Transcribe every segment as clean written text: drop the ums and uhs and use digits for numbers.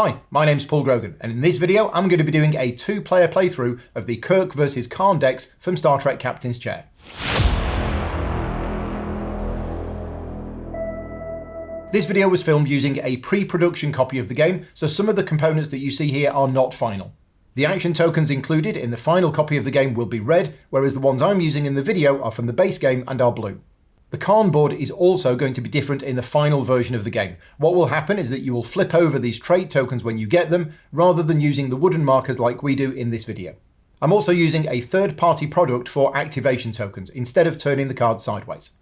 Hi, my name's Paul Grogan, and in this video I'm going to be doing a two-player playthrough of the Kirk versus Khan decks from Star Trek Captain's Chair. This video was filmed using a pre-production copy of the game, so some of the components that you see here are not final. The action tokens included in the final copy of the game will be red, whereas the ones I'm using in the video are from the base game and are blue. The Khan board is also going to be different in the final version of the game. What will happen is that you will flip over these trait tokens when you get them, rather than using the wooden markers like we do in this video. I'm also using a third-party product for activation tokens, instead of turning the cards sideways.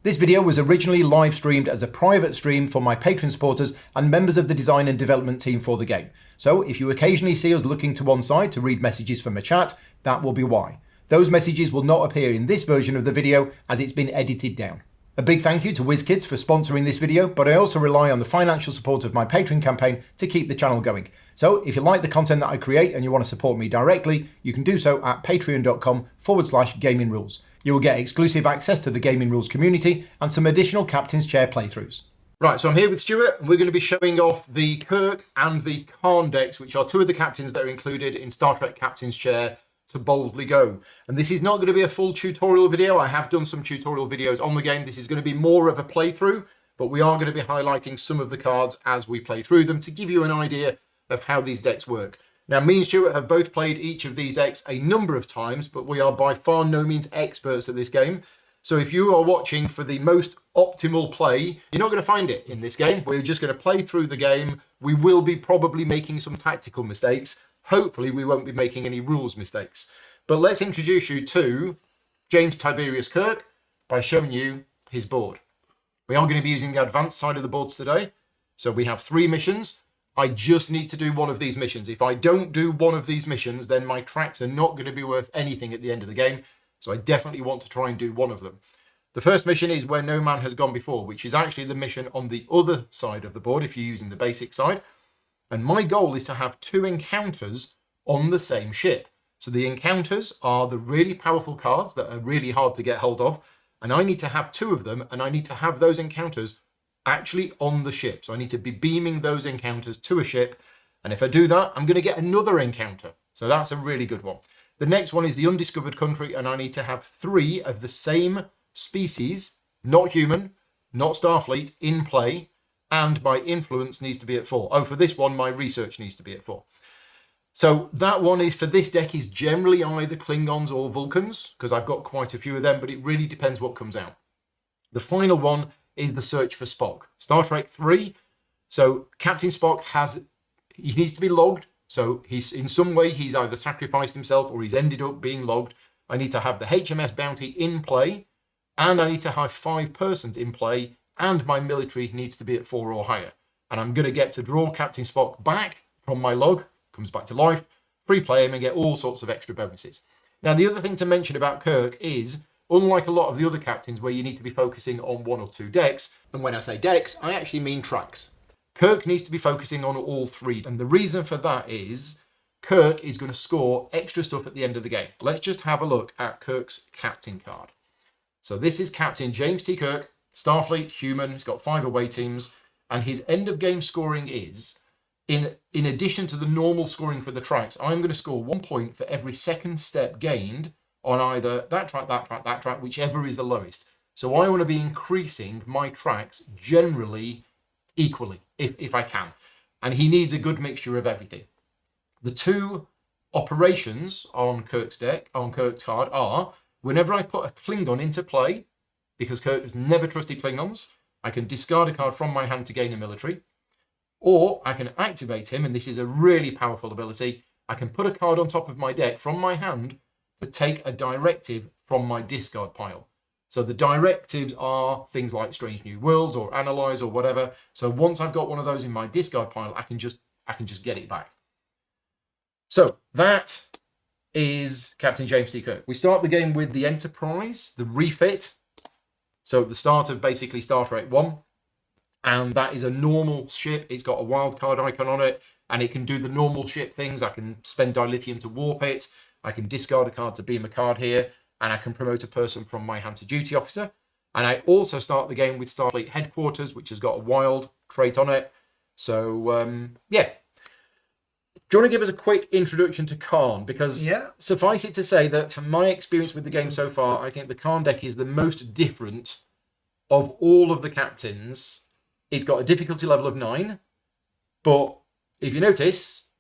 This video was originally live streamed as a private stream for my Patreon supporters and members of the design and development team for the game. So if you occasionally see us looking to one side to read messages from a chat, that will be why. Those messages will not appear in this version of the video as it's been edited down. A big thank you to WizKids for sponsoring this video, but I also rely on the financial support of my Patreon campaign to keep the channel going. So if you like the content that I create and you want to support me directly, you can do so at patreon.com/gaming rules. You will get exclusive access to the Gaming Rules community and some additional Captain's Chair playthroughs. Right, so I'm here with Stuart and we're going to be showing off the Kirk and the Khan decks, which are two of the captains that are included in Star Trek Captain's Chair to boldly go. And this is not going to be a full tutorial video. I have done some tutorial videos on the game. This is going to be more of a playthrough, but we are going to be highlighting some of the cards as we play through them to give you an idea of how these decks work. Now, me and Stuart have both played each of these decks a number of times, but we are by far no means experts at this game. So if you are watching for the most optimal play, you're not going to find it in this game. We're just going to play through the game. We will be probably making some tactical mistakes. Hopefully we won't be making any rules mistakes. But let's introduce you to James Tiberius Kirk by showing you his board. We are going to be using the advanced side of the boards today. So we have 3 missions. I just need to do one of these missions. If I don't do one of these missions, then my tracks are not going to be worth anything at the end of the game. So I definitely want to try and do one of them. The first mission is Where No Man Has Gone Before, which is actually the mission on the other side of the board if you're using the basic side. And my goal is to have 2 encounters on the same ship. So the encounters are the really powerful cards that are really hard to get hold of. And I need to have 2 of them, and I need to have those encounters actually on the ship. So I need to be beaming those encounters to a ship. And if I do that, I'm going to get another encounter. So that's a really good one. The next one is the Undiscovered Country, and I need to have 3 of the same species, not human, not Starfleet, in play. And my influence needs to be at 4. Oh, for this one, my research needs to be at 4. So that one is, for this deck, is generally either Klingons or Vulcans, because I've got quite a few of them, but it really depends what comes out. The final one is the Search for Spock. Star Trek 3. So Captain Spock he needs to be logged. So he's in some way, he's either sacrificed himself or he's ended up being logged. I need to have the HMS Bounty in play, and I need to have 5 persons in play, and my military needs to be at 4 or higher. And I'm going to get to draw Captain Spock back from my log, comes back to life, free play him and get all sorts of extra bonuses. Now, the other thing to mention about Kirk is, unlike a lot of the other captains where you need to be focusing on 1 or 2 decks, and when I say decks, I actually mean tracks. Kirk needs to be focusing on all 3. And the reason for that is Kirk is going to score extra stuff at the end of the game. Let's just have a look at Kirk's captain card. So this is Captain James T. Kirk, Starfleet, human, he's got 5 away teams, and his end of game scoring is, in addition to the normal scoring for the tracks, I'm going to score 1 point for every second step gained on either that track, whichever is the lowest. So I want to be increasing my tracks generally equally, if I can. And he needs a good mixture of everything. The 2 operations on Kirk's deck, on Kirk's card, are, whenever I put a Klingon into play, because Kirk has never trusted Klingons, I can discard a card from my hand to gain a military, or I can activate him, and this is a really powerful ability. I can put a card on top of my deck from my hand to take a directive from my discard pile. So the directives are things like Strange New Worlds or Analyze or whatever. So once I've got one of those in my discard pile, I can just get it back. So that is Captain James T. Kirk. We start the game with the Enterprise, the refit. So at the start of basically Star Trek 1, and that is a normal ship. It's got a wildcard icon on it, and it can do the normal ship things. I can spend dilithium to warp it. I can discard a card to beam a card here, and I can promote a person from my hand to duty officer. And I also start the game with Starfleet Headquarters, which has got a wild trait on it. So, yeah. Do you want to give us a quick introduction to Karn? Because suffice it to say that from my experience with the game so far, I think the Karn deck is the most different of all of the captains. It's got a difficulty level of 9, but if you notice,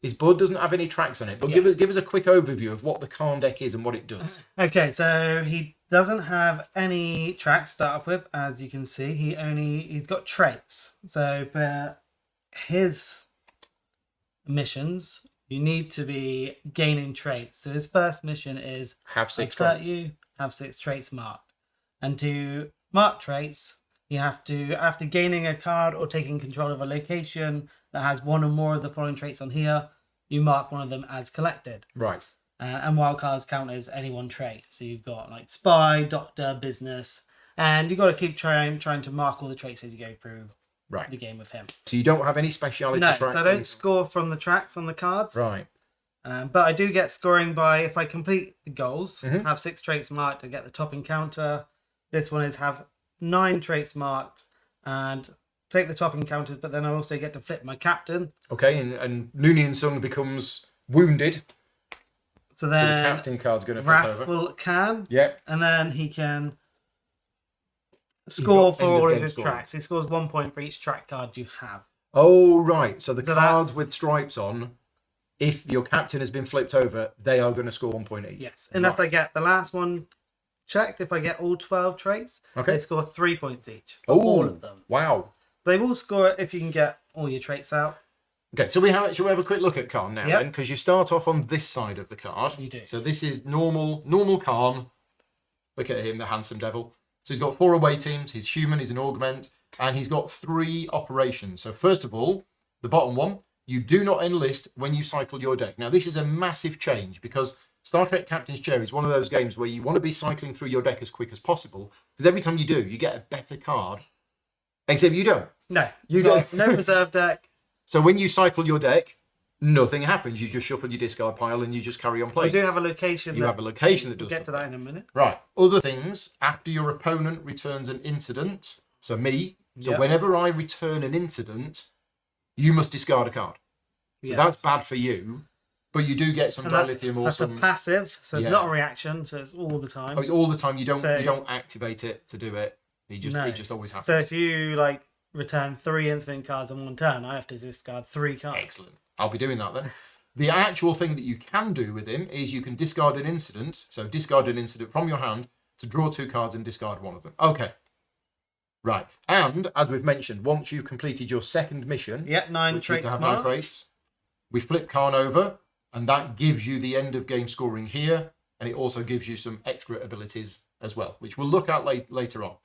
his board doesn't have any tracks on it. But give us a quick overview of what the Karn deck is and what it does. Okay, so he doesn't have any tracks to start off with, as you can see. He's got traits. So for his missions, you need to be gaining traits. So his first mission is have 6 traits. Have 6 traits marked. And to mark traits, you have to, after gaining a card or taking control of a location that has one or more of the following traits on here, you mark one of them as collected. Right. And wild cards count as any one trait. So you've got like spy, doctor, business, and you've got to keep trying to mark all the traits as you go through the game with him. So you don't have any speciality tracks? No, so I don't score from the tracks on the cards. Right. But I do get scoring by, if I complete the goals, have 6 traits marked, I get the top encounter. This one is have 9 traits marked and take the top encounters, but then I also get to flip my captain. Okay, and Noonien Sung becomes wounded. So then the captain card's going to flip over. Can. Yep. And then he can score for all of his tracks. He scores 1 point for each track card you have. Oh, right. So the cards with stripes on, if your captain has been flipped over, they are going to score 1 point each. Yes. And if I get the last one checked, if I get all 12 traits, they score 3 points each. All of them. Wow. They will score it if you can get all your traits out. Okay, so shall we have a quick look at Karn now then? Because you start off on this side of the card. You do. So this is normal Karn. Look at him, the handsome devil. So he's got 4 away teams. He's human, he's an augment, and he's got 3 operations. So first of all, the bottom one, you do not enlist when you cycle your deck. Now this is a massive change because Star Trek Captain's Chair is one of those games where you want to be cycling through your deck as quick as possible because every time you do, you get a better card. Except you don't. No. You don't. No reserve deck. So when you cycle your deck, nothing happens. You just shuffle your discard pile and you just carry on playing. We do have a location. You have a location that does We'll get to that in a minute. Right. Other things, after your opponent returns an incident, so me, whenever I return an incident, you must discard a card. So that's bad for you, but you do get some dilithium or some... That's a passive, so it's not a reaction, so it's all the time. Oh, it's all the time. You don't activate it to do it. It just always happens. So if you return 3 incident cards in one turn, I have to discard 3 cards. Excellent. I'll be doing that then. The actual thing that you can do with him is you can discard an incident. So discard an incident from your hand to draw 2 cards and discard one of them. Okay. Right. And as we've mentioned, once you've completed your second mission, 9 traits. To have 9 traits, we flip Karn over, and that gives you the end of game scoring here, and it also gives you some extra abilities as well, which we'll look at later on.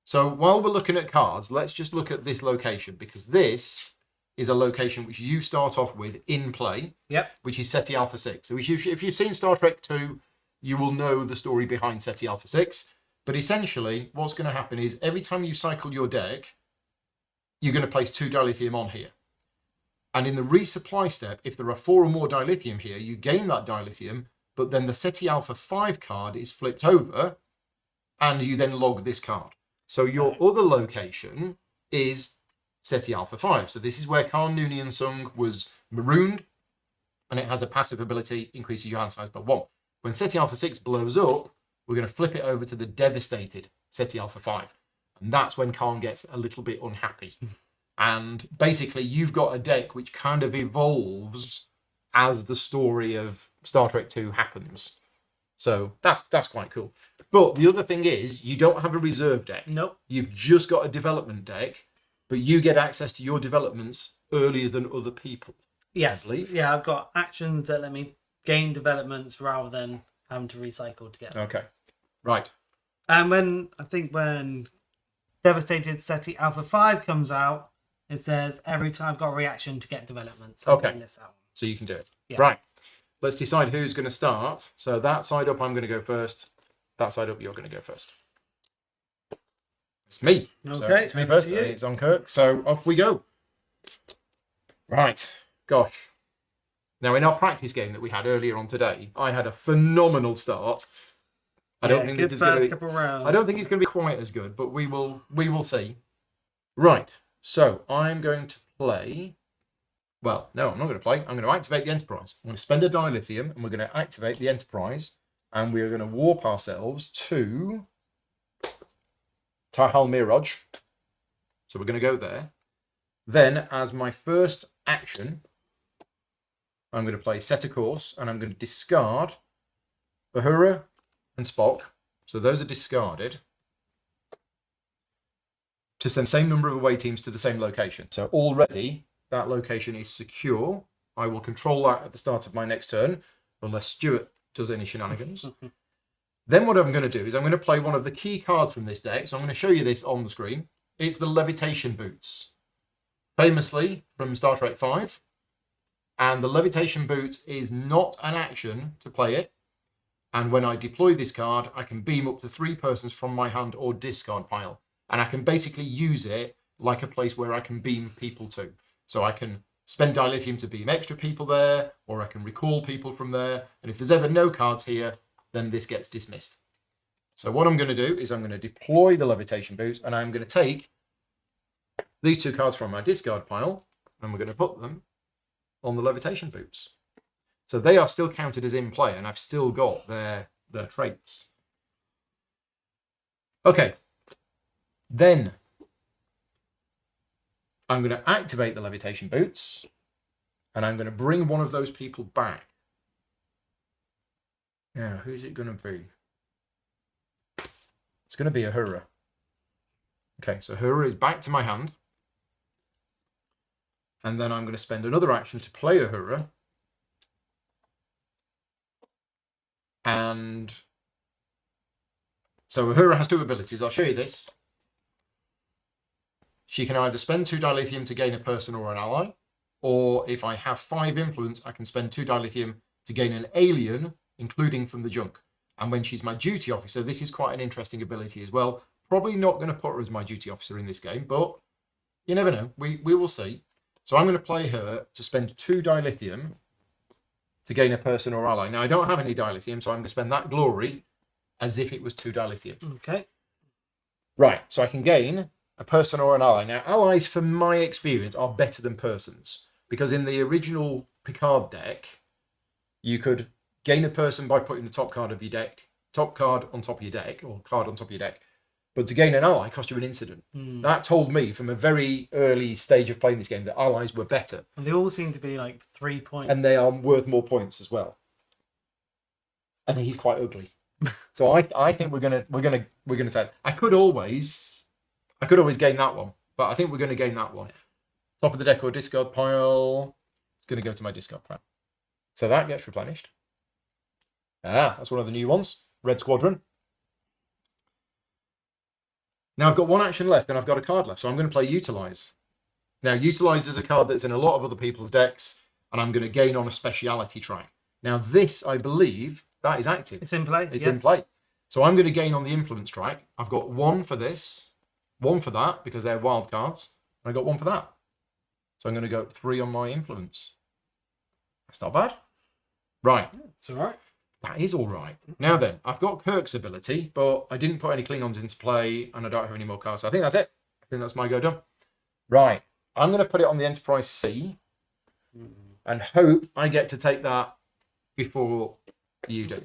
So while we're looking at cards, let's just look at this location, because this is a location which you start off with in play, which is SETI Alpha 6. So if you've seen Star Trek 2, you will know the story behind SETI Alpha 6. But essentially, what's going to happen is every time you cycle your deck, you're going to place 2 dilithium on here. And in the resupply step, if there are 4 or more dilithium here, you gain that dilithium, but then the SETI Alpha 5 card is flipped over, and you then log this card. So your other location is SETI Alpha 5. So this is where Karn Noonien Sung was marooned, and it has a passive ability, increases your hand size by 1. When SETI Alpha 6 blows up, we're going to flip it over to the devastated SETI Alpha 5. And that's when Karn gets a little bit unhappy. And basically, you've got a deck which kind of evolves as the story of Star Trek 2 happens. So that's quite cool. But the other thing is, you don't have a reserve deck. Nope. You've just got a development deck, but you get access to your developments earlier than other people. Yes. Yeah, I've got actions that let me gain developments rather than having to recycle to get them. Okay. Right. And when Devastated SETI Alpha 5 comes out, it says every time I've got a reaction to get developments. Okay. So you can do it. Yes. Right. Let's decide who's going to start. So that side up, I'm going to go first. That side up, you're going to go first. It's me. Okay. So it's me first. It's on Kirk. So off we go. Right. Gosh. Now, in our practice game that we had earlier on today, I had a phenomenal start. I don't think it's going to be. I don't think it's going to be quite as good, but we will see. Right. So I'm going to play Well, no, I'm not going to play. I'm going to activate the Enterprise. I'm going to spend a dilithium, and we're going to activate the Enterprise, and we are going to warp ourselves to Tahal Miraj. So we're going to go there. Then, as my first action, I'm going to play Set a Course, and I'm going to discard Uhura and Spock. So those are discarded to send the same number of away teams to the same location. So already that location is secure. I will control that at the start of my next turn, unless Stuart does any shenanigans. Then what I'm going to do is I'm going to play one of the key cards from this deck. So I'm going to show you this on the screen. It's the Levitation Boots, famously from Star Trek V. And the Levitation Boots is not an action to play it. And when I deploy this card, I can beam up to 3 persons from my hand or discard pile. And I can basically use it like a place where I can beam people to. So I can spend dilithium to beam extra people there, or I can recall people from there. And if there's ever no cards here, then this gets dismissed. So what I'm going to do is I'm going to deploy the Levitation Boots, and I'm going to take these 2 cards from my discard pile, and we're going to put them on the Levitation Boots. So they are still counted as in play, and I've still got their traits. Okay. Then I'm going to activate the Levitation Boots, and I'm going to bring one of those people back. Now, who's it going to be? It's going to be Uhura. Okay, so Uhura is back to my hand. And then I'm going to spend another action to play Uhura. And so Uhura has 2 abilities. I'll show you this. She can either spend 2 dilithium to gain a person or an ally, or if I have 5 influence, I can spend 2 dilithium to gain an alien, including from the junk. And when she's my duty officer, this is quite an interesting ability as well. Probably not going to put her as my duty officer in this game, but you never know. We will see. So I'm going to play her to spend 2 dilithium to gain a person or ally. Now, I don't have any dilithium, so I'm going to spend that glory as if it was 2 dilithium. Okay. Right, so I can gain a person or an ally. Now, allies, from my experience, are better than persons, because in the original Picard deck, you could gain a person by putting the top card of your deck, top card on top of your deck, or card on top of your deck. But to gain an ally cost you an incident. That told me from a very early stage of playing this game that allies were better. And they all seem to be like 3 points. And they are worth more points as well. And he's quite ugly. So I think we're gonna say I could always gain that one, but I think we're gonna gain that one. Top of the deck or discard pile. It's gonna go to my discard pile. So that gets replenished. That's one of the new ones. Red Squadron. Now I've got 1 action left and I've got a card left, so I'm going to play Utilize. Now Utilize is a card that's in a lot of other people's decks, and I'm going to gain on a speciality track. Now this, I believe, that is active. It's in play. It's in play. So I'm going to gain on the influence track. I've got 1 for this, 1 for that, because they're wild cards, and I got 1 for that. So I'm going to go 3 on my influence. That's not bad. Right. It's all right. That is all right. Now then, I've got Kirk's ability, but I didn't put any Klingons into play, and I don't have any more cards. So I think that's it. I think that's my go done. Right. I'm going to put it on the Enterprise C and hope I get to take that before you do.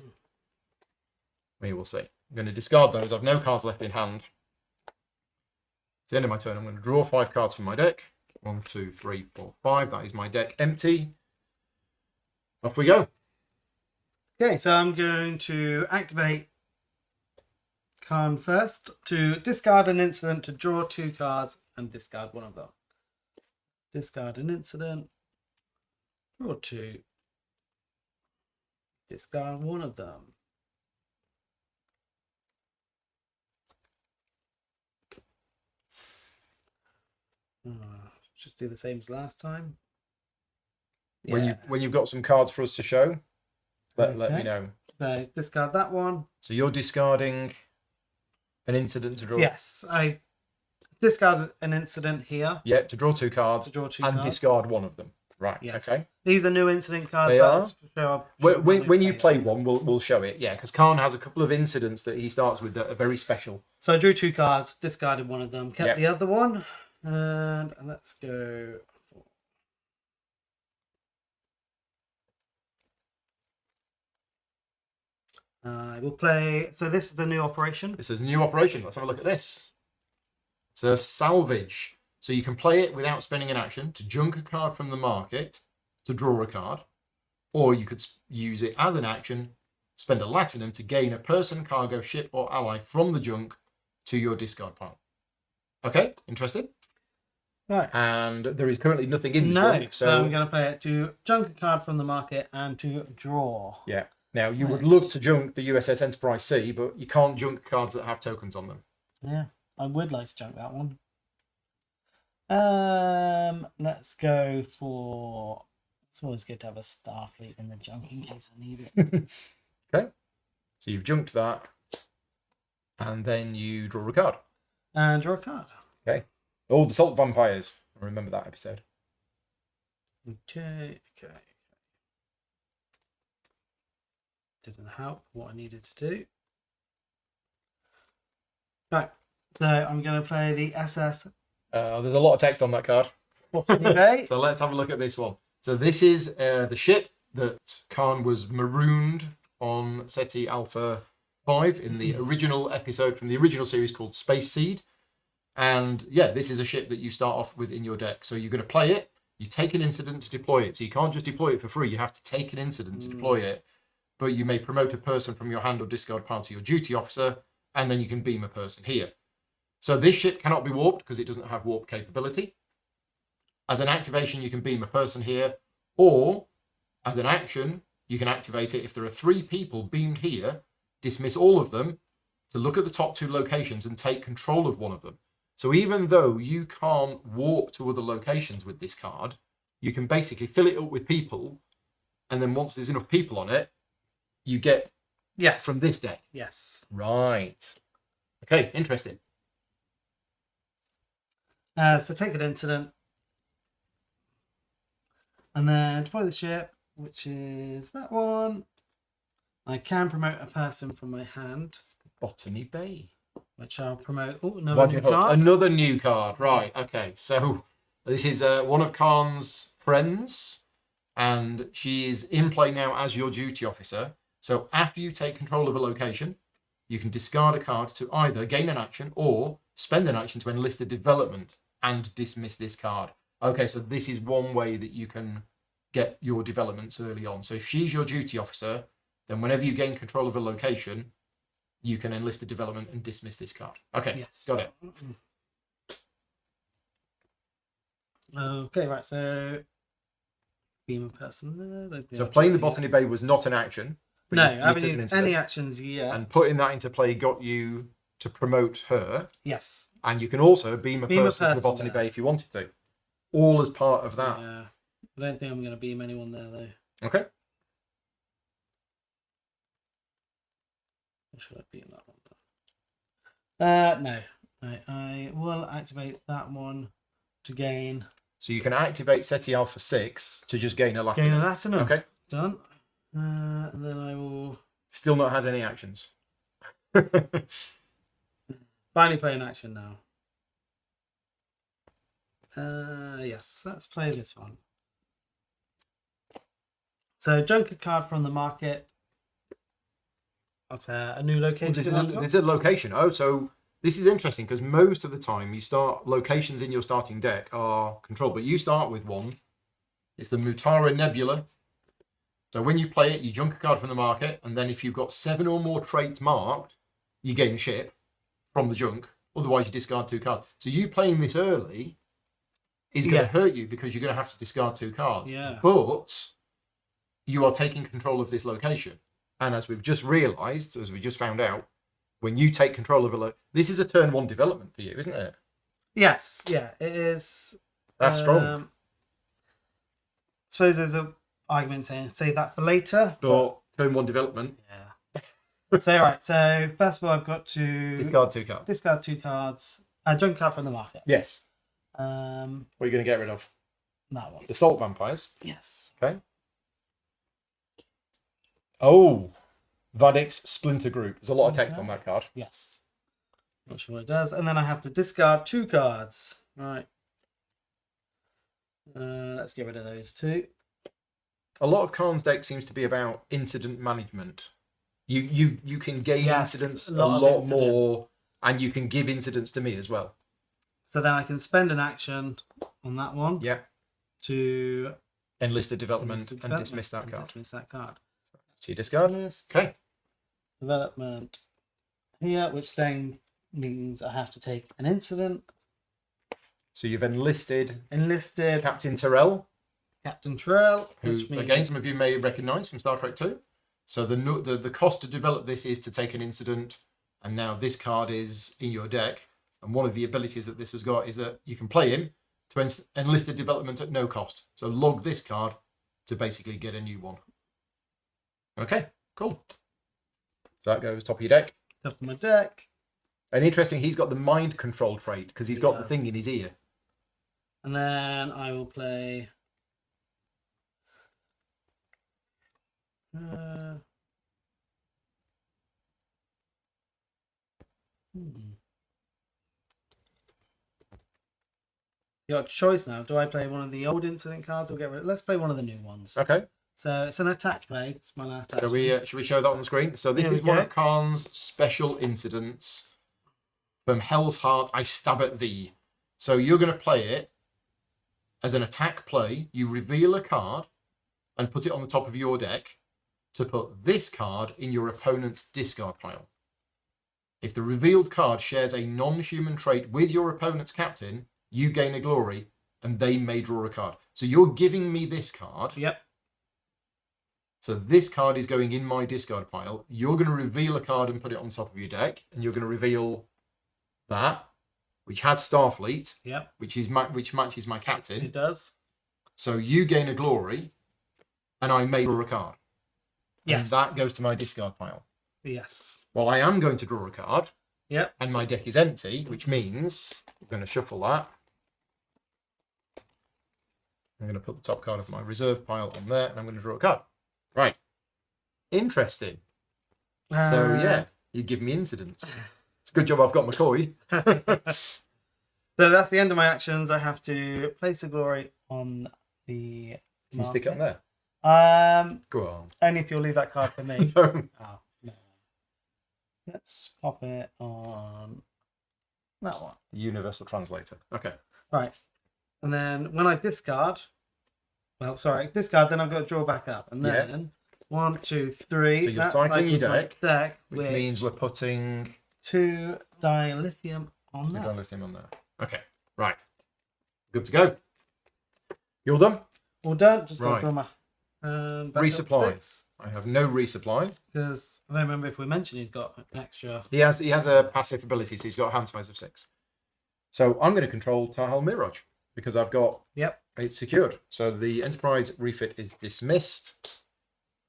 We will see. I'm going to discard those. I've no cards left in hand. It's the end of my turn. I'm going to draw 5 cards from my deck. 1, 2, 3, 4, 5. That is my deck empty. Off we go. Okay, so I'm going to activate Khan first to discard an incident to draw 2 cards and discard one of them. Discard an incident, draw 2, discard one of them. Just do the same as last time. When you've got some cards for us to show, let me know. So discard that one. So you're discarding an incident to draw. Yes, I discarded an incident here. Yeah, to draw 2 cards and discard one of them. Right. Yes. Okay. These are new incident cards. They are. When When you play one, we'll show it. Yeah, because Khan has a couple of incidents that he starts with that are very special. So I drew 2 cards, discarded one of them, kept the other one, and let's go. I will play. So this is a new operation. This is a new operation. Let's have a look at this. So salvage. So you can play it without spending an action to junk a card from the market to draw a card, or you could use it as an action, spend a latinum to gain a person, cargo, ship, or ally from the junk to your discard pile. Okay, interested? Right. And there is currently nothing in the junk. So I'm going to play it to junk a card from the market and to draw. Yeah. Now, you would love to junk the USS Enterprise C, but you can't junk cards that have tokens on them. Yeah, I would like to junk that one. Let's go for... It's always good to have a Starfleet in the junk in case I need it. Okay. So you've junked that, and then you draw a card. And draw a card. Okay. Oh, the Salt Vampires. I remember that episode. Okay. Didn't help what I needed to do. Right. So I'm going to play the SS. There's a lot of text on that card. Okay. So let's have a look at this one. So this is the ship that Khan was marooned on SETI Alpha 5 in the original episode from the original series called Space Seed. And yeah, this is a ship that you start off with in your deck. So you're going to play it. You take an incident to deploy it. So you can't just deploy it for free. You have to take an incident to deploy it. But you may promote a person from your hand or discard pile to your duty officer, and then you can beam a person here. So this ship cannot be warped because it doesn't have warp capability. As an activation, you can beam a person here, or as an action, you can activate it if there are 3 people beamed here, dismiss all of them to look at the top 2 locations and take control of one of them. So even though you can't warp to other locations with this card, you can basically fill it up with people, and then once there's enough people on it, you get from this deck. Yes. Right. Okay, interesting. So take an incident. And then deploy the ship, which is that one. I can promote a person from my hand. Botany Bay. Which I'll promote. Oh, another new card. Another new card. Right, okay. So this is one of Khan's friends, and she is in play now as your duty officer. So after you take control of a location, you can discard a card to either gain an action or spend an action to enlist a development and dismiss this card. Okay, so this is one way that you can get your developments early on. So if she's your duty officer, then whenever you gain control of a location, you can enlist a development and dismiss this card. Okay, yes. Got it. Okay, right, so beam a person there. So playing the Botany Bay was not an action. No, I haven't used any actions yet. And putting that into play got you to promote her. Yes. And you can also beam a person to the Botany Bay if you wanted to. All as part of that. Yeah. I don't think I'm going to beam anyone there, though. Okay. Or should I beam that one? No. Right, I will activate that one to gain. So you can activate SETI Alpha 6 to just gain a latinum. Gain a latinum. Okay. Done. And then I will... Still not had any actions. Finally play an action now. Yes, let's play this one. So, junk a card from the market. That's a new location. It's a location. Oh, so this is interesting because most of the time you start locations in your starting deck are controlled, but you start with one. It's the Mutara Nebula. So when you play it, you junk a card from the market, and then if you've got 7 or more traits marked, you gain a ship from the junk. Otherwise, you discard 2 cards. So you playing this early is going to hurt you because you're going to have to discard 2 cards. Yeah. But you are taking control of this location. And as we've just realised, as we just found out, when you take control of this is a turn 1 development for you, isn't it? Yes, yeah, it is. That's strong. I suppose there's a argument saying save that for later. Or turn 1 development. Yeah. So right, so first of all I've got to discard 2 cards. Discard 2 cards. Junk card from the market. Yes. What are you going to get rid of? That one. The Salt Vampires. Yes. Okay. Oh, Vadic's Splinter Group. There's a lot of text on that card. Yes. Not sure what it does. And then I have to discard 2 cards. Right. Let's get rid of those 2. A lot of Khan's deck seems to be about incident management. You can gain Yes, incidents a a lot of lot incident. more, and you can give incidents to me as well. So then I can spend an action on that one Yeah. to Enlist a development, enlist a and development dismiss that and card. dismiss that card. So you discard. Dismiss Okay. development here, which then means I have to take an incident. So you've enlisted Enlisted Captain Terrell, Captain Trell, who which means again some of you may recognise from Star Trek 2. So the cost to develop this is to take an incident, and now this card is in your deck. And one of the abilities that this has got is that you can play him to enlist a development at no cost. So log this card to basically get a new one. Okay, cool. So that goes top of your deck. top of my deck. And interesting, he's got the mind control trait because he's got the thing in his ear. And then I will play. You got a choice now. Do I play one of the old incident cards or get rid? Let's play one of the new ones. Okay. So it's an attack play. It's my last action. Should we show that on the screen? So this is one of Khan's special incidents. From Hell's Heart, I stab at thee. So you're going to play it as an attack play. You reveal a card and put it on the top of your deck to put this card in your opponent's discard pile. If the revealed card shares a non-human trait with your opponent's captain, you gain a glory and they may draw a card. So you're giving me this card. Yep. So this card is going in my discard pile. You're going to reveal a card and put it on top of your deck, and you're going to reveal that, which has Starfleet, Yep. which matches my captain. It does. So you gain a glory, and I may draw a card. Yes. And that goes to my discard pile. Yes. Well, I am going to draw a card. Yep. And my deck is empty, which means I'm going to shuffle that. I'm going to put the top card of my reserve pile on there, and I'm going to draw a card. Right. Interesting. So, yeah, you give me incidents. It's a good job I've got McCoy. So that's the end of my actions. I have to place a glory on the. Can you stick it on there? Go on. Only if you'll leave that card for me. No. Oh, no. Let's pop it on that one. Universal translator. Okay. Right. And then when I discard, discard, then I've got to draw back up. And then 1, 2, 3. So you're cycling your deck, which which means we're putting 2 dilithium on there. dilithium on there. Okay. Right. Good to go. You all done? All done. Just got Right. to draw my Resupply. I have no resupply. because I don't remember if we mentioned he's got an extra. He has a passive ability, so he's got a hand size of 6. So I'm going to control Tahal Mirage because I've got it's secured. So the Enterprise refit is dismissed.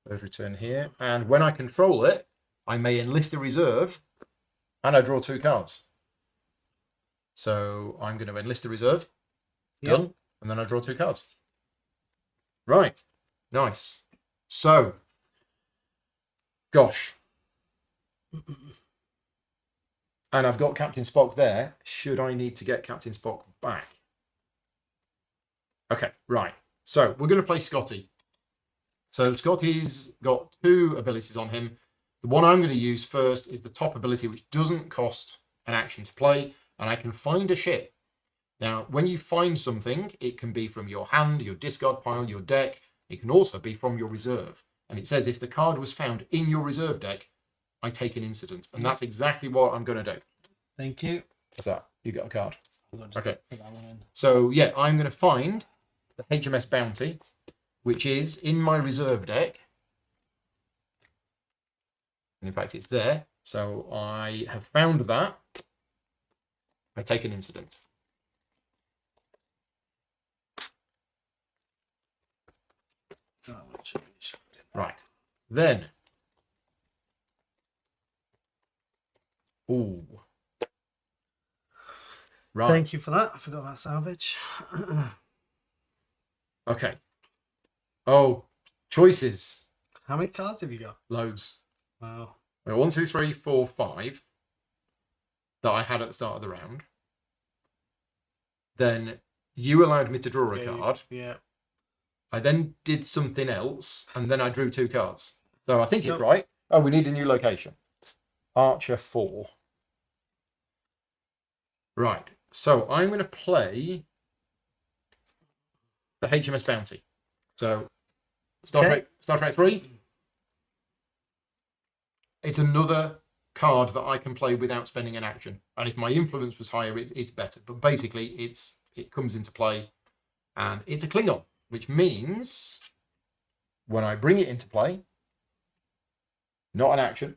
Let's return here, and when I control it, I may enlist a reserve, and I draw 2 cards. So I'm going to enlist a reserve. Done, and then I draw 2 cards. Right, nice. So, gosh. And I've got Captain Spock there. Should I need to get Captain Spock back? Okay, right. So, we're going to play Scotty. So, Scotty's got 2 abilities on him. The one I'm going to use first is the top ability, which doesn't cost an action to play, and I can find a ship. Now, when you find something, it can be from your hand, your discard pile, your deck. It can also be from your reserve. And it says if the card was found in your reserve deck, I take an incident. And that's exactly what I'm going to do. Thank you. What's that? You got a card. Okay. Put that one in. So, yeah, I'm going to find the HMS Bounty, which is in my reserve deck. And in fact, it's there. So I have found that. I take an incident. So that should be shoved in. Right. Then. Ooh. Right. Thank you for that. I forgot about salvage. Okay. Oh, choices. How many cards have you got? Loads. Wow. 1, 2, 3, 4, 5 that I had at the start of the round. Then you allowed me to draw a card. Yeah. I then did something else, and then I drew 2 cards. So I think it's right. Oh, we need a new location. Archer 4. Right. So I'm going to play the HMS Bounty. So Star Trek 3. It's another card that I can play without spending an action. And if my influence was higher, it's better. But basically, it comes into play, and it's a Klingon, which means when I bring it into play, not an action,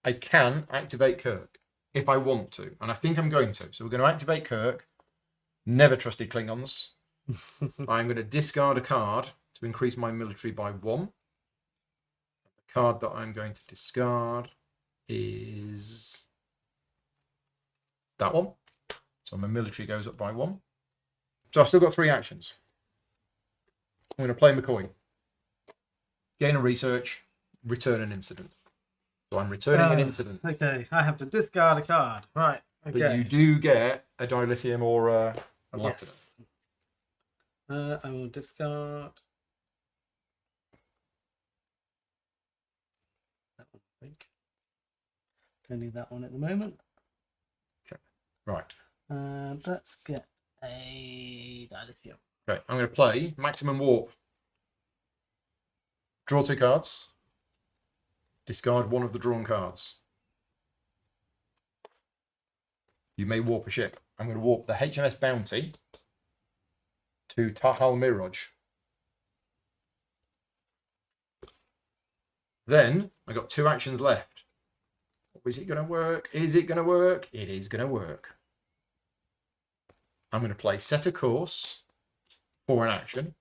I can activate Kirk if I want to. And I think I'm going to. So we're going to activate Kirk. Never trusted Klingons. I'm going to discard a card to increase my military by 1. The card that I'm going to discard is that one. So my military goes up by 1. So I've still got 3 actions. I'm going to play McCoy. Gain a research, return an incident. So I'm returning an incident. Okay, I have to discard a card. Right, okay. But you do get a dilithium or a latinum. Yes. I will discard that one, I think. Don't need that one at the moment. Okay, right. Let's get a dilithium. Okay, I'm going to play Maximum Warp. Draw 2 cards. Discard 1 of the drawn cards. You may warp a ship. I'm going to warp the HMS Bounty to Tahal Miraj. Then I got 2 actions left. Is it going to work? Is it going to work? It is going to work. I'm going to play Set a Course for an action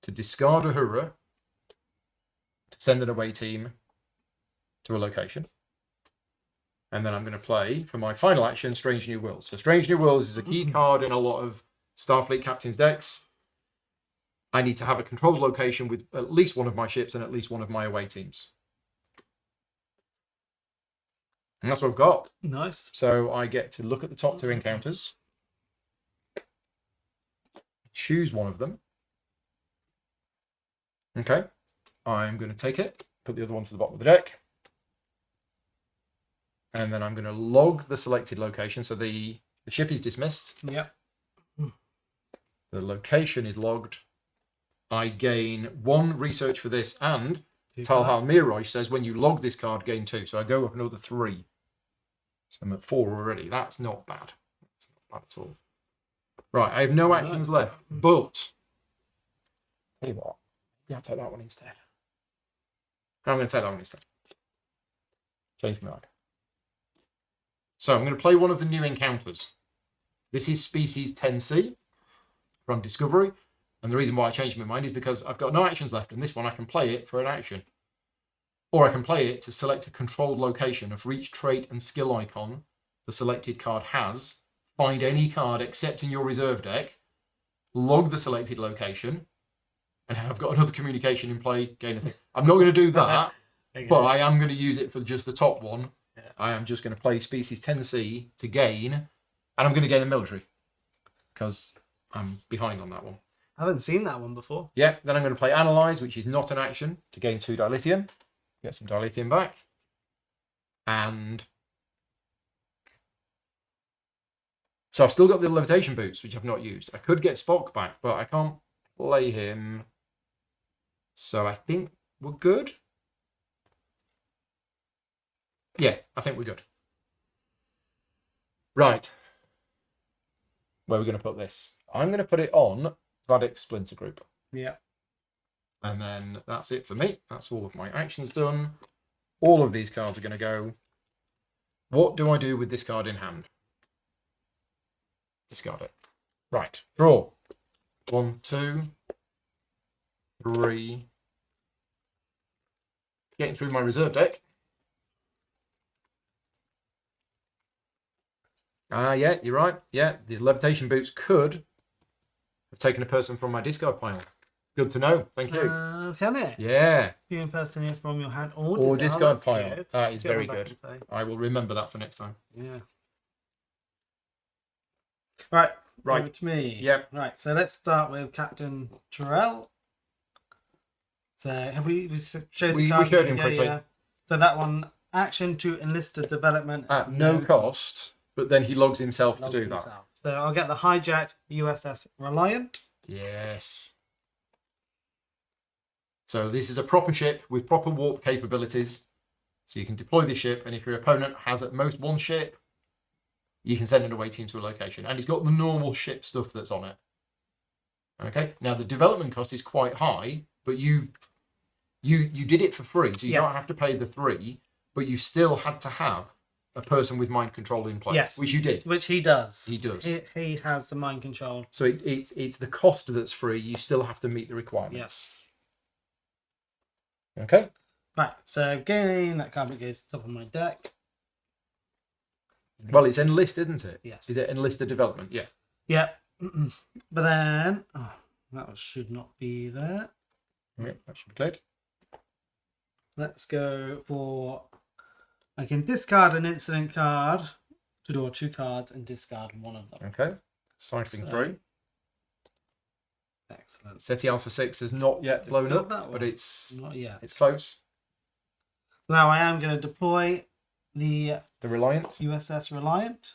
to discard Uhura to send an away team to a location. And then I'm going to play, for my final action, Strange New Worlds. So Strange New Worlds is a key card in a lot of Starfleet captains' decks. I need to have a controlled location with at least one of my ships and at least one of my away teams. And that's what I've got. Nice. So I get to look at the top 2 encounters. Choose one of them. Okay. I'm going to take it, put the other one to the bottom of the deck. And then I'm going to log the selected location. So the ship is dismissed. Yep. The location is logged. I gain 1 research for this, and Talhal Miraj says when you log this card, gain 2. So I go up another 3. So I'm at 4 already. That's not bad. That's not bad at all. Right, I have no actions left, but tell you what, yeah, I'll take that one instead. I'm going to take that one instead. Change my mind. So I'm going to play one of the new encounters. This is Species 10C from Discovery. And the reason why I changed my mind is because I've got no actions left. And this one I can play it for an action. Or I can play it to select a controlled location. And for each trait and skill icon the selected card has, find any card except in your reserve deck, log the selected location, and if I've got another communication in play, gain a thing. I'm not going to do that, Okay. but I am going to use it for just the top one. Yeah. I am just going to play Species 10C to gain, and I'm going to gain a military, because I'm behind on that one. I haven't seen that one before. Yeah, then I'm going to play Analyze, which is not an action, to gain 2 dilithium. Get some dilithium back. And so I've still got the levitation boots, which I've not used. I could get Spock back, but I can't play him. So I think we're good. Yeah, I think we're good. Right. Where are we going to put this? I'm going to put it on Vadic Splinter Group. Yeah. And then that's it for me. That's all of my actions done. All of these cards are going to go. What do I do with this card in hand? Discard it. Right. Draw. 1, 2, 3. Getting through my reserve deck. Yeah, you're right. Yeah, the levitation boots could have taken a person from my discard pile. Good to know. Thank you. Can it? Yeah. Viewing person here from your hand Or discard that's pile. good. That is Get very one back good. in play. I will remember that for next time. Yeah. Right. Right. Over to me. Yep. Right. So let's start with Captain Terrell. So have we showed We the card? showed him quickly. Yeah. So that one, action to enlist the development At no cost, but then he logs himself to do that. So I'll get the hijacked USS Reliant. Yes. So this is a proper ship with proper warp capabilities. So you can deploy the ship, and if your opponent has at most one ship, you can send an away team to a location. And it's got the normal ship stuff that's on it. Okay. Now the development cost is quite high, but you did it for free, so you don't have to pay the 3, but you still had to have a person with mind control in place. Yes. Which you did. Which he does. He does. He has the mind control. So it's the cost that's free. You still have to meet the requirements. Yes. Okay. Right. So again, that card goes top of my deck. Well, it's enlist, isn't it? Yes. Is it enlist the development? Yeah. Yep. But then that should not be there. Yeah, that should be cleared. Let's go for. I can discard an incident card to draw 2 cards and discard one of them. Okay. Cycling through. Excellent. SETI Alpha 6 has not yet blown not up, that one. but it's Not yet. it's close. Now I am going to deploy the The Reliant. USS Reliant.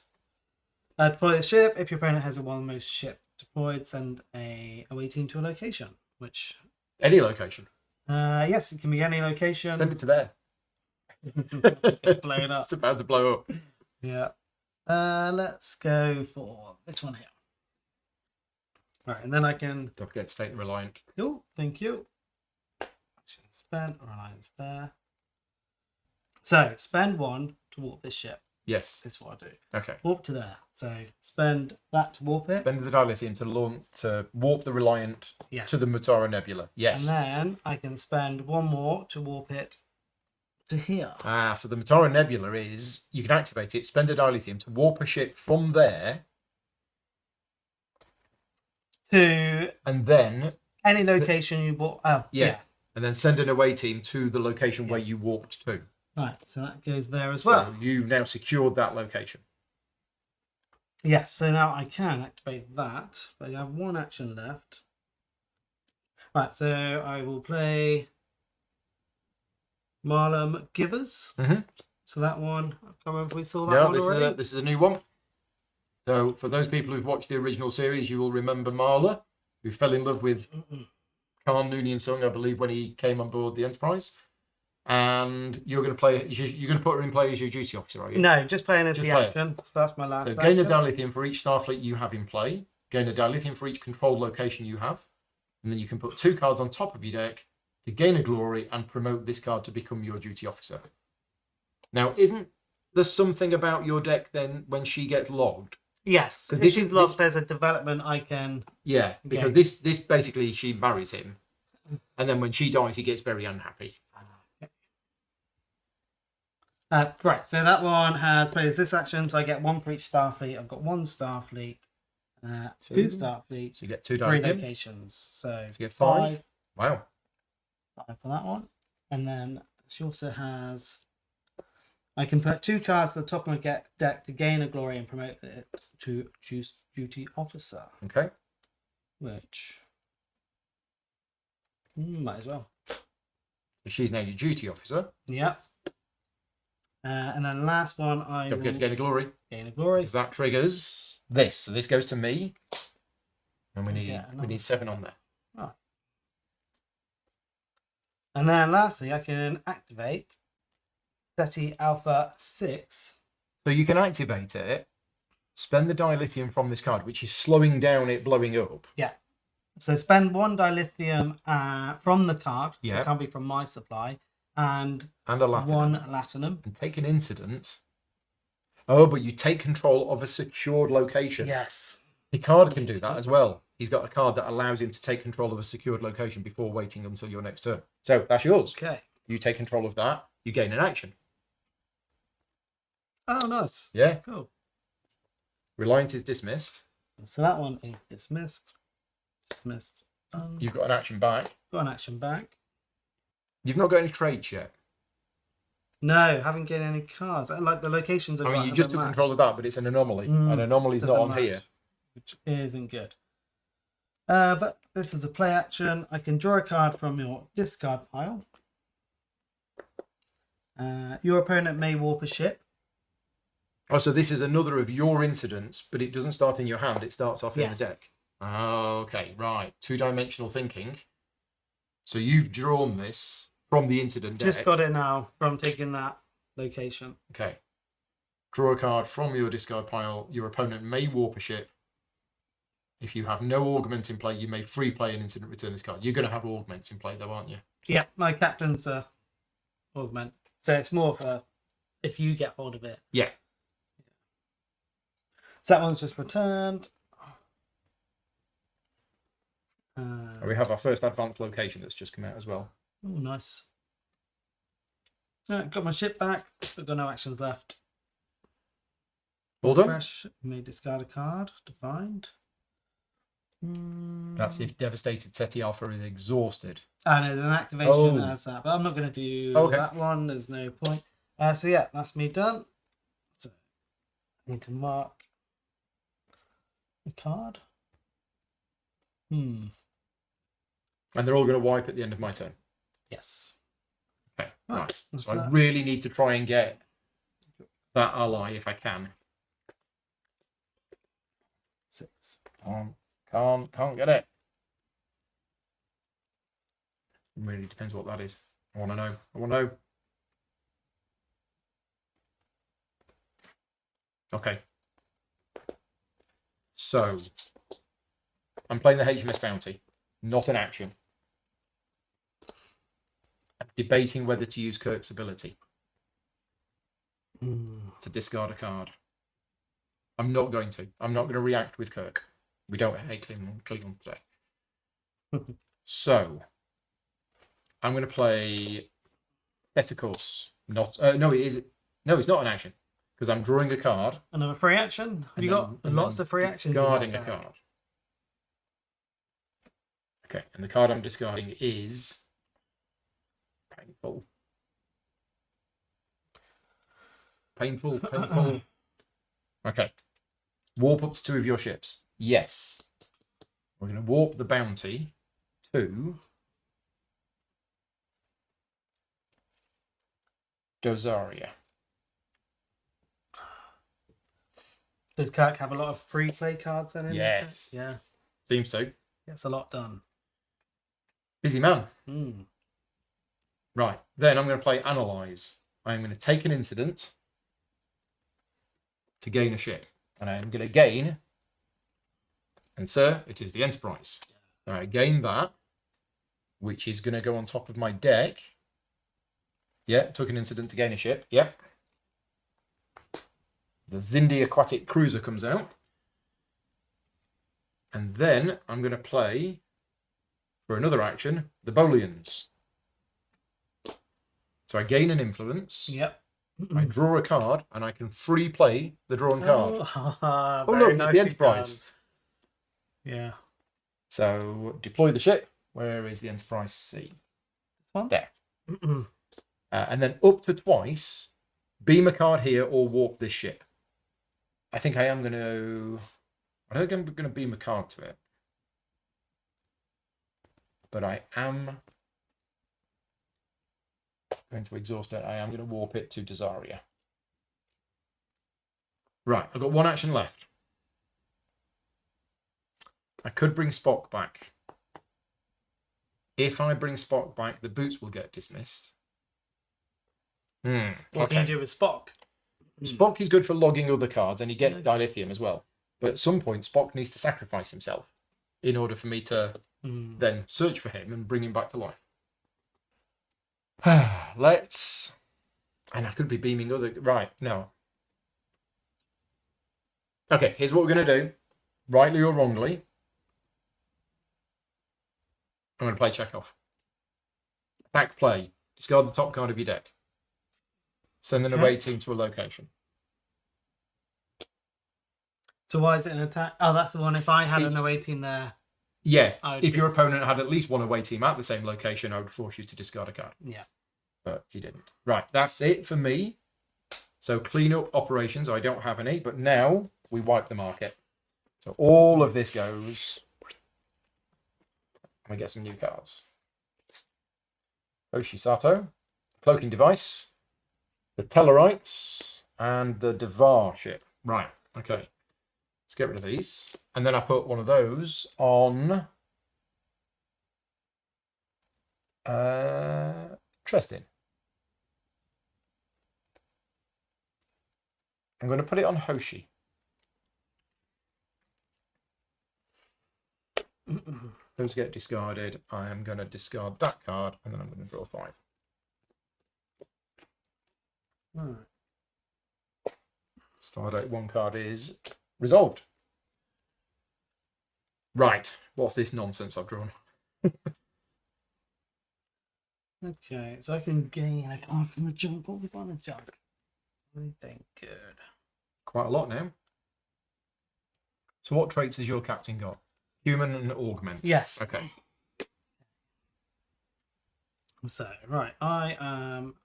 Deploy the ship. If your opponent has a one most ship deployed, send a away team to a location. Which Any location. yes, it can be any location. Send it to there. Blown up. It's about to blow up. Yeah. Let's go for this one here. Right, and then I can. Don't forget to take the Reliant. Oh, thank you. Action spent. Reliance there. So spend 1 to warp this ship. Yes. This is what I do. Okay. Warp to there. So spend that to warp it. Spend the dilithium to warp the Reliant Yes. to the Mutara Nebula. Yes. And then I can spend 1 more to warp it to here. So the Mutara Nebula is, you can activate it, spend a dilithium to warp a ship from there, To and then any location you warp. Oh, yeah. and then send an away team to the location where Yes. you warped to. Right, so that goes there as So well. you've now secured that location. Yes, so now I can activate that, but I have 1 action left. Right, so I will play Marlum Givers. Mhm. So that one, I can't remember if we saw that No, one already. this is a new one. So for those people who've watched the original series, you will remember Marla, who fell in love with Khan Noonien Sung, I believe, when he came on board the Enterprise. And you're going to put her in play as your duty officer, are you? No, just playing as Just the play it. action. So that's my last So gain a action. dilithium for each Starfleet you have in play. Gain a dilithium for each controlled location you have. And then you can put 2 cards on top of your deck to gain a glory and promote this card to become your duty officer. Now, isn't there something about your deck then when she gets logged? Yes, 'Cause if this she's is- logged, this- there's a development I can... Yeah, because Okay. this basically, she marries him. And then when she dies, he gets very unhappy. Right, so that one has played as this action, so I get 1 for each Starfleet. I've got 1 Starfleet, 2 Starfleet, So you get 2 3 dilithium. locations. So you get 5. Wow. 5 for that one. And then she also has... I can put 2 cards to the top of my deck to gain a glory and promote it to choose duty officer, Okay. which... might as well. She's now your duty officer. Yep. And then last one, I Don't forget to gain a glory. gain a glory. Because that triggers this. So this goes to me. And we Yeah, need 7 on there. Oh. And then lastly, I can activate SETI Alpha 6. So you can activate it, spend the dilithium from this card, which is slowing down it blowing up. Yeah. So spend 1 dilithium from the card. So Yeah. it can't be from my supply. And And a latinum. 1 latinum. And take an incident. Oh, but you take control of a secured location. Yes. Picard can do that as well. He's got a card that allows him to take control of a secured location before waiting until your next turn. So that's yours. Okay. You take control of that, you gain an action. Oh, nice. Yeah. Cool. Reliant is dismissed. So that one is dismissed. Dismissed. You've got an action back. Got an action back. You've not got any traits yet. No, haven't gained any cards. Like the locations. I mean, you just took control of that, but it's an anomaly. An anomaly's not on here. Which isn't good. But this is a play action. I can draw a card from your discard pile. Your opponent may warp a ship. Oh, so this is another of your incidents, but it doesn't start in your hand. It starts off in the deck. Oh, okay, right. 2-dimensional thinking. So you've drawn this from the incident deck. Just got it now from taking that location. Okay. Draw a card from your discard pile. Your opponent may warp a ship. If you have no augment in play, you may free play an incident, return this card. You're going to have augments in play, though, aren't you? Yeah, my captain's augment. So it's more of a if you get hold of it. Yeah. So that one's just returned. We have our first advanced location that's just come out as well. Oh, nice. Got my ship back, but got no actions left. Well done. Fresh, may discard a card to find. That's if Devastated SETI Alpha is exhausted. And there's an activation as that, but I'm not going to do that one. There's no point. So yeah, that's me done. So I need to mark a card. And they're all going to wipe at the end of my turn. Yes. Okay, right. So I really need to try and get that ally if I can. 6. Can't get it. It really depends what that is. I want to know. Okay. So, I'm playing the HMS Bounty, not an action. I'm debating whether to use Kirk's ability to discard a card. I'm not going to. I'm not going to react with Kirk. We don't hate Cleveland today. So, I'm going to play Set a Course. Not no, it is. No, it's not an action because I'm drawing a card. Another free action. Have you got lots of free actions? Discarding a card. Okay, and the card I'm discarding is painful. Painful. Okay. Warp up to 2 of your ships. Yes. We're going to warp the bounty to Dozaria. Does Kirk have a lot of free play cards then? Yes. Yeah. Seems to. Gets a lot done. Busy man. Mm. Right. Then I'm going to play Analyze. I'm going to take an incident to gain a ship. And I'm going to gain, and sir, it is the Enterprise. So I gain that, which is going to go on top of my deck. Yeah, took an incident to gain a ship. Yep. The Zindi Aquatic Cruiser comes out. And then I'm going to play, for another action, the Bolians. So I gain an influence. Yep. I draw a card, and I can free play the drawn card. Oh, look, it's the Enterprise. Done. Yeah. So deploy the ship. Where is the Enterprise C? This one? There. And then up to twice, beam a card here or warp this ship. I think I am going to... I don't think I'm going to beam a card to it. But I am going to exhaust it. I am going to warp it to Dozaria. Right, I've got one action left. I could bring Spock back. If I bring Spock back, the boots will get dismissed. What can you do with Spock? Spock is good for logging other cards, and he gets dilithium as well. But at some point, Spock needs to sacrifice himself in order for me to then search for him and bring him back to life. Let's... And I could be beaming other... Right, no. Okay, here's what we're going to do. Rightly or wrongly, I'm going to play Chekhov. Attack play. Discard the top card of your deck. Send an away team to a location. So why is it an attack? Oh, that's the one. If I had an away team there. Yeah, if your opponent had at least one away team at the same location, I would force you to discard a card. Yeah. But he didn't. Right, that's it for me. So clean up operations. I don't have any, but now we wipe the market. So all of this goes And we get some new cards. Oshisato, Cloaking Device, the Tellarites, and the Devar ship. Right, okay. Let's get rid of these. And then I put one of those on Trestin. I'm going to put it on Hoshi. Those get discarded. I am going to discard that card, and then I'm going to draw 5. Right. Stardate 1 card is resolved. Right, what's this nonsense I've drawn? Okay, so I can gain a card from the junk. What have we got in the junk? Anything good? Quite a lot now. So what traits has your captain got? Human and augment? Yes. Okay. So, right, I am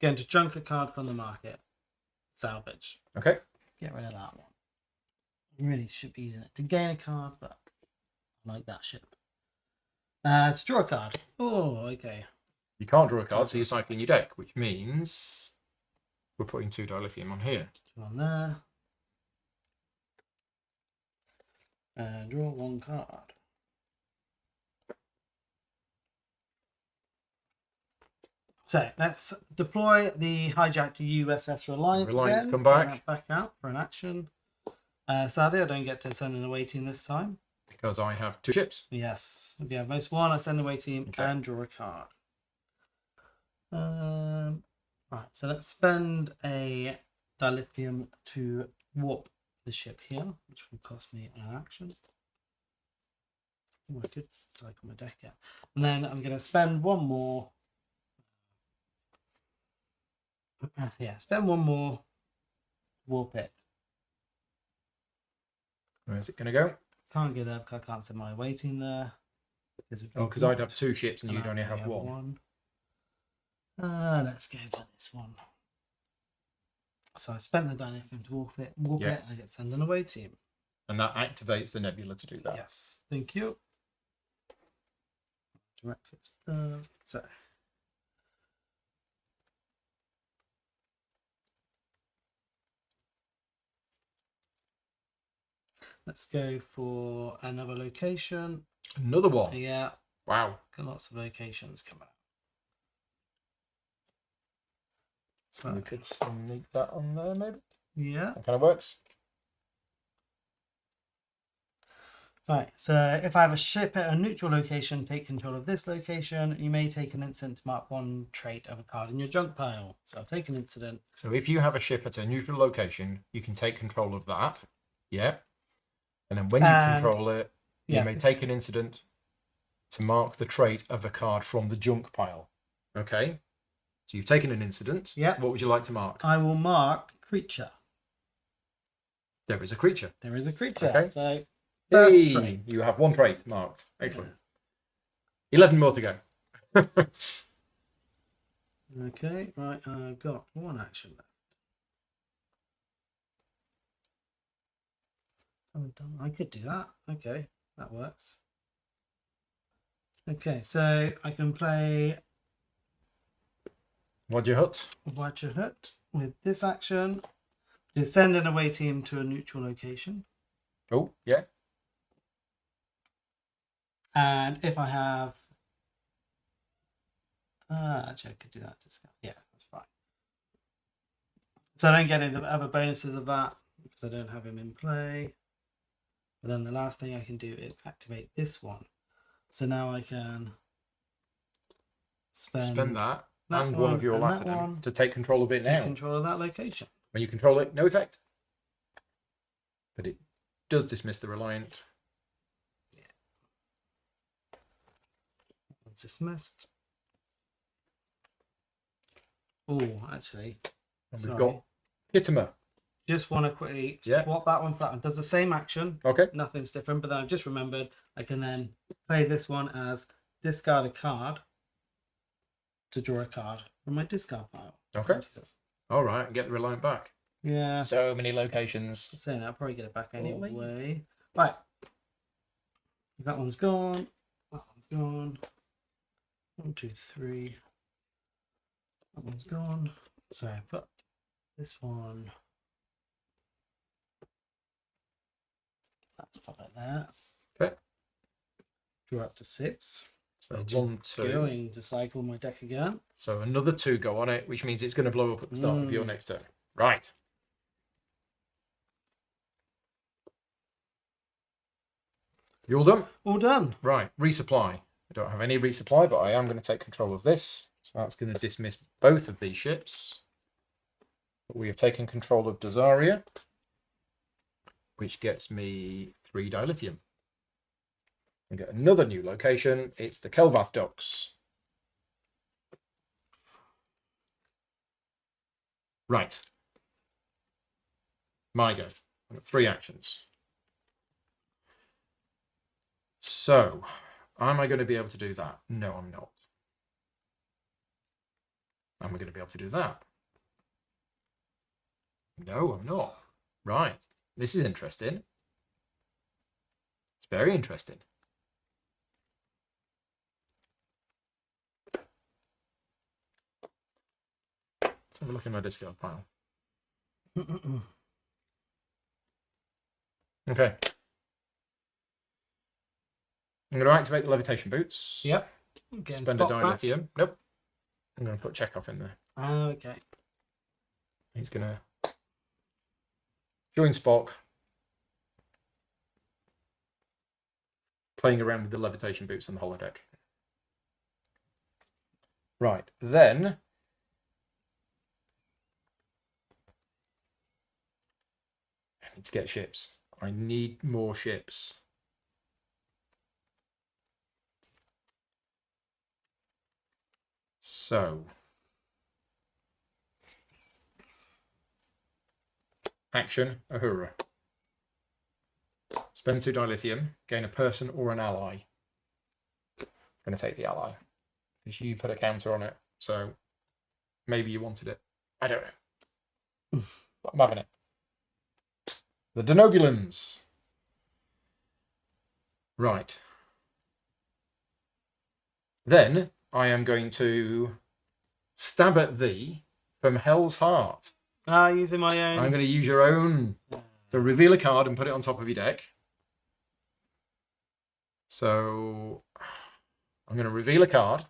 going to junk a card from the market. Salvage. Okay. Get rid of that one. I really should be using it to gain a card, but I like that ship. To draw a card. Oh, okay. You can't draw a card, so you're cycling your deck, which means we're putting 2 dilithium on here. Two on there. And draw 1 card. So let's deploy the hijacked USS Reliant. Reliant's again. come back. Get that back out for an action. Sadly, I don't get to send an away team this time. Because I have 2 ships. Yes, if you have most one, I send away team Okay. and draw a card. Right, so let's spend a dilithium to warp the ship here, which will cost me an action. Oh, I could cycle my deck out. And then I'm going to spend 1 more. Spend 1 more. Warp it. Where's it going to go? Can't get there because I can't send my away team there. Because I'd have 2 ships and you'd only have 1. Let's go for this one. So I spent the dilithium to warp it, and I get send an away team. And that activates the nebula to do that. Yes, thank you. Directives. So let's go for another location. Another one. Yeah, Wow. got lots of locations coming up. So We could sneak that on there, maybe. yeah. That kind of works. Right, so if I have a ship at a neutral location, take control of this location. You may take an instant to mark 1 trait of a card in your junk pile. So I'll take an incident. So if you have a ship at a neutral location, you can take control of that. Yeah. And then when you control it, you may take an incident to mark the trait of a card from the junk pile. Okay. So you've taken an incident. Yeah. What would you like to mark? I will mark creature. There is a creature. There is a creature. Okay. So Hey, trait. you have 1 trait marked. Excellent. 11 more to go. Okay, right, I've got 1 action left. Haven't done. I could do that. Okay, that works. Okay, so I can play Roger Hut. Watcher Hut with this action. To send an away team to a neutral location. Oh, yeah. And if I have... actually, I could do that. Yeah, that's fine. So I don't get any of the other bonuses of that because I don't have him in play. But then the last thing I can do is activate this one. So now I can spend that and one of your Latinum to take control of it now. Take control of that location. When you control it, no effect. But it does dismiss the Reliant. Yeah. It's dismissed. Oh, actually. And we've got Kittimer. Just want to quickly swap that one. That one does the same action. Okay. Nothing's different. But then I've just remembered I can then play this one as discard a card to draw a card from my discard pile. Okay. All right. Get the Reliant back. Yeah. So many locations. So I'll probably get it back anyway. Right. That one's gone. That one's gone. 1, 2, 3. That one's gone. So put this one. Let's pop it there. Okay. Draw up to 6. So 1, 2. Going to cycle my deck again. So another 2 go on it, which means it's going to blow up at the start of your next turn. Right. You all done? All done. Right. Resupply. I don't have any resupply, but I am going to take control of this. So that's going to dismiss both of these ships. But we have taken control of Dazaria, which gets me 3 dilithium. And get another new location. It's the Kelvath Docks. Right. My go. I've got 3 actions. So, am I going to be able to do that? No, I'm not. Am I going to be able to do that? No, I'm not. Right. This is interesting. It's very interesting. Let's have a look in my discard pile. Okay. I'm going to activate the levitation boots. Yep. Spend a dilithium. Nope. I'm going to put Chekhov in there. Okay. He's going to join Spock. Playing around with the levitation boots on the holodeck. Right. Then I need to get ships. I need more ships. So, action, Ahura. Spend 2 dilithium, gain a person or an ally. I'm going to take the ally. Because you put a counter on it, so maybe you wanted it. I don't know. But I'm having it. The Denobulans. Right. Then I am going to stab at thee from Hell's Heart. Using my own. I'm going to use your own. So reveal a card and put it on top of your deck. So I'm going to reveal a card.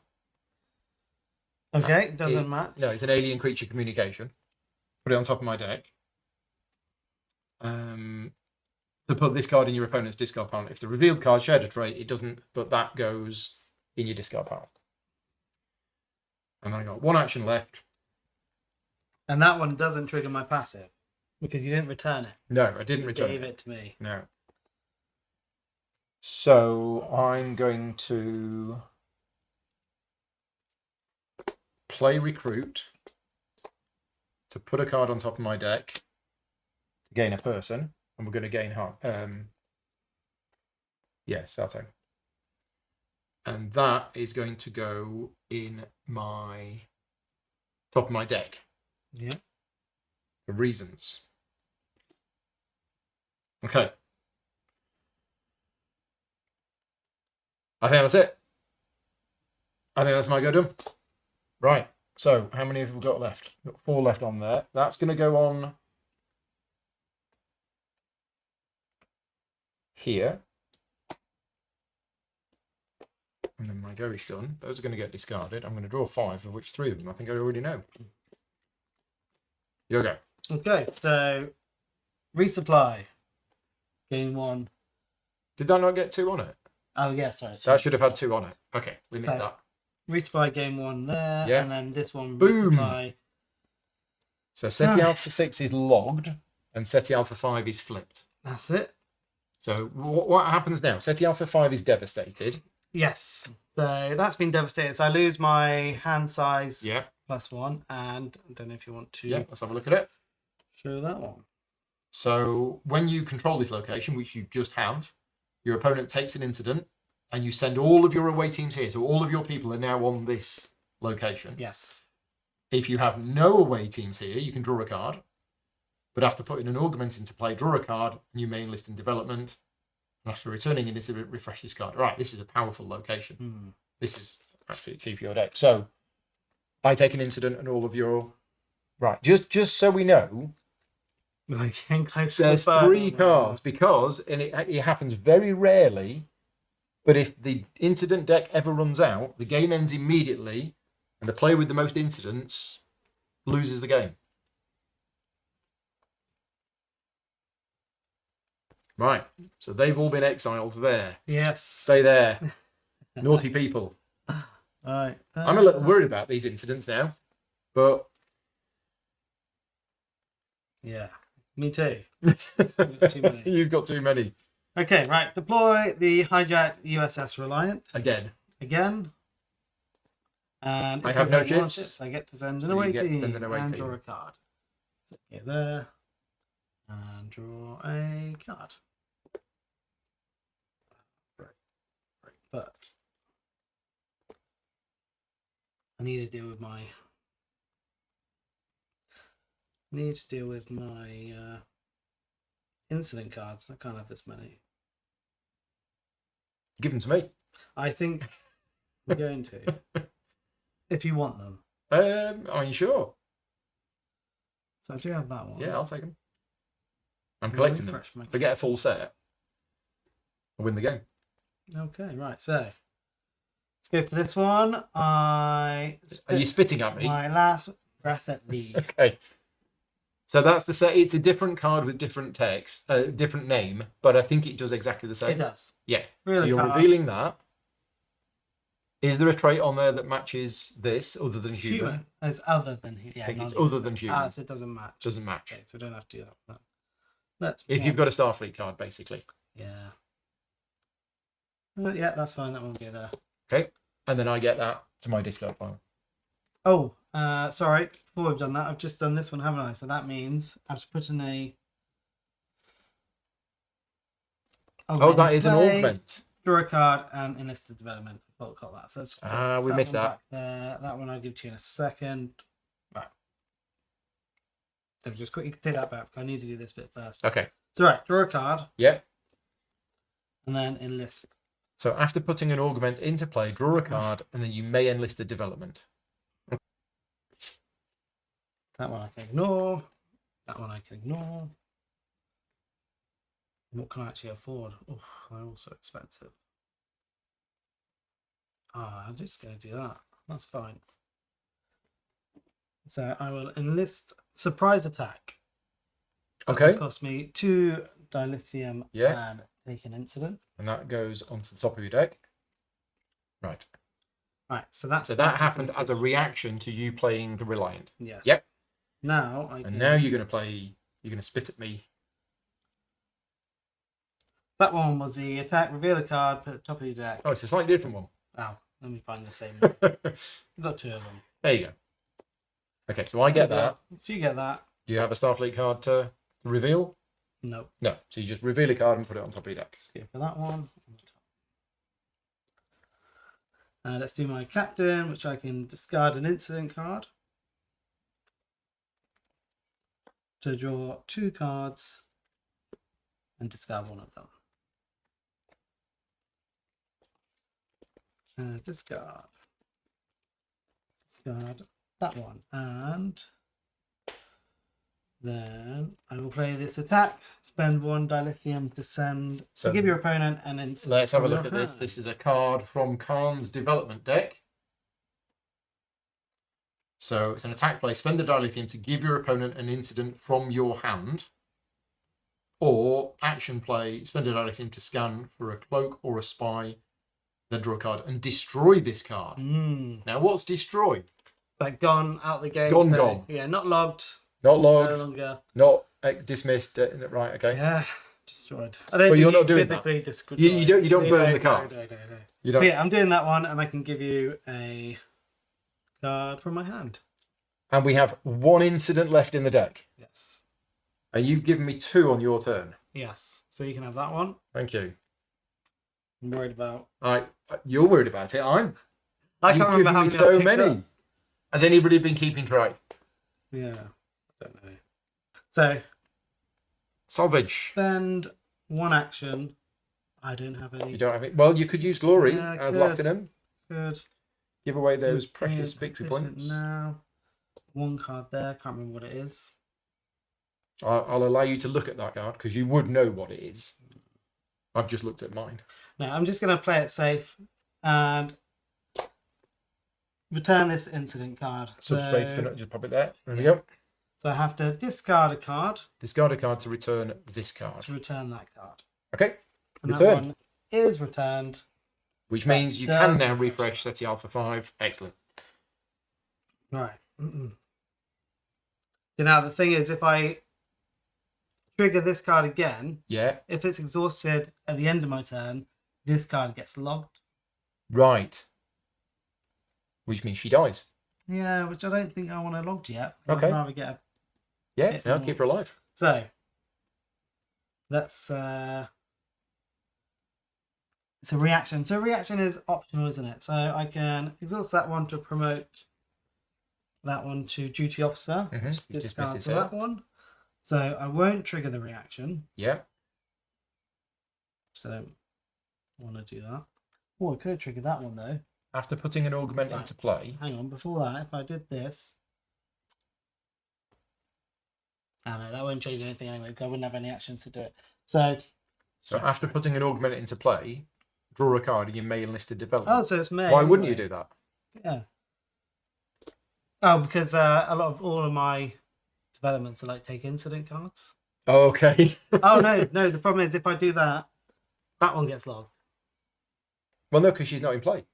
Okay, doesn't match. No, it's an alien creature communication. Put it on top of my deck. To put this card in your opponent's discard pile. If the revealed card shared a trait, it doesn't, but that goes in your discard pile. And then I got 1 action left. And that one doesn't trigger my passive because you didn't return it. No, I didn't return Gave it to me. No. So I'm going to play Recruit to put a card on top of my deck to gain a person, and we're going to gain Sato. And that is going to go in my top of my deck. Yeah. For reasons. Okay. I think that's it. I think that's my go done. Right. So, how many have we got left? We've got 4 left on there. That's going to go on here. And then my go is done. Those are going to get discarded. I'm going to draw 5, of which 3 of them I think I already know. Your go. Okay, so resupply. Gain 1. Did that not get 2 on it? Oh, yeah, sorry. That should have had 2 on it. Okay, we missed that. Resupply game 1 there, Yeah. and then this one Boom. resupply. So SETI Alpha 6 is logged, and SETI Alpha 5 is flipped. That's it. So what happens now? SETI Alpha 5 is devastated. Yes. So that's been devastated. So I lose my hand size Yeah. +1, and I don't know if you want to Yeah, let's have a look at it. show that one. So when you control this location, which you just have, your opponent takes an incident, and you send all of your away teams here. So all of your people are now on this location. Yes. If you have no away teams here, you can draw a card. But after putting an augment into play, draw a card, new main list in development, After returning an incident, refresh this card. Right, this is a powerful location. This is absolutely key for your deck. So I take an incident and all of your... Right, just so we know, Like, getting close to there's the bird. 3 cards because, and it happens very rarely, but if the incident deck ever runs out, the game ends immediately, and the player with the most incidents loses the game. Right, so they've all been exiled there. Yes. Stay there. Naughty people. Right. I'm a little worried about these incidents now, but... Yeah, me too. Too many. You've got too many. Okay, right. Deploy the hijacked USS Reliant. Again. And I if have no don't want ships. it, I get to send an So you away get to team send an away and team. draw a card. So get there and draw a card. Right. But I need to deal with my incident cards. I can't have this many. Give them to me. I think I'm going to. If you want them. I mean, sure. So I do have that one. Yeah, I'll take them. I'm collecting them. Refresh my If I get a full set, I win the game. Okay, right. So let's go for this one. Are you spitting at me? My last breath at thee. Okay. So that's the set. It's a different card with different text, different name, but I think it does exactly the same. It does. Yeah. Really so you're card. revealing that. Is there a trait on there that matches this other than human? As other than human. Yeah, I think it's non-human. other than human. So it doesn't match. Doesn't match. Okay, so we don't have to do that. No. Let's. If you've got a Starfleet card, basically. Yeah. Yeah, that's fine. That won't be there. Okay. And then I get that to my discard pile. Oh, sorry. Before we've done that, I've just done this one, haven't I? So that means I have to put in a. Oh, that is an augment. Draw a card and enlisted development. I got that. So We missed one that. back there. That one I'll give to you in a second. Right. So just quickly take that back. I need to do this bit first. Okay. So right, draw a card. Yep. And then enlist. So after putting an augment into play, draw a card, and then you may enlist a development. That one I can ignore. That one I can ignore. What can I actually afford? Oh, they're all so expensive. I'm just going to do that. That's fine. So I will enlist surprise attack. That Okay. will cost me 2 dilithium and take an incident. And that goes onto the top of your deck. Right. Right. So that happened as a reaction to you playing the Reliant. Yes. Yep. Now now you're going to play. You're going to spit at me. That one was the attack. Reveal a card. Put at the top of your deck. Oh, it's a slightly different one. Oh, let me find the same one. I've got 2 of them. There you go. Okay, so I get that. If you get that. Do you have a Starfleet card to reveal? No. No. So you just reveal a card and put it on top of your deck. Go for that one. Let's do my captain, which I can discard an incident card to draw 2 cards and discard one of them. Discard that one, and then I will play this attack. Spend 1 dilithium to send. So give your opponent an incident. Let's have a look at this. This is a card from Khan's development deck. So it's an attack play. Spend the dilithium to give your opponent an incident from your hand. Or action play. Spend a dilithium to scan for a cloak or a spy. Then draw a card and destroy this card. Now, what's destroy? Like gone out the game. Gone. Yeah, not logged. Not logged. No longer. Not dismissed. Right. Okay. Yeah, destroyed. I don't. But think you're not doing that. You don't burn the card. No. You don't. So yeah, I'm doing that one, and I can give you a card from my hand. And we have 1 incident left in the deck. Yes. And you've given me 2 on your turn. Yes. So you can have that one. Thank you. I'm worried about. You're worried about it. I can't remember how many. So many. Has anybody been keeping track? Yeah. I don't know. So Salvage. spend 1 action I don't have any. You don't have it. Well, you could use glory Yeah, as good. Latinum. Good. Give away those Seems precious good. victory Efficient points. now. One card there. Can't remember what it is. I'll allow you to look at that card because you would know what it is. I've just looked at mine. No, I'm just going to play it safe and return this incident card. Subspace, just pop it there. There we go. So I have to discard a card. Discard a card to return this card. To return that card. Okay. And Return. that one is returned. Which means you can now refresh SETI Alpha 5. Excellent. Right. So now the thing is, if I trigger this card again, if it's exhausted at the end of my turn, this card gets logged. Right. Which means she dies. Yeah, which I don't think I want to logged yet. Okay. I'd rather get keep her alive. So that's it's a reaction. So reaction is optional, isn't it? So I can exhaust that one to promote that one to duty officer. Discard to that one. So I won't trigger the reaction. Yeah. So I don't want to do that. Oh, I could have triggered that one though. After putting an augment into play. Hang on, before that, if I did this. I know that won't change anything anyway, because I wouldn't have any actions to do it. So after putting an augment into play, draw a card in your May enlisted development. Oh, so it's May. Why wouldn't you do that? Yeah. Oh, because all of my developments are like take incident cards. Oh, okay. Oh no. The problem is if I do that, that one gets logged. Well, no, because she's not in play.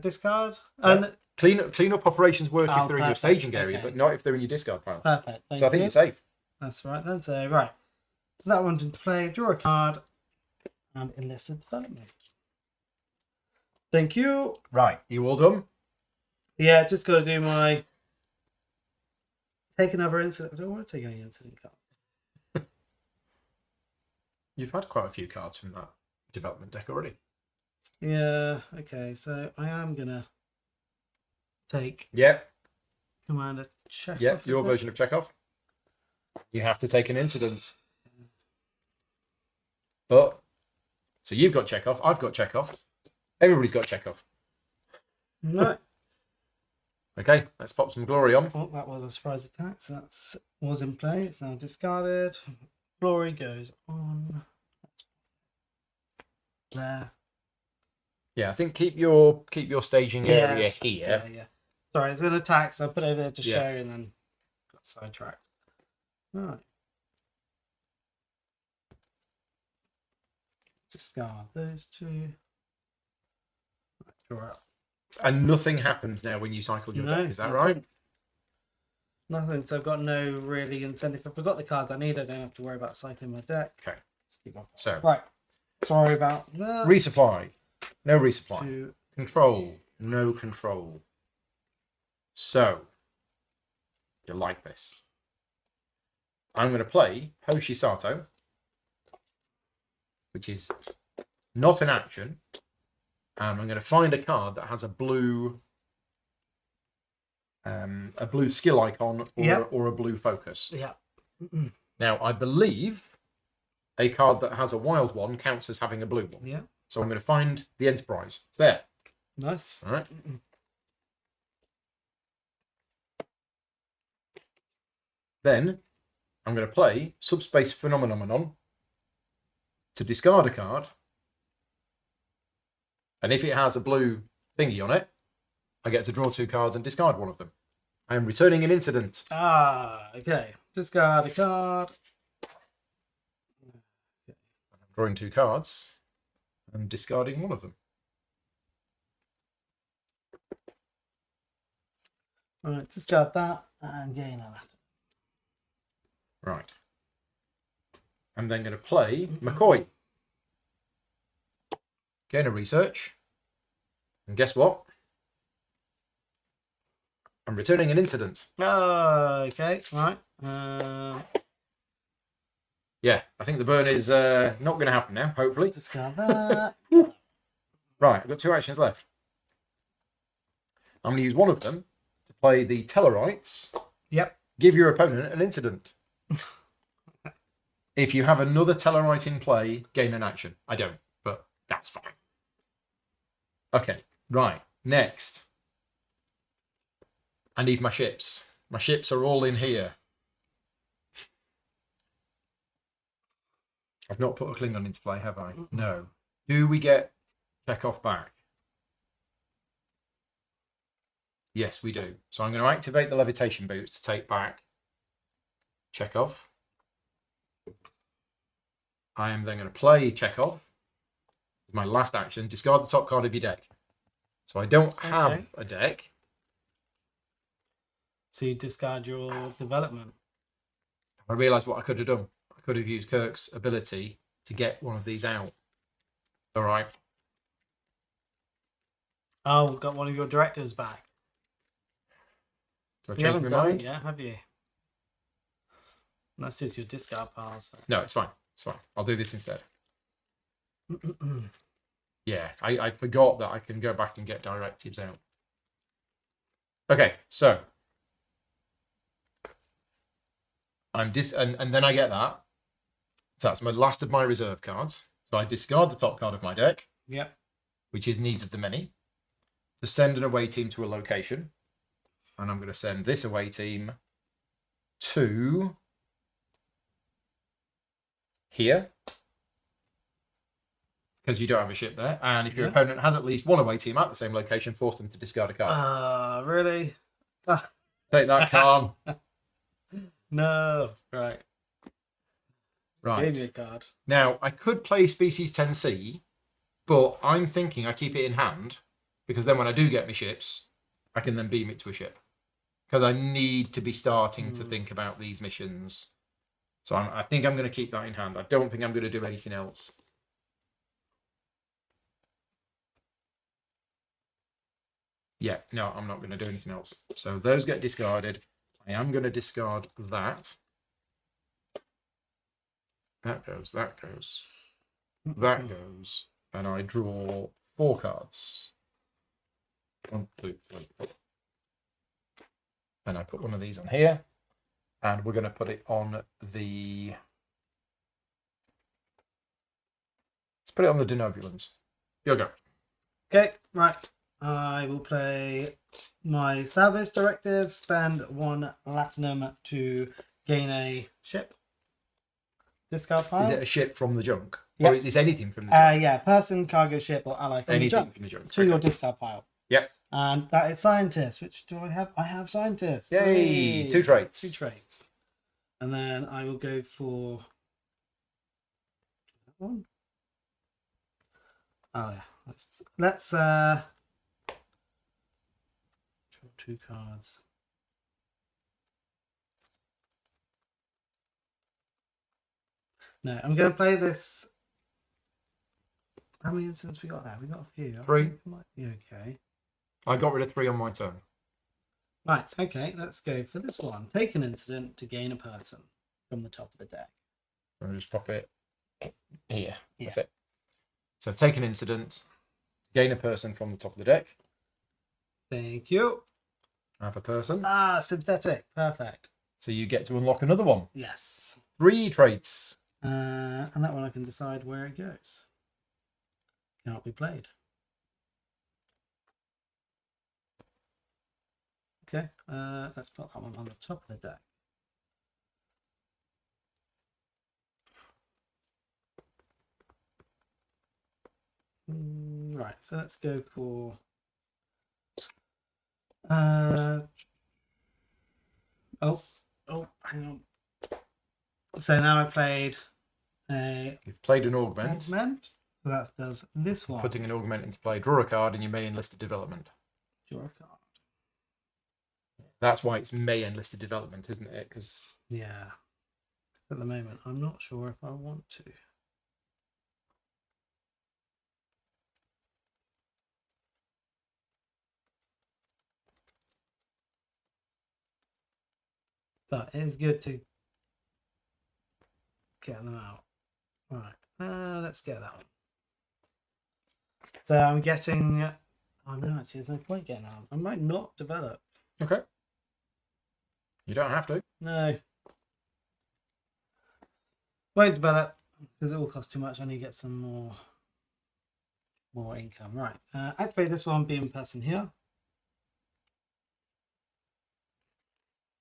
Discard. Yeah. Clean up operations work if they're in your staging area, okay. but not if they're in your discard pile. Perfect. So I think you're safe. That's right then. So right, that one to play. Draw a card, and enlisted development. Thank you. Right, you all done? Yeah, just got to do my take another incident. I don't want to take any incident card. You've had quite a few cards from that development deck already. Yeah. Okay. So I am gonna take. Commander Chekhov. Yep, your version of Chekhov. You have to take an incident. But, so you've got Chekhov, I've got Chekhov. Everybody's got Chekhov. No. Okay, let's pop some glory on. Oh, that was a surprise attack. So that was in play. It's now discarded. Glory goes on. That's there. Yeah, I think keep your staging area here. Yeah. Sorry, it's an attack, so I put it over there to show and then got sidetracked. Right. Discard those two. Draw out. And nothing happens now when you cycle your deck, is that right? Nothing, so I've got no really incentive. If I've got the cards I need, I don't have to worry about cycling my deck. Okay. So right. Sorry about that. Resupply. No resupply. Control. No control. So you like this. I'm going to play Hoshi Sato, which is not an action. And I'm going to find a card that has a blue skill icon or a blue focus. Yeah. Now, I believe a card that has a wild one counts as having a blue one. Yeah. So I'm going to find the Enterprise. It's there. Nice. All right. Then I'm going to play Subspace Phenomenon to discard a card. And if it has a blue thingy on it, I get to draw 2 cards and discard one of them. I am returning an incident. Okay. Discard a card. I'm drawing 2 cards and discarding one of them. Alright, discard that and gain that. Right. I'm then going to play McCoy. Gain a research. And guess what? I'm returning an incident. Okay, right. Yeah, I think the burn is not going to happen now, hopefully. Discard that. Right, I've got 2 actions left. I'm going to use one of them to play the Tellarites. Yep. Give your opponent an incident. If you have another Tellarite in play, gain an action. I don't. That's fine. Okay, right. Next. I need my ships. My ships are all in here. I've not put a Klingon into play, have I? No. Do we get Chekhov back? Yes, we do. So I'm going to activate the levitation boots to take back Chekhov. I am then going to play Chekhov. As my last action, discard the top card of your deck. So I don't have a deck. So you discard your development. I realised what I could have done. I could have used Kirk's ability to get one of these out. All right. Oh, we've got one of your directors back. Do I You change haven't my done mind? it yet, have you? That's just your discard pile. So. No, it's fine. It's fine. I'll do this instead. Yeah, I forgot that I can go back and get directives out. Okay, so I'm and then I get that. So that's my last of my reserve cards. So I discard the top card of my deck. Yep. Which is Needs of the Many, to send an away team to a location. And I'm going to send this away team to here. Because you don't have a ship there. And if your opponent has at least one away team at the same location, force them to discard a card. Really? Take that, Khan. No. Right. Gave me a card. Now, I could play Species 10C, but I'm thinking I keep it in hand, because then when I do get my ships, I can then beam it to a ship. Because I need to be starting to think about these missions. So I think I'm going to keep that in hand. I don't think I'm going to do anything else. Yeah, no, I'm not going to do anything else. So those get discarded. I am going to discard that. That goes, that goes, that goes. And I draw 4 cards. 1, 2, 3, 4. And I put one of these on here. And we're going to put it on the... Let's put it on the Denobulans. You'll go. Okay, right. I will play my Salvage Directive, spend 1 Latinum to gain a ship. Discard pile. Is it a ship from the junk? Yep. Or is this anything from the junk? Yeah, person, cargo, ship, or ally from Anything the junk. from the junk. To your discard pile. Yep. And that is Scientist. Which do I have? I have Scientist. Yay! 2 traits. 2 traits. And then I will go for that one. Oh yeah. Let's draw 2 cards. No, I'm going to play this. How many incidents we got there? We got a few. 3. I think it might be okay. I got rid of 3 on my turn. Right, okay, let's go for this one. Take an incident to gain a person from the top of the deck. I'll just pop it here. Yeah. That's it. So take an incident, gain a person from the top of the deck. Thank you. Have a person. Synthetic. Perfect. So you get to unlock another one. Yes. 3 traits. And that one I can decide where it goes. Cannot be played. Okay, let's put that one on the top of the deck. Right, so let's go for hang on. So now I played a You've played an augment. So that does this one. Putting an augment into play, draw a card, and you may enlist a development. Draw a card. That's why it's may enlist a development, isn't it? Because Yeah. At the moment, I'm not sure if I want to. But it is good to get them out. Right, let's get that one. So I'm getting... Oh no, actually, there's no point getting that one. I might not develop. okay. You don't have to. No. Won't develop, because it will cost too much. I need to get some more more income. Right. Activate this one being person here.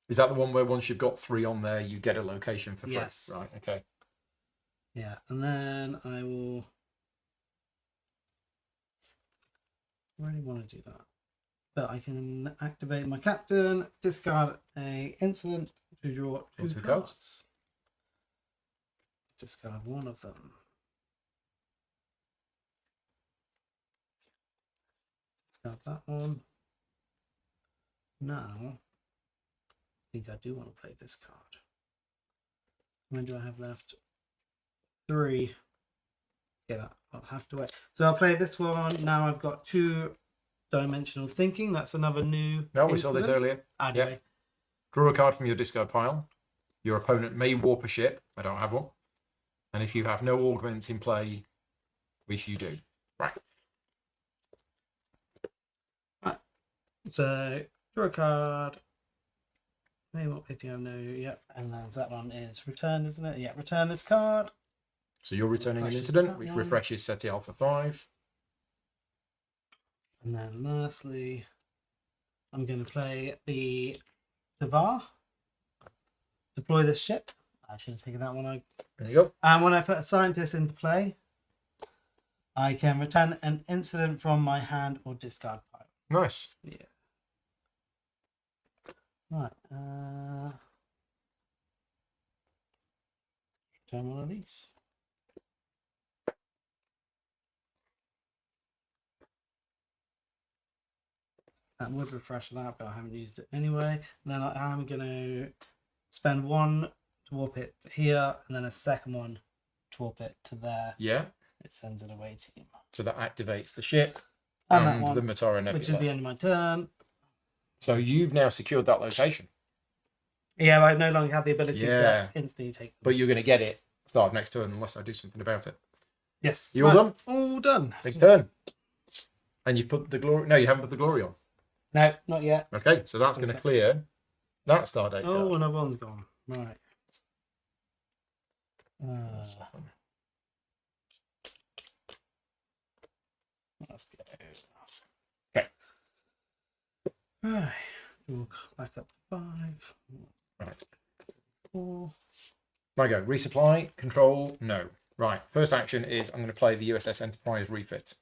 Is that the one where once you've got 3 on there, you get a location for free? Yes. Right, okay. Yeah, and then I will really want to do that. But I can activate my captain, discard a incident to draw two cards. Discard one of them. Discard that one. Now, I think I do want to play this card. How many do I have left? 3. Yeah, I'll have to wait. So I'll play this one. Now I've got 2-dimensional thinking. That's another new. No, we saw this earlier. Anyway. Yep. Draw a card from your discard pile. Your opponent may warp a ship. I don't have one. And if you have no augments in play, which you do. Right. So draw a card. Name up if you have no. Yep. And then that one is return, isn't it? Yeah, return this card. So you're returning an incident, which refreshes SETI Alpha 5. And then lastly, I'm going to play the Devar. Deploy this ship. I should have taken that one. There you go. And when I put a scientist into play, I can return an incident from my hand or discard pile. Nice. Yeah. Right. Return one of these. That would refresh that, but I haven't used it anyway. And then I am going to spend 1 to warp it here, and then a second one to warp it to there. Yeah. It sends it away team. So that activates the ship and that one, the Matara Nebula. Which is the end of my turn. So you've now secured that location. Yeah, I no longer have the ability to instantly take them. But you're going to get it start of next turn unless I do something about it. Yes. You all done? All done. Big turn. And you've put the glory... No, you haven't put the glory on. No, not yet. Okay, so that's going to clear that Stardate Oh, card. another one's gone. Right. Let's go. Okay. Right. We'll back up to 5. Right. 4. Right, go. Resupply, control, no. Right, first action is I'm going to play the USS Enterprise refit.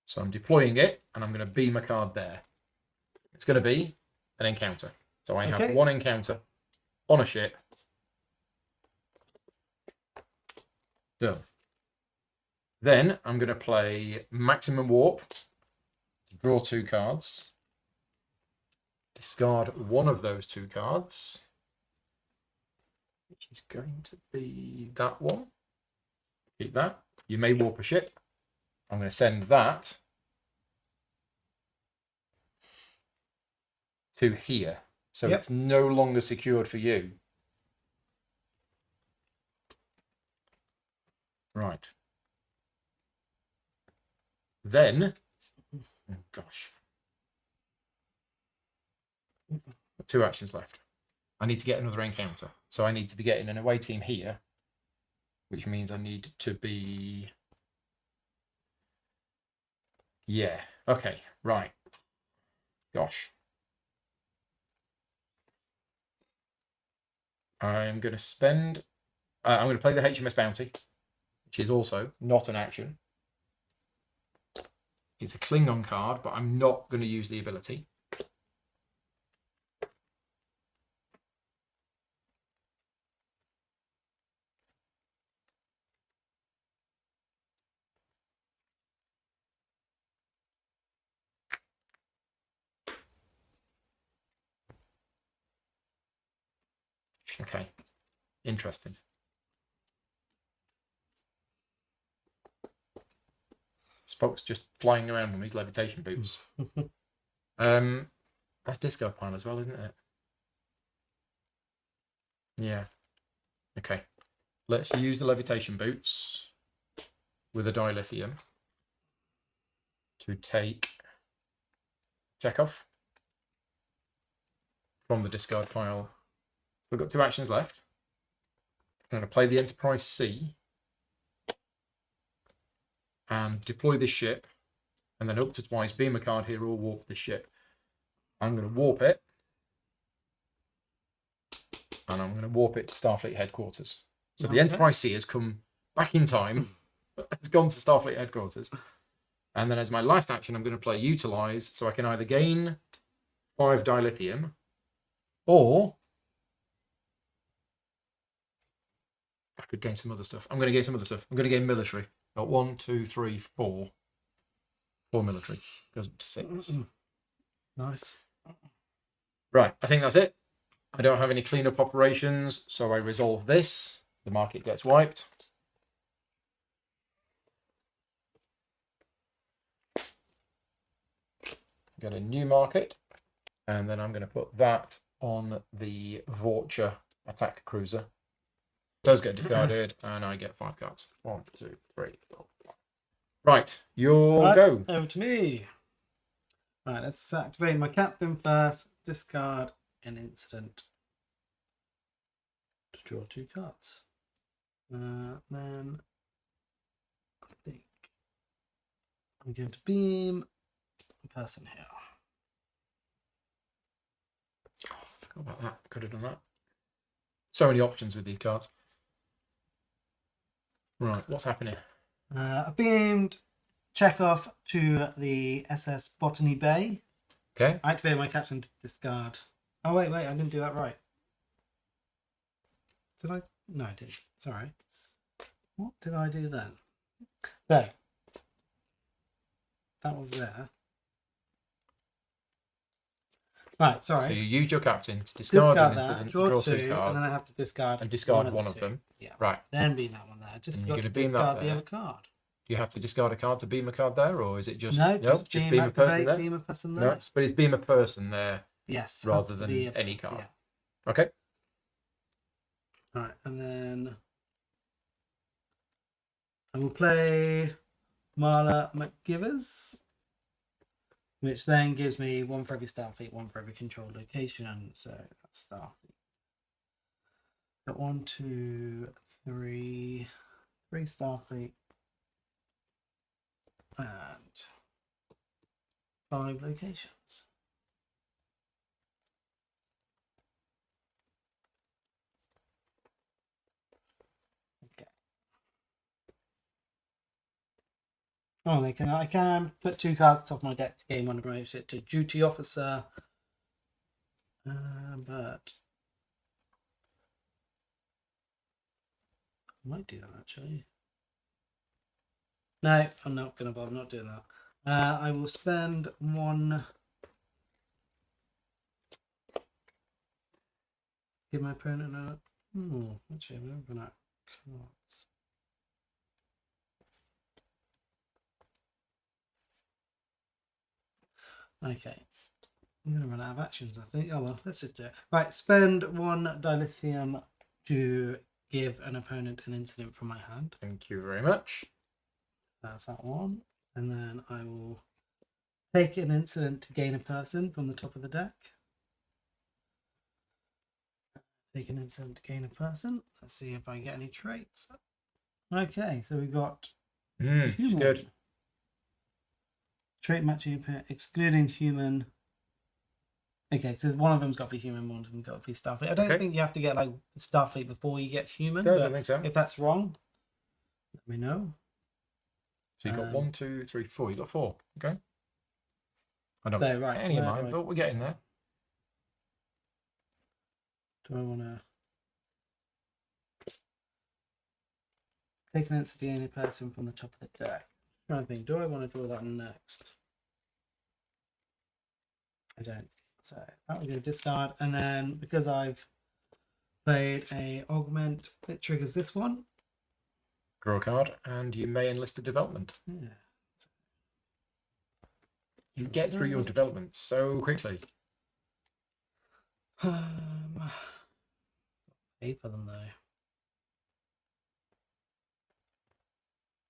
So I'm deploying it, and I'm going to beam a card there. It's going to be an encounter. So I have 1 encounter on a ship. Done. Then I'm going to play Maximum Warp, draw 2 cards, discard one of those 2 cards, which is going to be that one. Keep that. You may warp a ship. I'm going to send that to here. So it's no longer secured for you. Right. Then, oh gosh. 2 actions left. I need to get another encounter. So I need to be getting an away team here, which means I need to be... Yeah. Okay. Right. Gosh. I'm going to spend... I'm going to play the HMS Bounty, which is also not an action. It's a Klingon card, but I'm not going to use the ability. Okay, interesting. Spock's just flying around on his levitation boots. That's discard pile as well, isn't it? Yeah. Okay. Let's use the levitation boots with a dilithium to take Chekhov from the discard pile. We've got 2 actions left. I'm going to play the Enterprise C. and deploy this ship, and then up to twice beam a card here or warp the ship. I'm going to warp it, and I'm going to warp it to Starfleet headquarters. So the Enterprise C has come back in time. It's gone to Starfleet headquarters. And then as my last action, I'm going to play Utilize, so I can either gain 5 dilithium, or I could gain some other stuff. I'm going to gain some other stuff. I'm going to gain military. Got 1, 2, 3, 4. 4 military. Goes up to 6. Nice. Right, I think that's it. I don't have any cleanup operations, so I resolve this. The market gets wiped. Get a new market, and then I'm going to put that on the Vorcha attack cruiser. Those get discarded, and I get 5 cards. 1, 2, 3, 4, 5. Right, your go. Over to me. Right, let's activate my captain first. Discard an incident to draw 2 cards. Then I think I'm going to beam a person here. Oh, I forgot about that. Could have done that. So many options with these cards. Right, what's happening? I beamed Chekhov to the SS Botany Bay. Okay. I activate my captain to discard. Oh, wait, I didn't do that right. Did I? No, I didn't. Sorry. What did I do then? So, that was there. Right, sorry. So you use your captain to discard an incident, draw 2 cards, and then I have to discard one of them. Yeah. Right. Then beam that one there. Just And forgot you're to gonna beam that discard the there. other card. Do you have to discard a card to beam a card there, or is it just No, just just beam a person there? beam a person there. No, but it's beam a person there Yes. rather than any card. Yeah. Okay. Right, and then I will play Marla McGivers, which then gives me 1 for every Starfleet, 1 for every controlled location. So that's Starfleet. Got 1, 2, 3 Starfleet, and 5 locations. Okay. Oh, I can put 2 cards top of my deck to gain 1 and promote it to duty officer. But I might do that actually. No, I'm not gonna bother. I'm not doing that. I will spend 1. Give my opponent a. Actually, I'm gonna cards. Okay. I'm gonna run out of actions, I think. Oh well, let's just do it. Right, spend 1 dilithium to give an opponent an incident from my hand. Thank you very much. That's that one. And then I will take an incident to gain a person from the top of the deck. Take an incident to gain a person. Let's see if I get any traits. Okay, so we got human. Good. Trait matching, excluding human. Okay, so one of them's got to be human, one of them's got to be Starfleet. I don't think you have to get like Starfleet before you get human. No, I don't think so. If that's wrong, let me know. So you got 1, 2, 3, 4. You got 4. Okay. I don't So, right, any of mine, but we're getting there. Do I want to take an incident to gain a person from the top of the deck? I'm trying to think, do I want to draw that next? I don't. So that will go discard, and then because I've played a augment, it triggers this one. Draw a card, and you may enlist a development. Yeah. You get through your development so quickly. Pay for them though.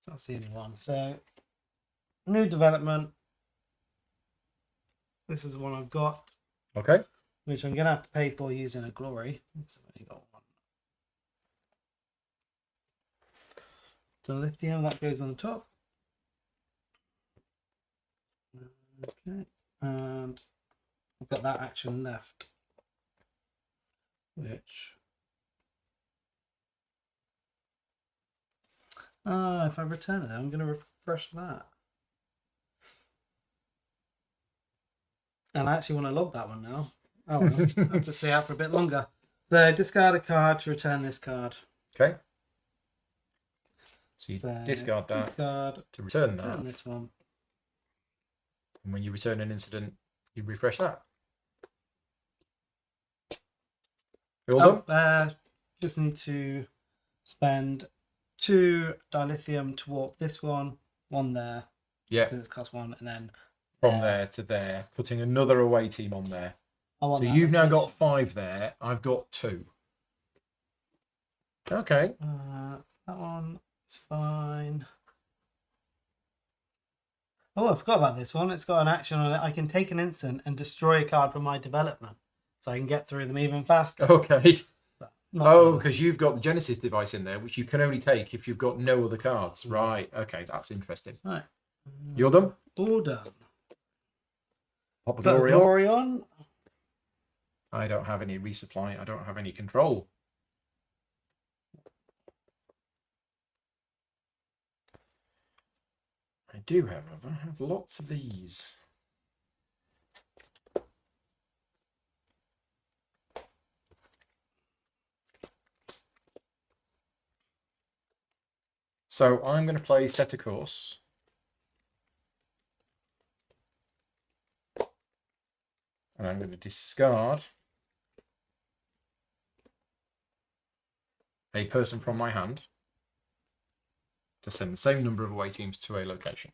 That's the only one. So new development. This is the one I've got. Okay. Which I'm gonna have to pay for using a glory. I've only got 1. The lithium that goes on the top. Okay, and I've got that action left, which if I return it, I'm going to refresh that. And I actually want to log that one now. Oh, well, I'll have to stay out for a bit longer. So discard a card to return this card. Okay. So you discard that to return that. Return this one. And when you return an incident, you refresh that. You all done? Just need to spend 2 dilithium to warp this one there. Yeah. Because it's cost 1, and then from there to there, putting another away team on there. So you've now got 5 there. I've got 2. Okay. That one is fine. Oh, I forgot about this one. It's got an action on it. I can take an instant and destroy a card from my development, so I can get through them even faster. Okay. Oh, because you've got the Genesis device in there, which you can only take if you've got no other cards. Right. Okay, that's interesting. Right. You're done? All done. Pop the glory on. I don't have any resupply. I don't have any control. I do, however, have lots of these. So I'm going to play Set a Course. And I'm going to discard a person from my hand to send the same number of away teams to a location.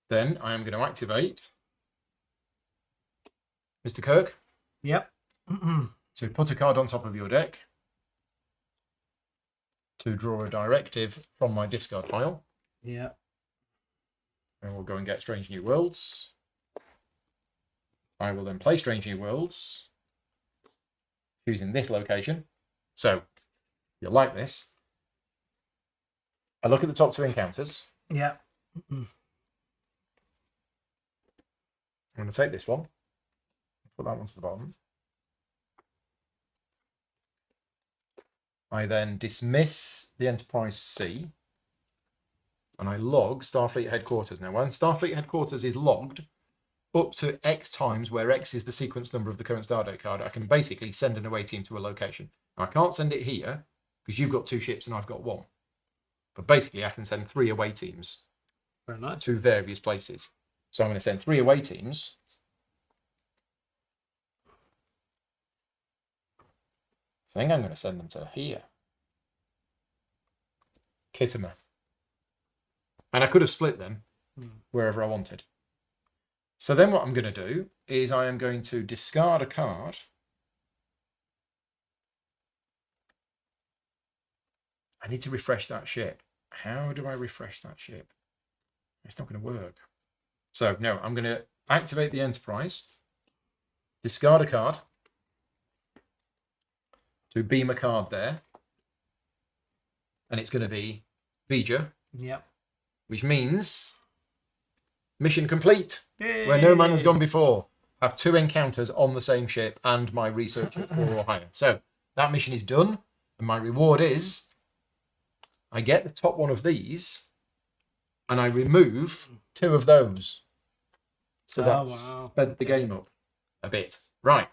Then I am going to activate Mr. Kirk. Yep. To put a card on top of your deck to draw a directive from my discard pile. Yeah. And we'll go and get Strange New Worlds. I will then play Strange New Worlds, choosing this location. So, you'll like this. I look at the top 2 encounters. Yeah. I'm going to take this one, put that one to the bottom. I then dismiss the Enterprise C, and I log Starfleet Headquarters. Now, when Starfleet Headquarters is logged up to X times, where X is the sequence number of the current Stardate card, I can basically send an away team to a location. Now, I can't send it here, because you've got 2 ships and I've got 1. But basically, I can send 3 away teams Very nice. to various places. So I'm going to send 3 away teams. I think I'm going to send them to here. Kittimer. And I could have split them wherever I wanted. So then what I'm going to do is I am going to discard a card. I need to refresh that ship. How do I refresh that ship? It's not going to work. So no, I'm going to activate the Enterprise, discard a card, to beam a card there, and it's going to be Vija. Yep. Which means mission complete. Yay! Where no man has gone before. Have 2 encounters on the same ship and my research at 4 or higher. So that mission is done, and my reward is I get the top one of these, and I remove 2 of those. So that's sped the game up a bit. Right.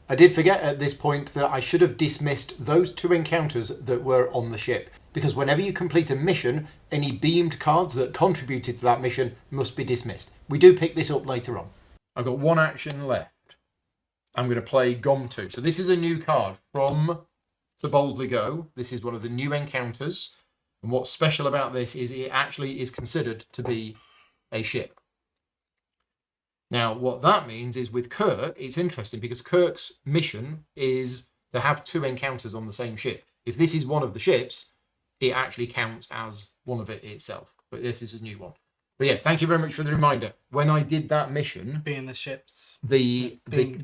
I did forget at this point that I should have dismissed those 2 encounters that were on the ship, because whenever you complete a mission, any beamed cards that contributed to that mission must be dismissed. We do pick this up later on. I've got 1 action left. I'm going to play Gom2. So this is a new card from To Boldly Go. This is one of the new encounters. And what's special about this is it actually is considered to be a ship. Now, what that means is with Kirk, it's interesting because Kirk's mission is to have 2 encounters on the same ship. If this is one of the ships, it actually counts as one of it itself. But this is a new one. But yes, thank you very much for the reminder. When I did that mission, being the ships, the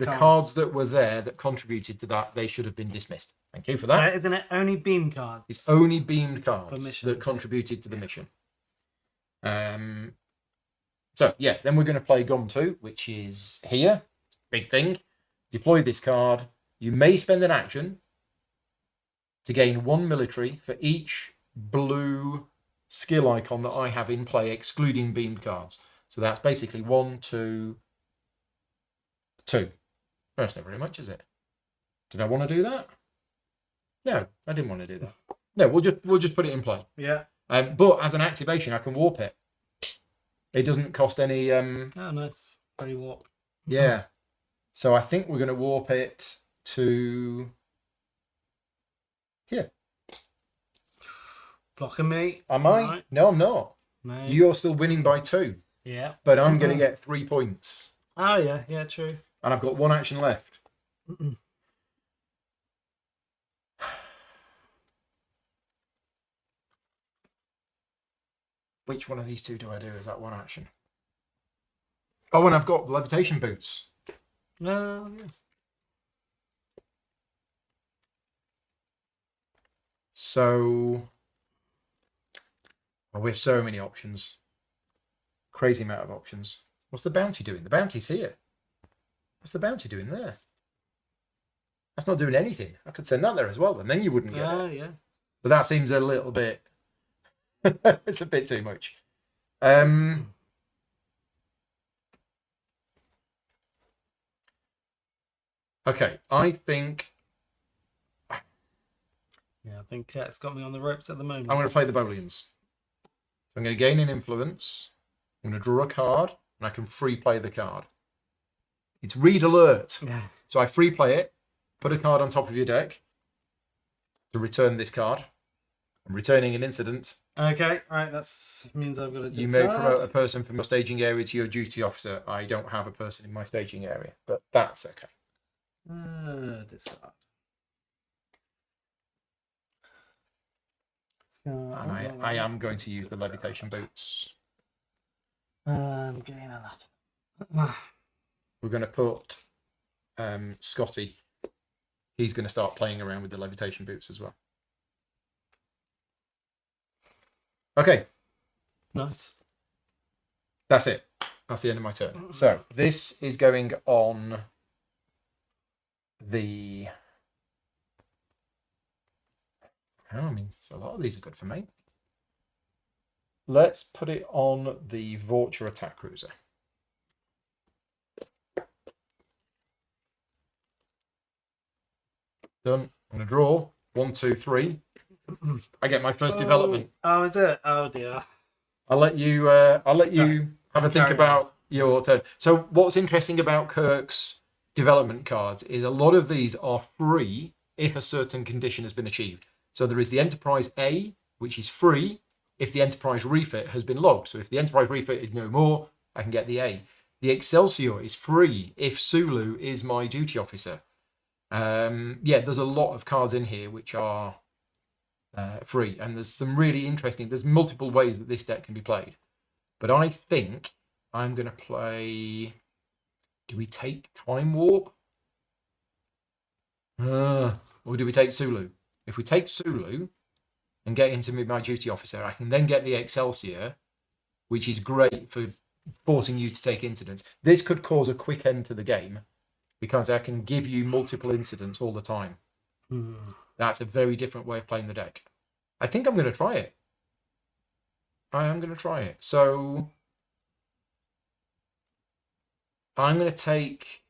cards that were there that contributed to that, they should have been dismissed. Thank you for that. Isn't it only beam cards? It's only beamed cards missions, that contributed to the mission. So, yeah, then we're going to play Gum 2, which is here. Big thing. Deploy this card. You may spend an action to gain 1 military for each blue skill icon that I have in play, excluding beamed cards. So that's basically 1, 2, 2. That's not very much, is it? Did I want to do that? No, I didn't want to do that. No, we'll just put it in play. Yeah. But as an activation, I can warp it. It doesn't cost any. Oh, nice. Very warp. Yeah. So I think we're going to warp it to here. Blocking me. Am I? Right. No, I'm not. No. You're still winning by 2. Yeah. But I'm going to get 3 points. Oh, yeah. Yeah, true. And I've got 1 action left. Which one of these 2 do I do as that 1 action? Oh, and I've got levitation boots. Yeah. So, we have so many options. Crazy amount of options. What's the bounty doing? The bounty's here. What's the bounty doing there? That's not doing anything. I could send that there as well, and then you wouldn't get it. Yeah. But that seems a little bit... it's a bit too much. Okay, I think... Yeah, I think it's got me on the ropes at the moment. I'm going to play the Bolians. So I'm going to gain an influence. I'm going to draw a card, and I can free play the card. It's read alert. Yeah. So I free play it, put a card on top of your deck to return this card. I'm returning an incident. Okay, right, that means I've got to discard. You may promote a person from your staging area to your duty officer. I don't have a person in my staging area, but that's okay. Discard. And I am going to use the levitation boots. Gain a lot. We're going to put Scotty. He's going to start playing around with the levitation boots as well. Okay. Nice. That's it. That's the end of my turn. So this is going on the... I mean, a lot of these are good for me. Let's put it on the Vorcha attack cruiser. Done. I'm going to draw. 1, 2, 3. I get my first development. Oh, is it? Oh dear. I'll let you have a think Carry about your turn. So what's interesting about Kirk's development cards is a lot of these are free if a certain condition has been achieved. So there is the Enterprise A, which is free if the Enterprise refit has been logged. So if the Enterprise refit is no more, I can get the A. The Excelsior is free if Sulu is my duty officer. Yeah, there's a lot of cards in here which are free, and there's some really interesting... There's multiple ways that this deck can be played. But I think I'm going to play... Do we take Time Warp? Or do we take Sulu? If we take Sulu and get into my duty officer, I can then get the Excelsior, which is great for forcing you to take incidents. This could cause a quick end to the game because I can give you multiple incidents all the time. That's a very different way of playing the deck. I think I'm going to try it. I am going to try it. So I'm going to take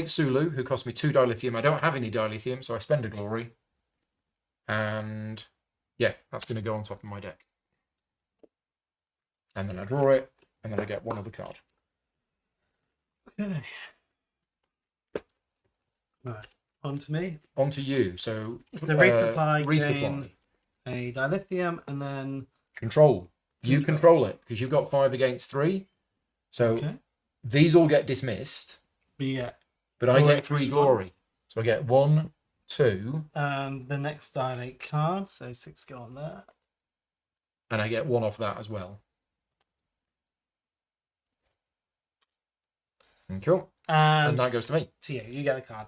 Sulu, who cost me 2 dilithium. I don't have any dilithium, so I spend a glory. And yeah, that's going to go on top of my deck. And then I draw it, and then I get one other card. Okay. Right. On to me. On to you. So The resupply, resupply. gain a dilithium, and then Control. You control it, because you've got 5 against 3. So these all get dismissed. Yeah. But I get 3 glory. So I get 1, 2. And the next Stardate card, so 6 go on there. And I get 1 off that as well. And cool. And that goes to me. So yeah, you get the card.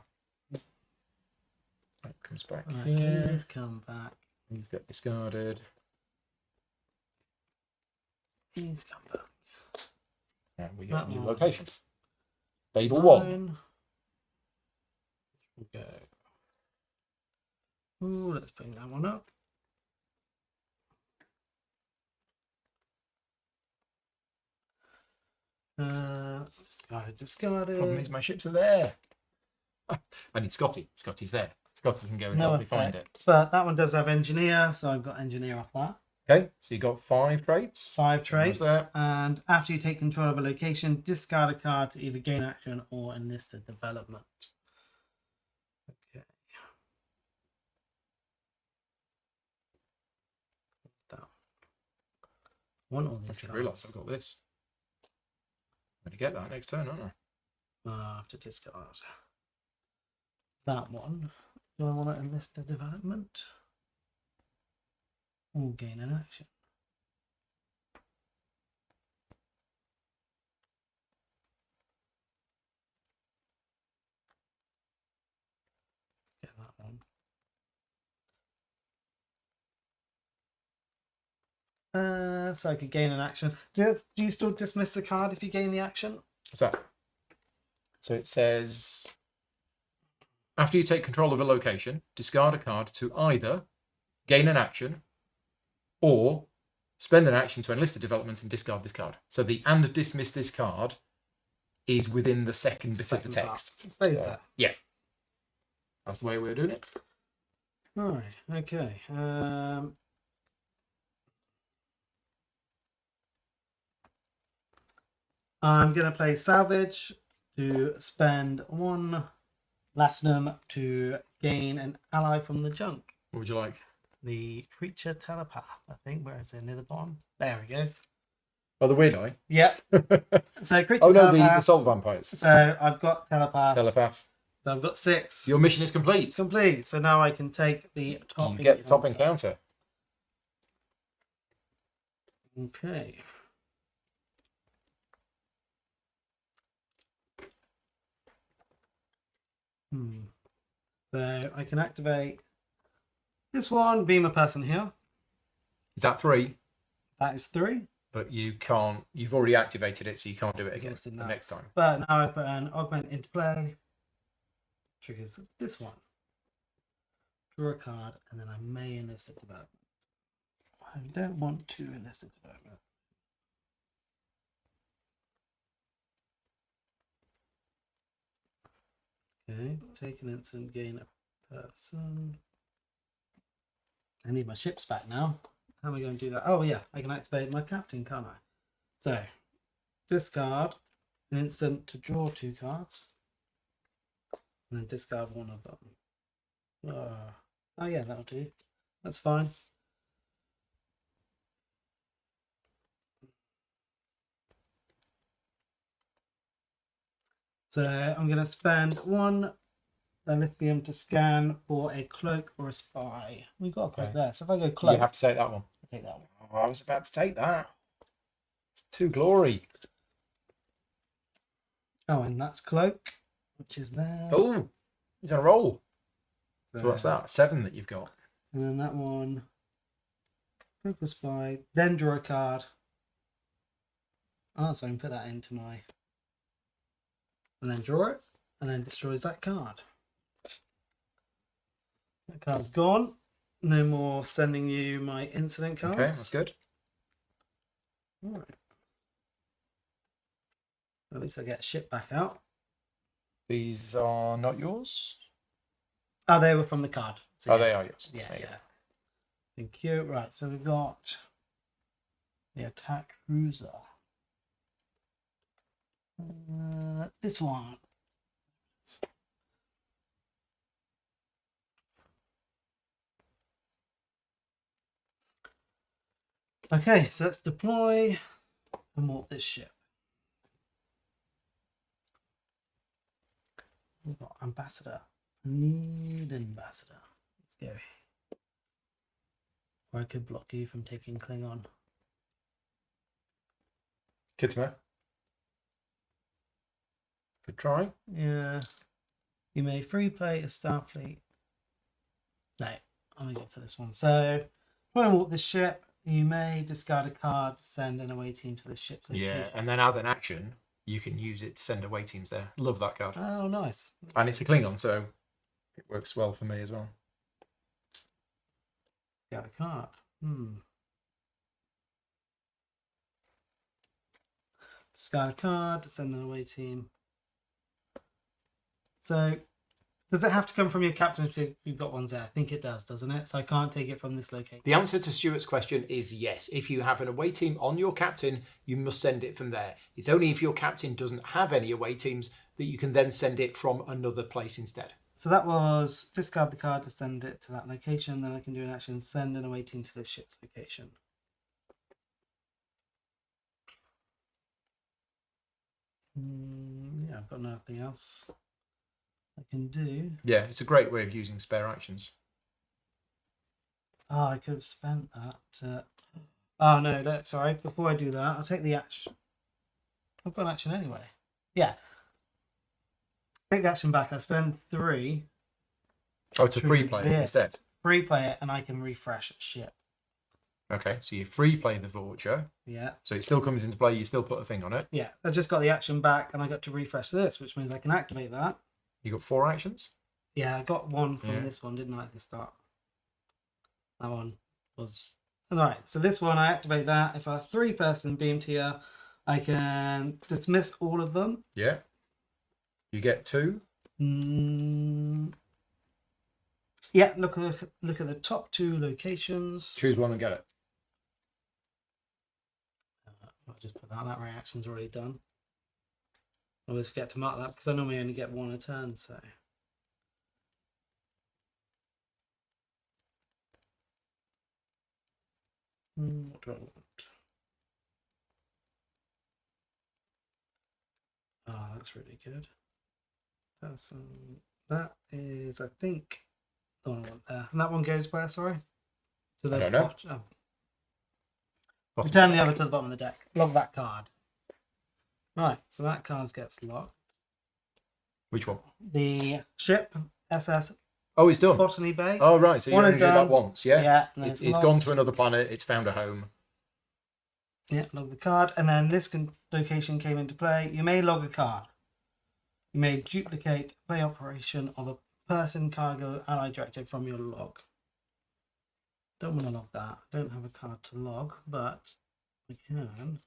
That comes back Right, here. he's come back. He's got discarded. He's come back. And we get a new one. location. Babel 1. 9. We'll go. Ooh, let's bring that one up. Discarded. Problem is my ships are there. I need Scotty. Scotty's there. Scotty can go and help me find it. But that one does have engineer, so I've got engineer off that. Okay, so you got 5 traits. 5 traits. There. And after you take control of a location, discard a card to either gain action or enlisted development. Okay. That one or these I just cards. realised I've got this. I'm going to get that next turn, aren't I? I have to discard that one. Do I want to enlist the development? Or gain an action? Get that one. So I could gain an action. Do you still dismiss the card if you gain the action? What's that? So it says, after you take control of a location, discard a card to either gain an action or spend an action to enlist the development and discard this card. So the and dismiss this card is within the second bit of the text. It stays there. Yeah. That's the way we're doing it. Right, okay. I'm going to play Salvage to spend 1 Latinum to gain an ally from the junk. What would you like? The Creature Telepath, I think. Where is it? Near the bottom? There we go. Oh, the weird eye? Yep. So Creature Oh, no, Telepath. the Soul Vampires. So I've got Telepath. Telepath. So I've got 6. Your mission is complete. It's complete. So now I can take the top. You get the top encounter. Okay. So I can activate this one, beam a person here. Is that 3? That is 3. But you can't, you've already activated it, so you can't do it again Exhausted the now. next time. But now I put an augment into play. Triggers this one. Draw a card, and then I may enlist a development. I don't want to enlist a development. Okay, take an instant, gain a person. I need my ships back now. How am I going to do that? Oh yeah, I can activate my captain, can't I? So, discard an instant to draw 2 cards. And then discard one of them. Oh yeah, that'll do. That's fine. So I'm going to spend 1 lithium to scan for a cloak or a spy. We've got a cloak there. So if I go cloak, You have to take that one. I'll take that one. Oh, I was about to take that. It's too glory. Oh, and that's cloak, which is there. Oh, he's on a roll. So what's that? 7 that you've got. And then that one, cloak or spy. Then draw a card. So I can put that into my, and then draw it, and then destroys that card. That card's gone. No more sending you my incident cards. Okay, that's good. All right. At least I get a ship back out. These are not yours? Oh, they were from the card. So, Oh, they are yours. Yeah, There you yeah. Thank you. Right, so we've got the attack cruiser. This one. Okay, so let's deploy and warp this ship. We've got ambassador. I need an ambassador. Let's go. Or I could block you from taking Klingon. Kittimer. Good try. Yeah. You may free play a Starfleet No, I'm going to go for this one. So, when I walk this ship, you may discard a card to send an away team to this ship's location. Yeah, and then as an action, you can use it to send away teams there. Love that card. Oh, nice. And it's a Klingon, so it works well for me as well. Got a card. Discard a card to send an away team. So, does it have to come from your captain if you've got ones there? I think it does, doesn't it? So I can't take it from this location. The answer to Stuart's question is yes. If you have an away team on your captain, you must send it from there. It's only if your captain doesn't have any away teams that you can then send it from another place instead. So that was discard the card to send it to that location. Then I can do an action, send an away team to this ship's location. Yeah, I've got nothing else I can do. Yeah, it's a great way of using spare actions. Oh, I could have spent that. Oh, no, sorry. Before I do that, I'll take the action. I've got an action anyway. Yeah. Take the action back. I spend 3. Oh, to free play it instead. Free play it, and I can refresh a ship. Okay, so you free play the Vulture. Yeah. So it still comes into play, you still put a thing on it. Yeah, I just got the action back, and I got to refresh this, which means I can activate that. You got 4 actions? Yeah, I got one from this one, didn't I, at the start? That one was... Alright, so this one, I activate that. If a 3-person beam tier, I can dismiss all of them. Yeah. You get 2. Yeah, look at the top 2 locations. Choose one and get it. I'll just put that. That reaction's already done. I always forget to mark that because I normally only get 1 a turn, so... What do I want? Oh, that's really good. That is, I think, the one I want there. And that one goes where, sorry? To the I don't know. Return the other to the bottom of the deck. Log that card. Right, so that card gets locked. Which one? The ship, SS Oh, it's done. Botany Bay. Oh, right. So you only do that once, yeah? Yeah. It's gone to another planet. It's found a home. Yeah, log the card. And then this location came into play. You may log a card. You may duplicate play operation of a person, cargo, ally directive from your log. Don't want to log that. I don't have a card to log, but we can.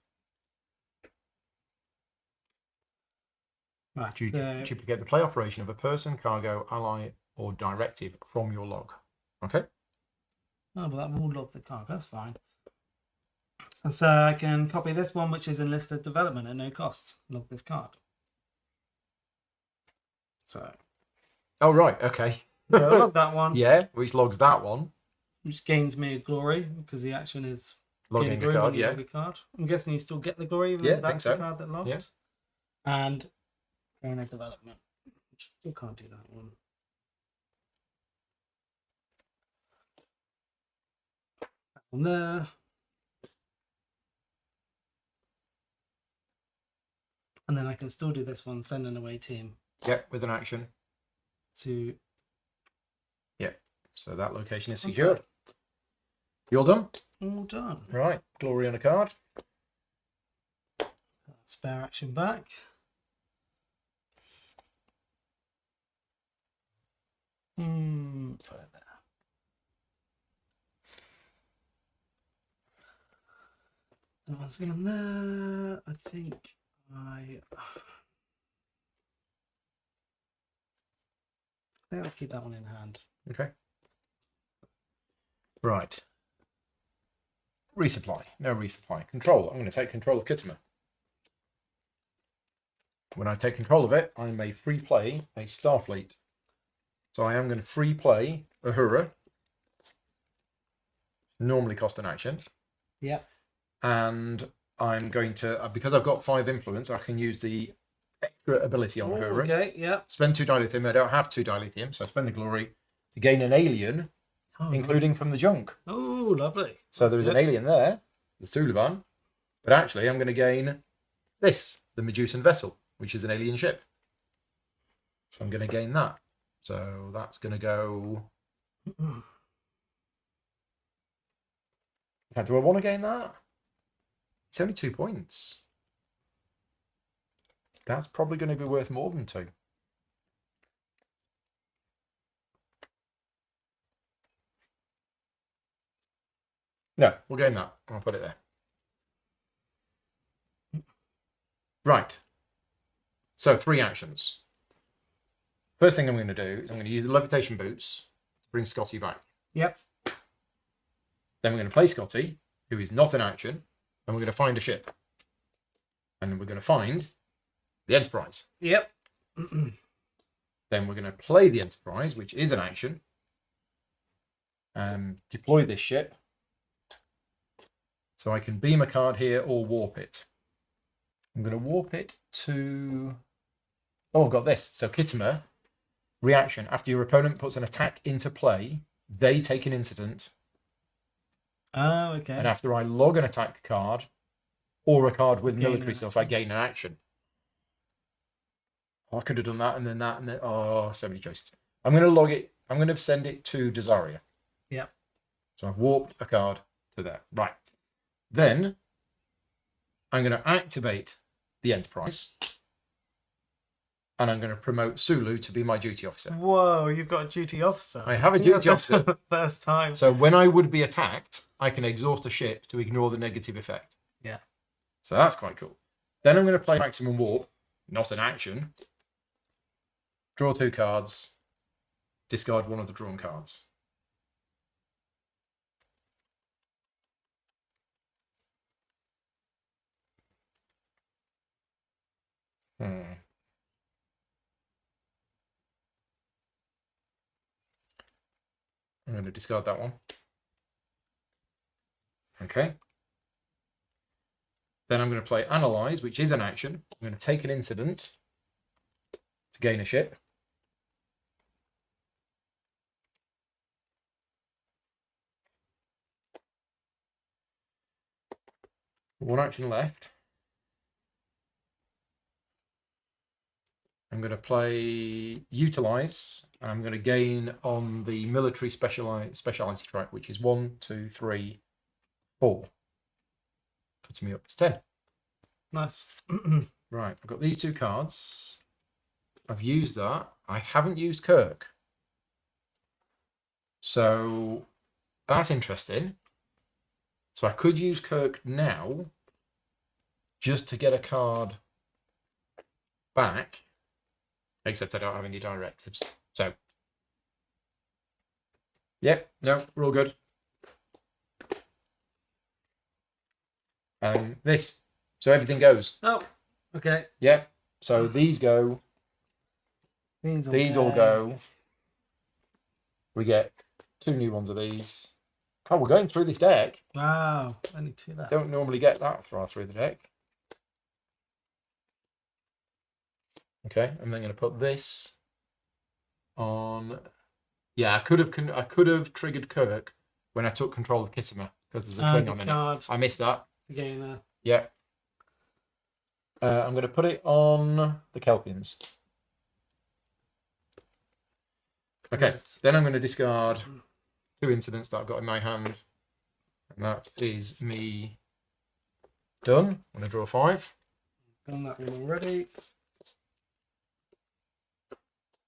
Right. Duplicate the play operation of a person, cargo, ally, or directive from your log. Okay. Oh, but that will log the card. That's fine. And so I can copy this one, which is enlisted development at no cost. Log this card. So. Oh, right. Okay. So I log that one. Yeah, which logs that one. Which gains me a glory because the action is logging a card. Yeah. Log a card. I'm guessing you still get the glory even though that's the card that logged. Yeah. And gain a development. Which I still can't do that one. That one there. And then I can still do this one, send an away team. Yep, with an action. To. Yep. So that location is secured. Okay. You're done? All done. Right. Glory on a card. Spare action back. Put it there. That one's going there. I think I'll keep that one in hand. Okay. Right. Resupply. No resupply. Control. I'm going to take control of Kittimer. When I take control of it, I may free play a Starfleet. So I am going to free play Uhura. Normally cost an action. Yeah. And I'm going to, because I've got 5 influence, I can use the extra ability on Uhura. Okay, yeah. Spend 2 dilithium. I don't have 2 dilithium, so I spend the glory to gain an alien, including from the junk. Oh, lovely. So there is an alien there, the Suliban, but actually I'm going to gain this, the Medusan vessel, which is an alien ship. So I'm going to gain that. So that's going to go Now, do I want to gain that? It's only 2 points. That's probably going to be worth more than 2. No, we'll gain that. I'll put it there. Right. So 3 actions. First thing I'm going to do is I'm going to use the levitation boots to bring Scotty back. Yep. Then we're going to play Scotty, who is not in action, and we're going to find a ship. And we're going to find the Enterprise. Yep. Then we're going to play the Enterprise, which is an action, and deploy this ship. So I can beam a card here or warp it. I'm going to warp it to... Oh, I've got this. So Kittimer, reaction. After your opponent puts an attack into play, they take an incident. Oh, okay. And after I log an attack card or a card with Gain military an stuff, I gain an action. Oh, I could have done that and then that and then... Oh, so many choices. I'm going to log it. I'm going to send it to Desaria. Yep. So I've warped a card to there. Right. Then I'm going to activate the Enterprise. And I'm going to promote Sulu to be my duty officer. Whoa, you've got a duty officer. I have a duty officer. First time. So when I would be attacked, I can exhaust a ship to ignore the negative effect. Yeah. So that's quite cool. Then I'm going to play Maximum Warp, not an action. Draw 2 cards. Discard one of the drawn cards. I'm going to discard that one. Okay. Then I'm going to play Analyze, which is an action. I'm going to take an incident to gain a ship. One action left. I'm going to play Utilize, and I'm going to gain on the military speciality track, which is 1, 2, 3, 4. Puts me up to 10. Nice. Right, I've got these 2 cards. I've used that. I haven't used Kirk. So that's interesting. So I could use Kirk now just to get a card back. Except I don't have any directives. So, yep, no, we're all good. This, so everything goes. Oh, okay. Yep. So these go. These all go. We get 2 new ones of these. Oh, we're going through this deck. Wow, only 2 left. Don't normally get that through the deck. Okay, I'm then going to put this on. Yeah, I could have triggered Kirk when I took control of Kittimer because there's a Klingon in it. I missed that. Again, Yeah. I'm going to put it on the Kelpians. Okay, yes. Then I'm going to discard 2 incidents that I've got in my hand, and that is me done. I'm going to draw 5. Done that one already.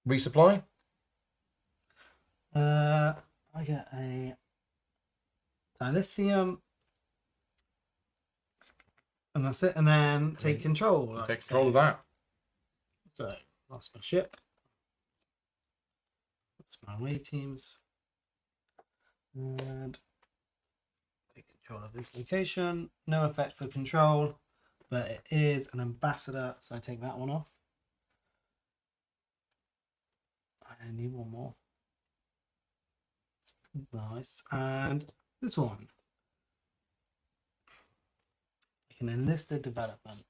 Resupply. I get a dilithium, and that's it. And then take control. Take control of that. So lost my ship. That's my away teams, and take control of this location. No effect for control, but it is an ambassador, so I take that one off. I need one more. Nice. And this one. You can enlist a development,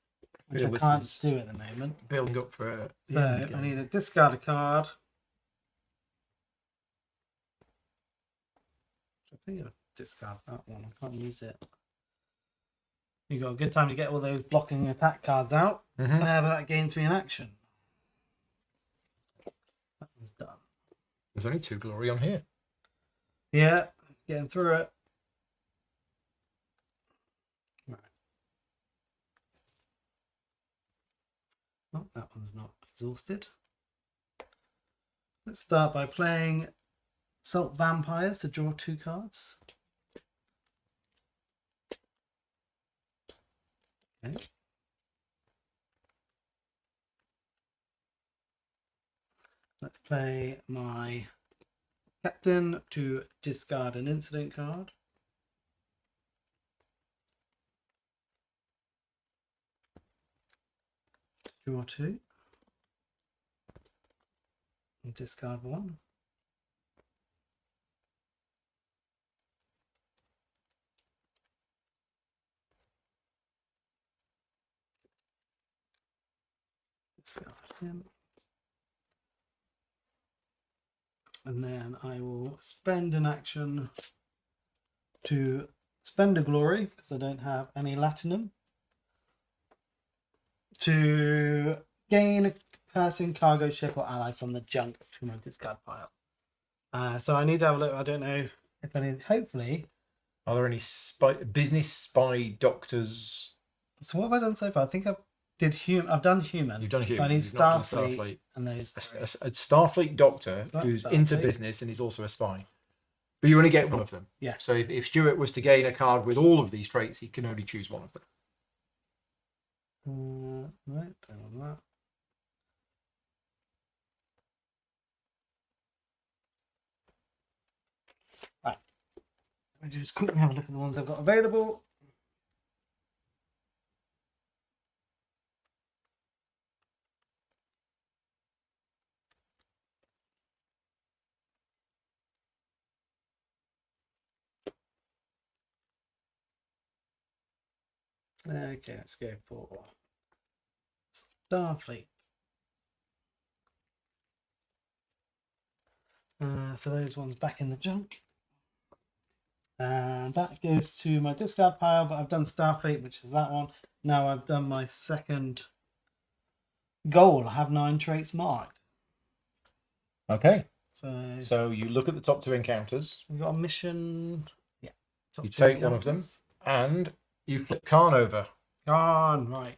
which I can't do at the moment. Building up for it. So I need to discard a card. I think I'll discard that one. I can't use it. You've got a good time to get all those blocking attack cards out. But that gains me an action. That one's done. There's only 2 glory on here. Yeah, getting through it. Right. Oh, that one's not exhausted. Let's start by playing Salt Vampires to draw 2 cards. Okay. Let's play my Captain to discard an incident card. Draw 2. And discard 1. Discard him. And then I will spend an action to spend a glory, because I don't have any latinum, to gain a person, cargo, ship, or ally from the junk to my discard pile. So I need to have a look. I don't know if any. Hopefully. Are there any business spy doctors? So what have I done so far? I think I've done human. You've done human. So I need You've not done Starfleet and those. A Starfleet doctor So who's Starfleet. into business and is also a spy. But you only get one of them. Yes. So if Stuart was to gain a card with all of these traits, he can only choose one of them. Right, don't want that. Right. Let me just quickly have a look at the ones I've got available. Okay, let's go for Starfleet. So those ones back in the junk. And that goes to my discard pile, but I've done Starfleet, which is that one. Now I've done my second goal. I have 9 traits marked. Okay. So you look at the top 2 encounters. we've got a mission. Yeah. You take one of them, and you flip Khan over. Gone, right.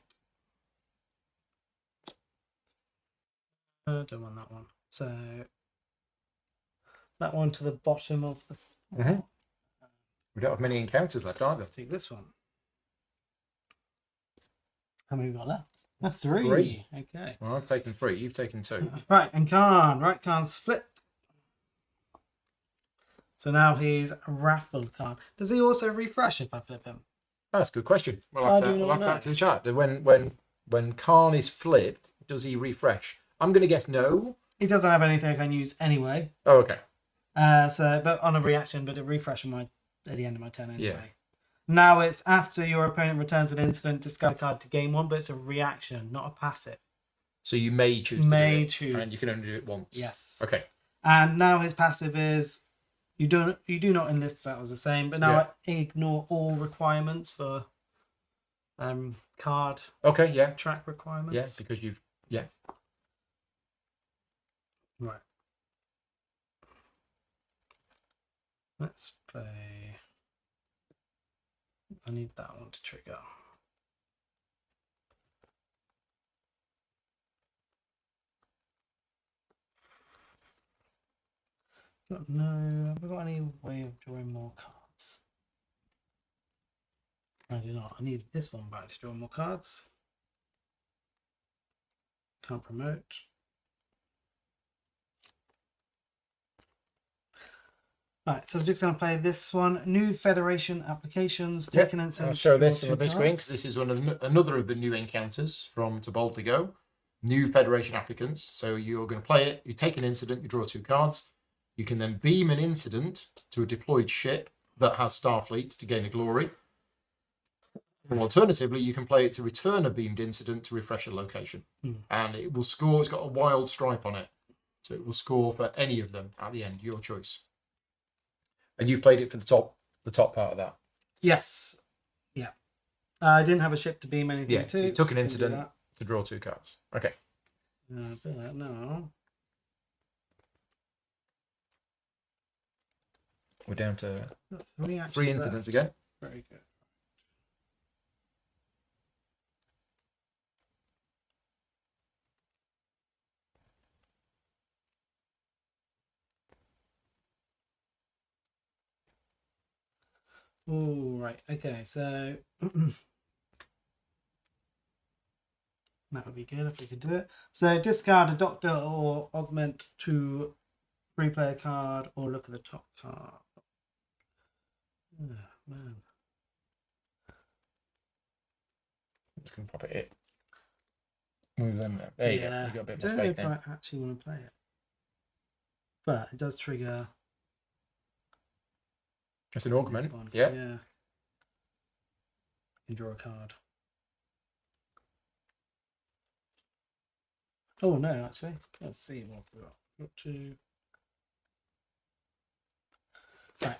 Don't want that one. So that one to the bottom of the. Mm-hmm. We don't have many encounters left either. Take this one. How many we got left? 3. 3. Okay. Well, I've taken 3. You've taken 2. Right, and Khan. Right, Khan's flipped. So now he's raffled Khan. Does he also refresh if I flip him? That's a good question. We'll I have do to not add know. that to the chat. When Khan is flipped, does he refresh? I'm going to guess no. He doesn't have anything I can use anyway. Oh, okay. But on a reaction, but it refreshes at the end of my turn anyway. Yeah. Now it's after your opponent returns an incident, discard a card to gain 1, but it's a reaction, not a passive. So you may choose to May do it, choose. and you can only do it once. Yes. Okay. And now his passive is you do not enlist. That was the same, but now I ignore all requirements for card Okay. Yeah. track requirements. Yeah, because you've Right. Let's play. I need that one to trigger. No, have I got any way of drawing more cards? I do not. I need this one back to draw more cards. Can't promote. Right, so I'm just going to play this one. New Federation applications. Taken in I'll show this on the big screen because this is another of the new encounters from To Bold to Go. New Federation applicants. So you're going to play it. You take an incident. You draw 2 cards. You can then beam an incident to a deployed ship that has Starfleet to gain a glory. Or alternatively, you can play it to return a beamed incident to refresh a location. And it will score. It's got a wild stripe on it. So it will score for any of them at the end, your choice. And you've played it for the top part of that. Yes. Yeah. I didn't have a ship to beam anything to. So you took an incident to draw 2 cards. Okay. No. We're down to Three actions 3 left. incidents again. Very good. All right. Okay. So that would be good if we could do it. So discard a doctor or augment to free player card or look at the top card. Oh, man. Just gonna pop it in. Move them there. There you go. You got a bit more I don't know space if now. I actually want to play it, but it does trigger. It's an augment. This one. Yeah. Yeah. You draw a card. Oh no, actually. Let's see what we've got. Got to. Right.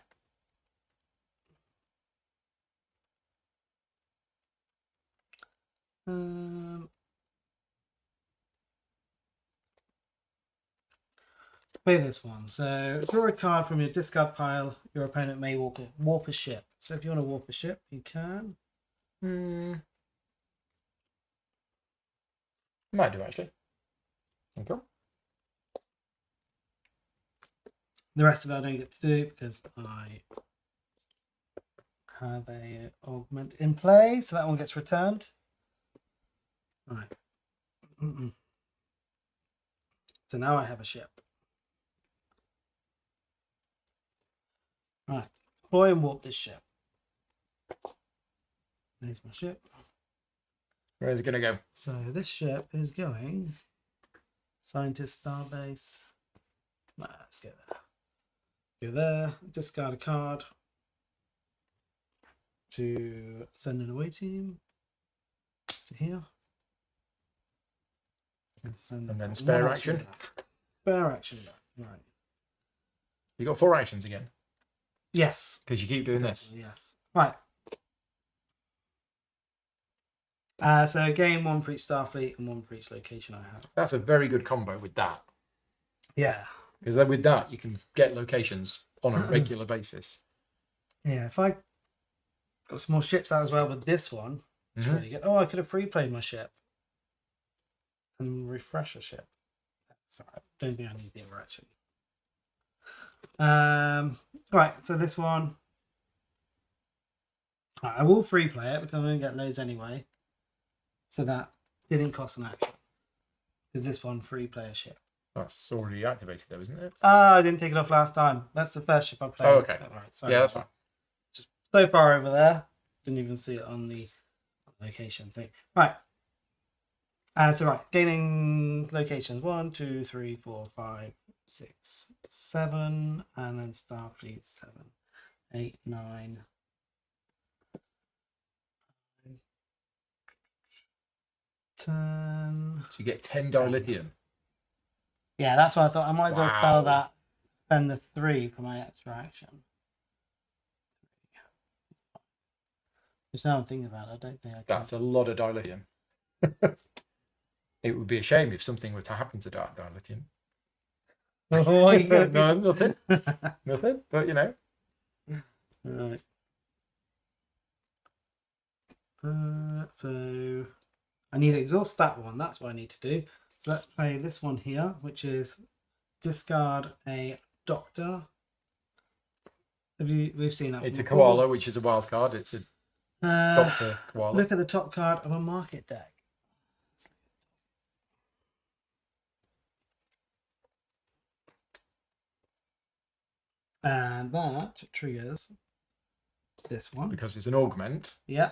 Play this one. So draw a card from your discard pile. Your opponent may warp a ship. So if you want to warp a ship, you can. Might do actually. Okay. The rest of it I don't get to do because I have a augment in play, so that one gets returned. Right. So now I have a ship. Right. Deploy and warp this ship. There's my ship. Where's it gonna go? So this ship is going Scientist Starbase. Nah, let's go there. Go there, discard a card to send an away team to here. And then spare action. Spare action left. Right. You got 4 actions again. Yes. Because you keep doing this. Yes. Right. So gain 1 for each Starfleet and 1 for each location I have. That's a very good combo with that. Yeah. Because then with that, you can get locations on a regular basis. Yeah, if I got some more ships out as well with this one, it's really good. Oh, I could have free played my ship and refresh a ship. Sorry, I don't think I need the other action. Right, so this one, I will free play it because I'm going to get loads anyway. So that didn't cost an action because this one free play a ship. That's already activated though, isn't it? I didn't take it off last time. That's the first ship I played. Oh, okay. Right, sorry Yeah, that's fine. Just so far over there. Didn't even see it on the location thing. Right. So right, gaining locations 1, 2, 3, 4, 5, 6, 7, and then Starfleet 7, 8, 9. 10. So you get 10 dilithium. Yeah, that's what I thought. I might as well spell Wow. that. Spend the 3 for my extra action. Just now I'm thinking about it, I don't think I can. That's a lot of dilithium. It would be a shame if something were to happen to dilithium. Oh, you gonna No, nothing. Nothing. But you know. Right. So I need to exhaust that one. That's what I need to do. So let's play this one here, which is discard a doctor. We've seen that. It's a before. koala, which is a wild card. It's a doctor koala. Look at the top card of a market deck. And that triggers this one. Because it's an augment. Yeah.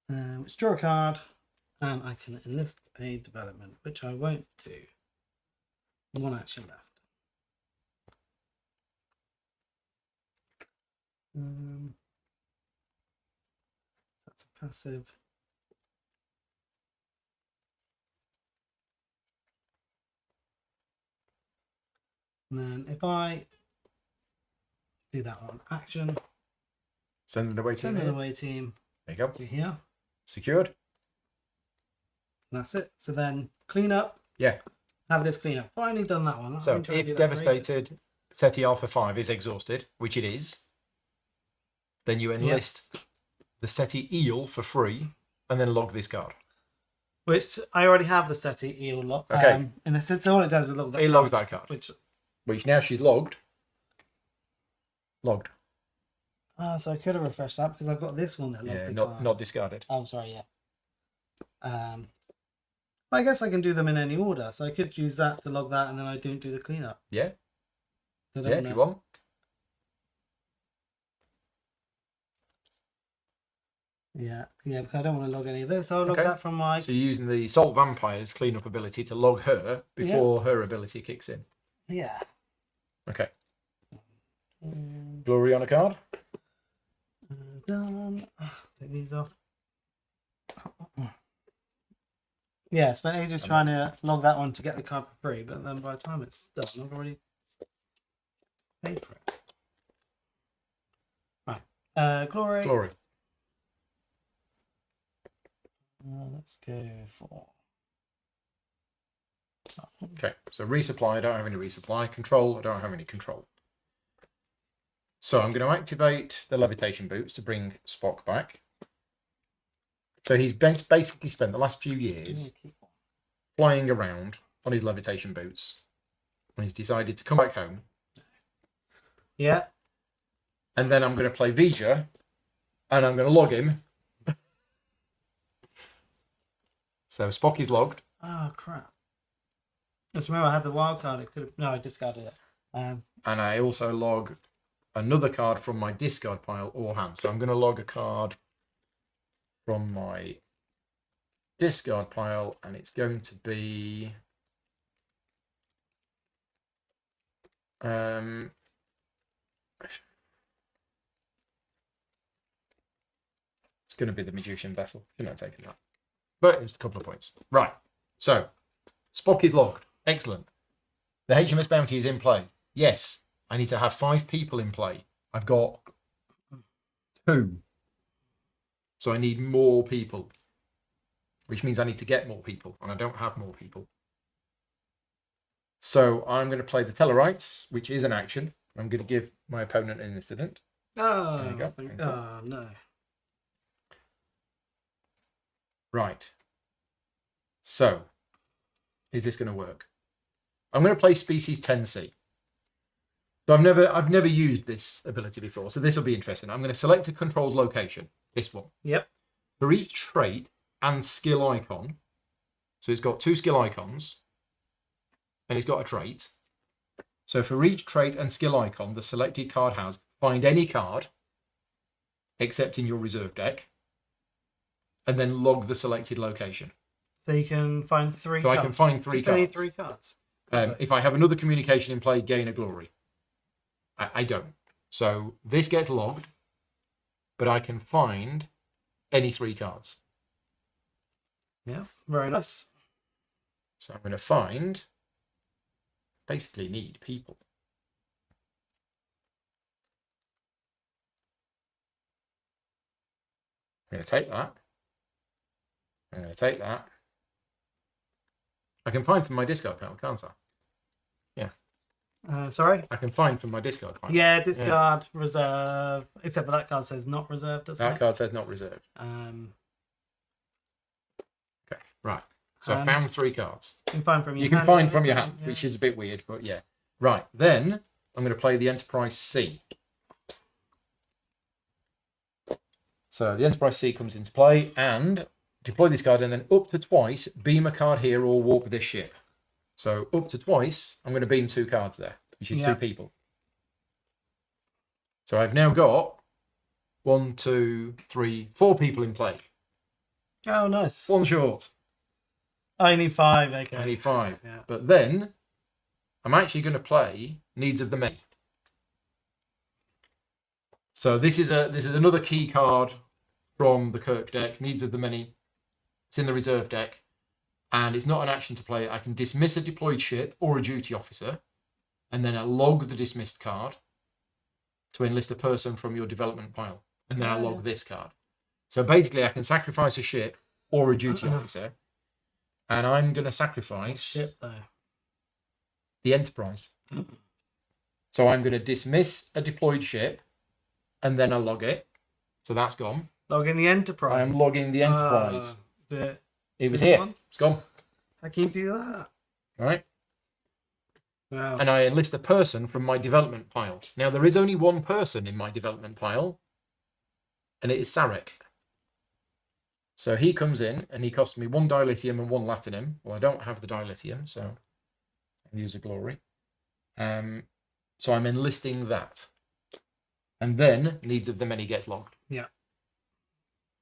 Let's draw a card, and I can enlist a development, which I won't do. 1 action left. That's a passive. And then if I do that one, action, Send an away team. send an Here. away team There you go. to here. Secured. And that's it. So then clean up. Yeah. Have this clean up. Finally done that one. So I've been trying to do if that for ages. devastated, SETI Alpha 5 is exhausted, which it is, then you enlist the SETI Eel for free and then log this card. Which I already have the SETI Eel log. Okay. In a sense, all it does is log that It card. logs that card. Which now she's logged. Logged. So I could have refreshed that because I've got this one that logs the card. Not discarded. Oh, sorry, I guess I can do them in any order. So I could use that to log that and then I don't do the cleanup. Yeah. If you want. Yeah, because I don't want to log any of those. So I'll log that from my... So you're using the Salt Vampire's cleanup ability to log her before her ability kicks in. Yeah. Okay. Glory on a card. Done. Take these off. Yeah, spent ages trying to log that one to get the card for free, but then by the time it's done, I've already paid for it. Right. Glory. Glory. Let's go for... Okay, so resupply, I don't have any resupply. Control, I don't have any control. So I'm going to activate the levitation boots to bring Spock back. So he's basically spent the last few years flying around on his levitation boots. And he's decided to come back home. Yeah. And then I'm going to play Vija. And I'm going to log him. So Spock is logged. Oh, crap. Just remember I had the wild card. It could have... No, I discarded it. And I also log another card from my discard pile or hand. So I'm going to log a card from my discard pile, and it's going to be it's going to be the Magician Vessel. Shouldn't have taken that, but it was a couple of points. Right, so Spock is logged. Excellent. The HMS Bounty is in play. Yes, I need to have 5 people in play. I've got 2. So I need more people, which means I need to get more people, and I don't have more people. So I'm going to play the Tellarites, which is an action. I'm going to give my opponent an incident. Oh, there you go. Oh, no. Right. So, is this going to work? I'm going to play Species 10C. So I've never used this ability before, so this will be interesting. I'm going to select a controlled location. This one. Yep. For each trait and skill icon, so it's got 2 skill icons, and it's got a trait. So for each trait and skill icon, the selected card has find any card, except in your reserve deck, and then log the selected location. So you can find 3 So cards. I can find 3 cards. Only 3 cards. If I have another communication in play, gain a glory. I don't. So this gets logged, but I can find any 3 cards. Yeah, very nice. So I'm going to find, basically need people. I'm going to take that. I'm going to take that. I can find from my discard pile, can't I? Yeah. Sorry? I can find from my discard pile. Yeah, discard, reserve. Except for that card says not reserved, doesn't it? That card says not reserved. Okay, right. So I found 3 cards. You can find from your You can hand. find from your hand, which is a bit weird, but yeah. Right, then I'm going to play the Enterprise C. So the Enterprise C comes into play, and deploy this card, and then up to twice beam a card here or warp this ship. So up to twice, I'm going to beam 2 cards there, which is 2 people. So I've now got 1, 2, 3, 4 people in play. Oh, nice. 1 short. Oh, you need 5. Okay. I need 5. Yeah. But then I'm actually going to play Needs of the Many. So this is another key card from the Kirk deck, Needs of the Many. It's in the reserve deck, and it's not an action to play. I can dismiss a deployed ship or a duty officer, and then I log the dismissed card to enlist a person from your development pile, and then I log this card. So basically, I can sacrifice a ship or a duty officer, and I'm going to sacrifice Ship, though. the Enterprise. So I'm going to dismiss a deployed ship, and then I log it. So that's gone. Log in the Enterprise. I am logging the Enterprise. It was here. It's gone. How can you do that? All right. Wow. And I enlist a person from my development pile. Now, there is only one person in my development pile, and it is Sarek. So he comes in, and he costs me 1 dilithium and 1 latinum. Well, I don't have the dilithium, so I'll use a glory. So I'm enlisting that. And then Needs of the Many gets logged. Yeah.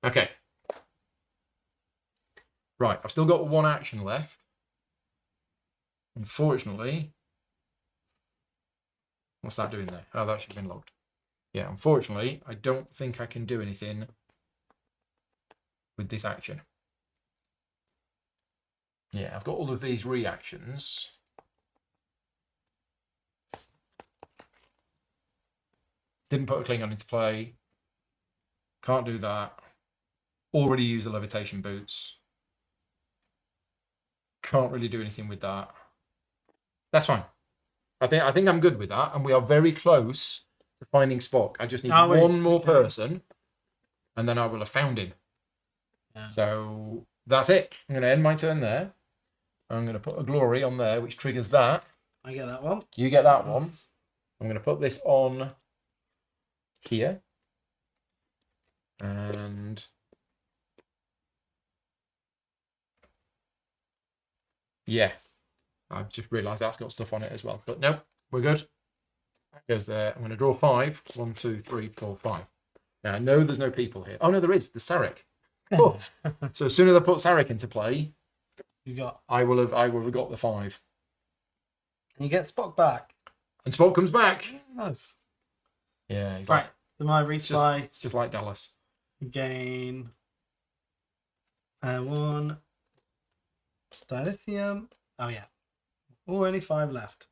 Okay. Right, I've still got 1 action left. Unfortunately... What's that doing there? Oh, that should have been logged. Yeah, unfortunately, I don't think I can do anything with this action. Yeah, I've got all of these reactions. Didn't put a Klingon into play. Can't do that. Already used the levitation boots. Can't really do anything with that. That's fine. I think I'm good with that, and we are very close to finding Spock. I just need one more person, and then I will have found him. Yeah. So that's it. I'm going to end my turn there. I'm going to put a glory on there, which triggers that. I get that one. You get that one. I'm going to put this on here. And yeah, I've just realised that's got stuff on it as well. But no, we're good. That goes there. I'm going to draw 5. 1, 2, 3, 4, 5. Now, I know there's no people here. Oh, no, there is. There's Sarek. Of course. So as soon as I put Sarek into play, I will have got the 5. And you get Spock back. And Spock comes back. Nice. Yeah, he's right. Like, so my resupply. It's just like Dallas. Gain 1 dilithium. Oh yeah. Oh, only 5 left.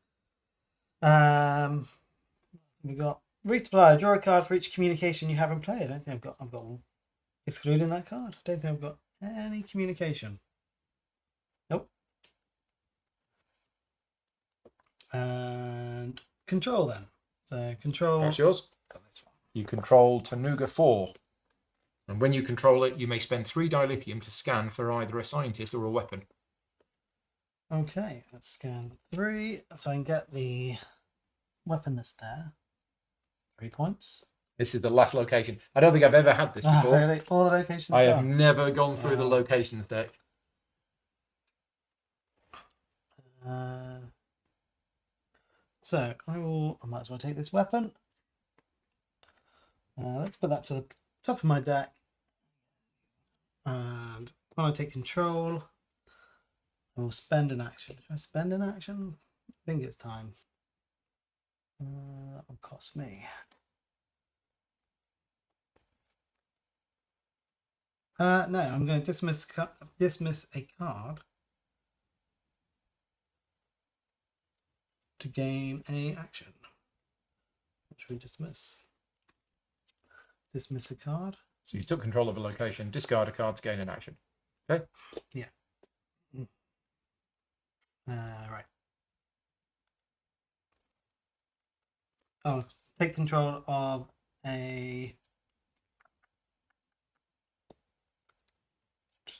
We got resupply. Draw a card for each communication you have in play. I don't think I've got one. Excluding that card. I don't think I've got any communication. Nope. And control then. So control. That's yours. Got this one. You control Tanuga 4. And when you control it, you may spend 3 dilithium to scan for either a scientist or a weapon. Okay, let's scan 3 so I can get the weapon that's there. 3 points. This is the last location. I don't think I've ever had this before. Really? All the locations. I have never gone through the locations deck. So I might as well take this weapon. Let's put that to the top of my deck. And when I take control, I will spend an action. Should I spend an action? I think it's time. That will cost me. No, I'm going to dismiss a card to gain a action. What should we dismiss? Dismiss a card. So you took control of a location, discard a card to gain an action. Okay? Yeah. Right. Oh, take control of a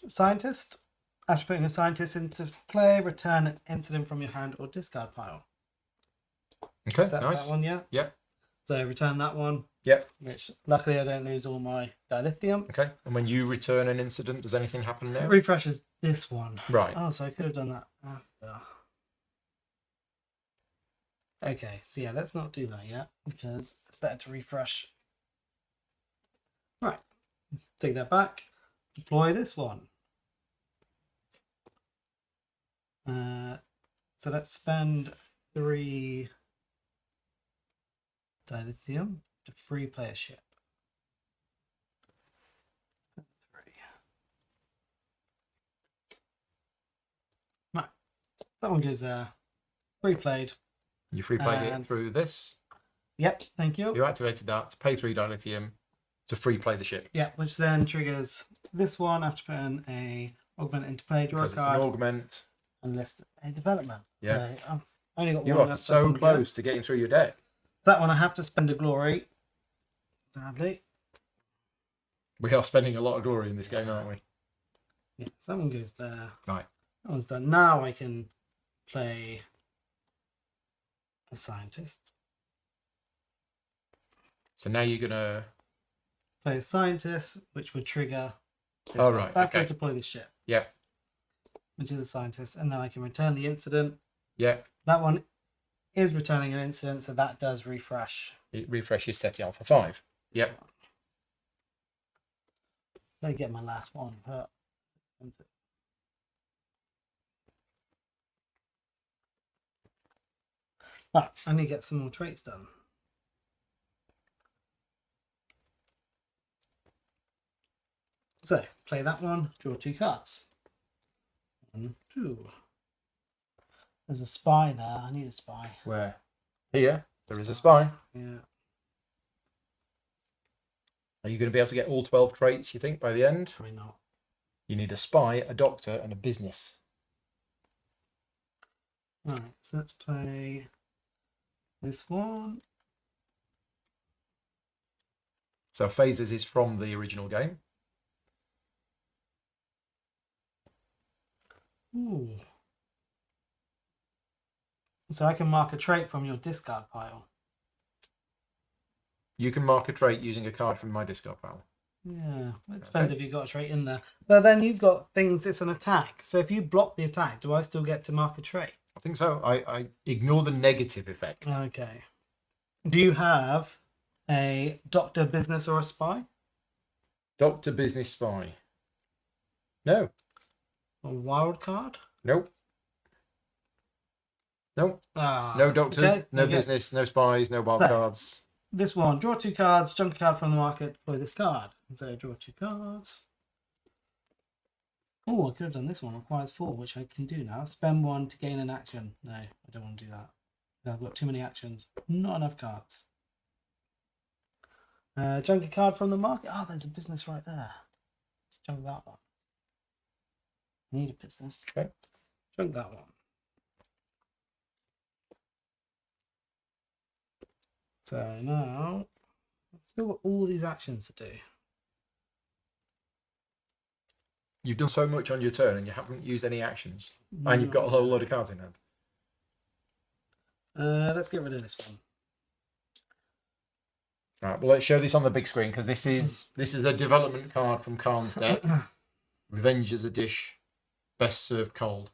scientist. After putting a scientist into play, return an incident from your hand or discard pile. Okay, so that's nice. That one, yeah? Yep. So return that one. Yep. Which luckily I don't lose all my dilithium. Okay. And when you return an incident, does anything happen now? It refreshes this one. Right. Oh, so I could have done that after. Okay, so yeah, let's not do that yet because it's better to refresh. Right. Take that back. Deploy this one. So let's spend 3 dilithium to free play a ship. 3. Right. That one goes free played. You free played it through this. Yep, thank you. So you activated that to pay 3 dilithium to free play the ship. Yeah, which then triggers this one after putting a augment into play, draw a card. It's an augment. And list a development. Yeah. So I've only got you one. are so close to getting through your deck. That one I have to spend a glory. Sadly. We are spending a lot of glory in this game, aren't we? Yeah, that one goes there. Right. That one's done. Now I can play a scientist. So now you're gonna Play a scientist, which would trigger. Oh, one. right, That's okay. to deploy this ship, Yeah. which is a scientist, and then I can return the incident. Yeah. That one is returning an incident, so that does refresh. It refreshes setting on for 5. Yep. Let me get my last one. Right, I need to get some more traits done. So, play that one, draw 2 cards. 1, 2. There's a spy there. I need a spy. Where? Here. There is a spy. Yeah. Are you going to be able to get all 12 traits, you think, by the end? Probably not. You need a spy, a doctor, and a business. Right, so let's play this one. So phases is from the original game. Ooh. So I can mark a trait from your discard pile. You can mark a trait using a card from my discard pile. Yeah, it depends if you've got a trait in there. But then you've got things, it's an attack. So if you block the attack, do I still get to mark a trait? I think so. I ignore the negative effect. Okay. Do you have a doctor, business, or a spy? Doctor, business, spy. No. A wild card? Nope. Nope. Ah, No doctors, okay, no okay. business, no spies, no wild So- cards. This one, draw 2 cards, jump a card from the market, play this card. So draw 2 cards. Oh, I could have done this one. Requires 4, which I can do now. Spend 1 to gain an action. No, I don't want to do that. I've got too many actions. Not enough cards. Junk a card from the market. Oh, there's a business right there. Let's junk that one. Need a business. Okay. Junk that one. So now, I've still got all these actions to do. You've done so much on your turn and you haven't used any actions. And you've got a whole load of cards in hand. Let's get rid of this one. Right, well, let's show this on the big screen because this is a development card from Khan's deck. Revenge is a dish, best served cold.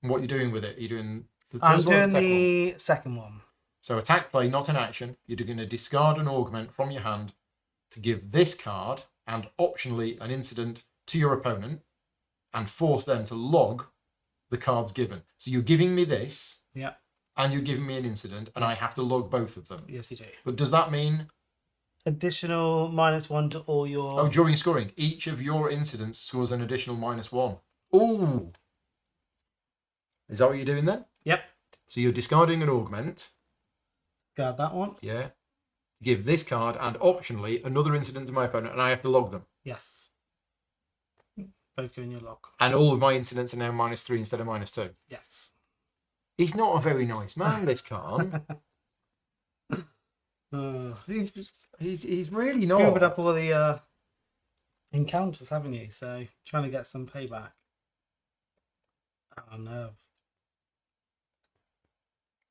And what you're doing with it? You're doing the I'm first one or doing the second one? the second one. So attack play, not an action. You're going to discard an augment from your hand to give this card and optionally an incident to your opponent and force them to log the cards given. So you're giving me this Yeah. and you're giving me an incident and I have to log both of them. Yes, you do. But does that mean... Additional -1 to all your... Oh, during scoring, each of your incidents scores an additional -1. Ooh! Is that what you're doing then? Yep. So you're discarding an augment. Discard that one. Yeah. To give this card and optionally another incident to my opponent and I have to log them. Yes. Both go in your lock. And all of my incidents are now -3 instead of -2. Yes. He's not a very nice man, this Khan. He's really not. Covered up all the encounters, haven't you? So trying to get some payback. Oh no.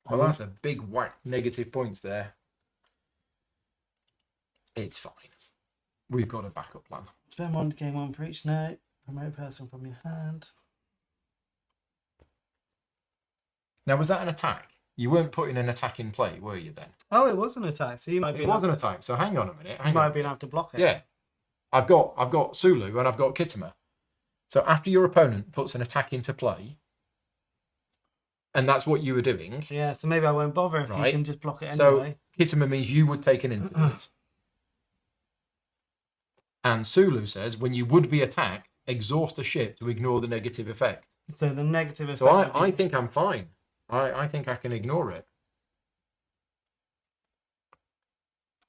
Well, that's a big whack. Negative points there. It's fine. We've got a backup plan. Spend 1 to gain 1 for each note. Promote person from your hand. Now, was that an attack? You weren't putting an attack in play, were you then? Oh, it was an attack. So you might be. It was an attack. So hang on a minute. You might have been able to block it. Yeah. I've got Sulu and I've got Kittimer. So after your opponent puts an attack into play, and that's what you were doing. Yeah. So maybe I won't bother if you Right. can just block it So anyway. Kittimer means you would take an incident. And Sulu says when you would be attacked, exhaust a ship to ignore the negative effect. So the negative effect. So I think I'm fine. I think I can ignore it.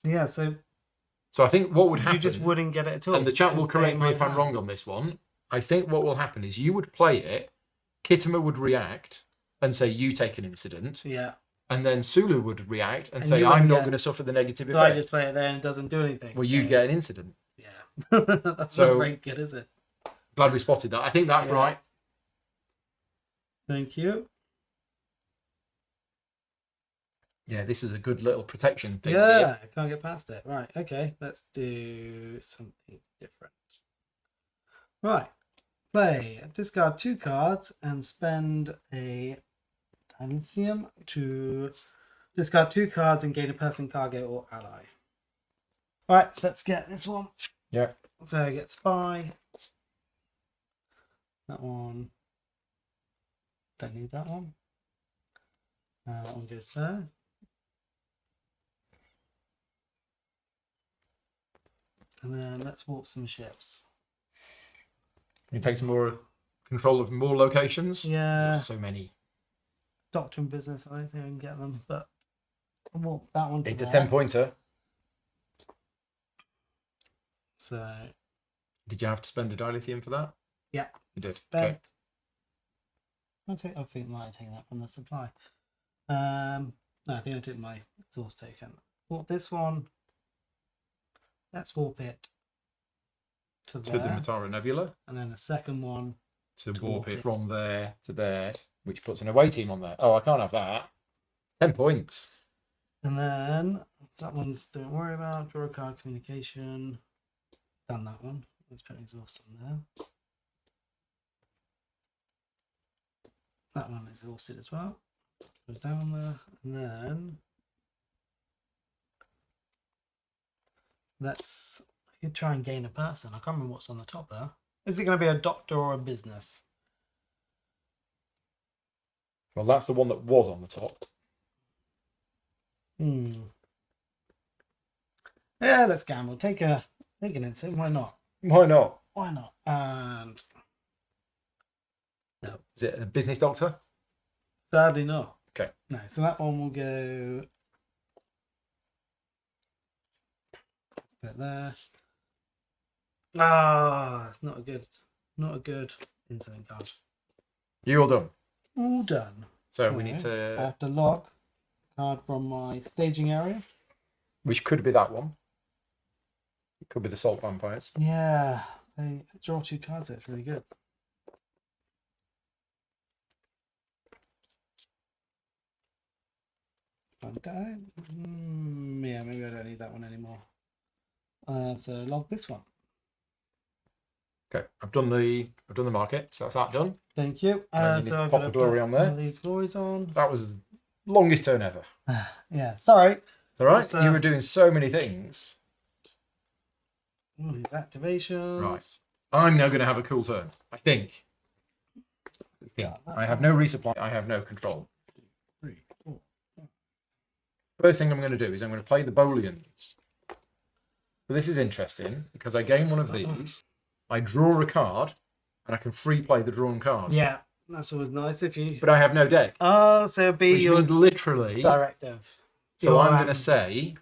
Yeah. So So I think what would happen... you just wouldn't get it at all. And the chat will because they correct me might if I'm have. wrong on this one. I think what will happen is you would play it, Kittimer would react and say you take an incident, Yeah. and then Sulu would react and And say, you I'm wouldn't not get- going to suffer the negative So I effect. just play it there and it doesn't do anything. Well, so- you'd get an incident. Yeah. That's So- not very good, is it? Glad we spotted that. I think that's Yeah. right. Thank you. Yeah, this is a good little protection thing. Yeah, Here. I can't get past it. Right, okay. Let's do something different. Right. Play. Discard 2 cards and spend a dilithium to discard 2 cards and gain a person, cargo, or ally. Right, so let's get this one. Yeah. So get Spy. That one. Don't need that one. That one goes there. And then let's warp some ships. You take some more control of more locations. Yeah. There's so many. Doctor in business, I don't think I can get them, but I'll warp that one to It's a there. 10-pointer. So Did you have to spend a dilithium for that? yeah, You did. spent. I think I might have taken that from the supply. No, I think I took my exhaust token. Warp this one. Let's warp it to To the there, Matara Nebula. and then a second one. To To warp warp it it. from there to there, which puts an away team on there. Oh, I can't have that. 10 points. And then so that one's don't worry about. Draw a card, communication. Done that one. Let's put exhaust on there. That one is exhausted as well. Goes down there, and then let's. I could try and gain a person. I can't remember what's on the top there. Is it going to be a doctor or a business? Well, that's the one that was on the top. Yeah, let's gamble. Take an instant. Why not? Why not? Why not? And no, Is it a business doctor? sadly not. Okay. No, so that one will go. Let's put it there. Ah, it's not a good incident card. You all done. All done. So we need I to, have to lock card from my staging area. which could be that one. It could be the salt vampires. Yeah, they draw 2 cards. It's really good. Yeah, maybe I don't need that one anymore. So log this one. Okay, I've done the market, so that's that done. Thank you. And you need to I've pop got the glory on there. one of these glories on. That was the longest turn ever. Yeah, sorry. It's all right. It's, You were doing so many things. All these activations. Right. I'm now going to have a cool turn. I think. Yeah, I have no resupply. I have no control. 3, 4. First thing I'm going to do is I'm going to play the Bolians. So this is interesting because I gain one of these. I draw a card, and I can free play the drawn card. Yeah, that's always nice if you. But I have no deck. Oh, so it'd be Which your means literally. directive. So Your, I'm going to say,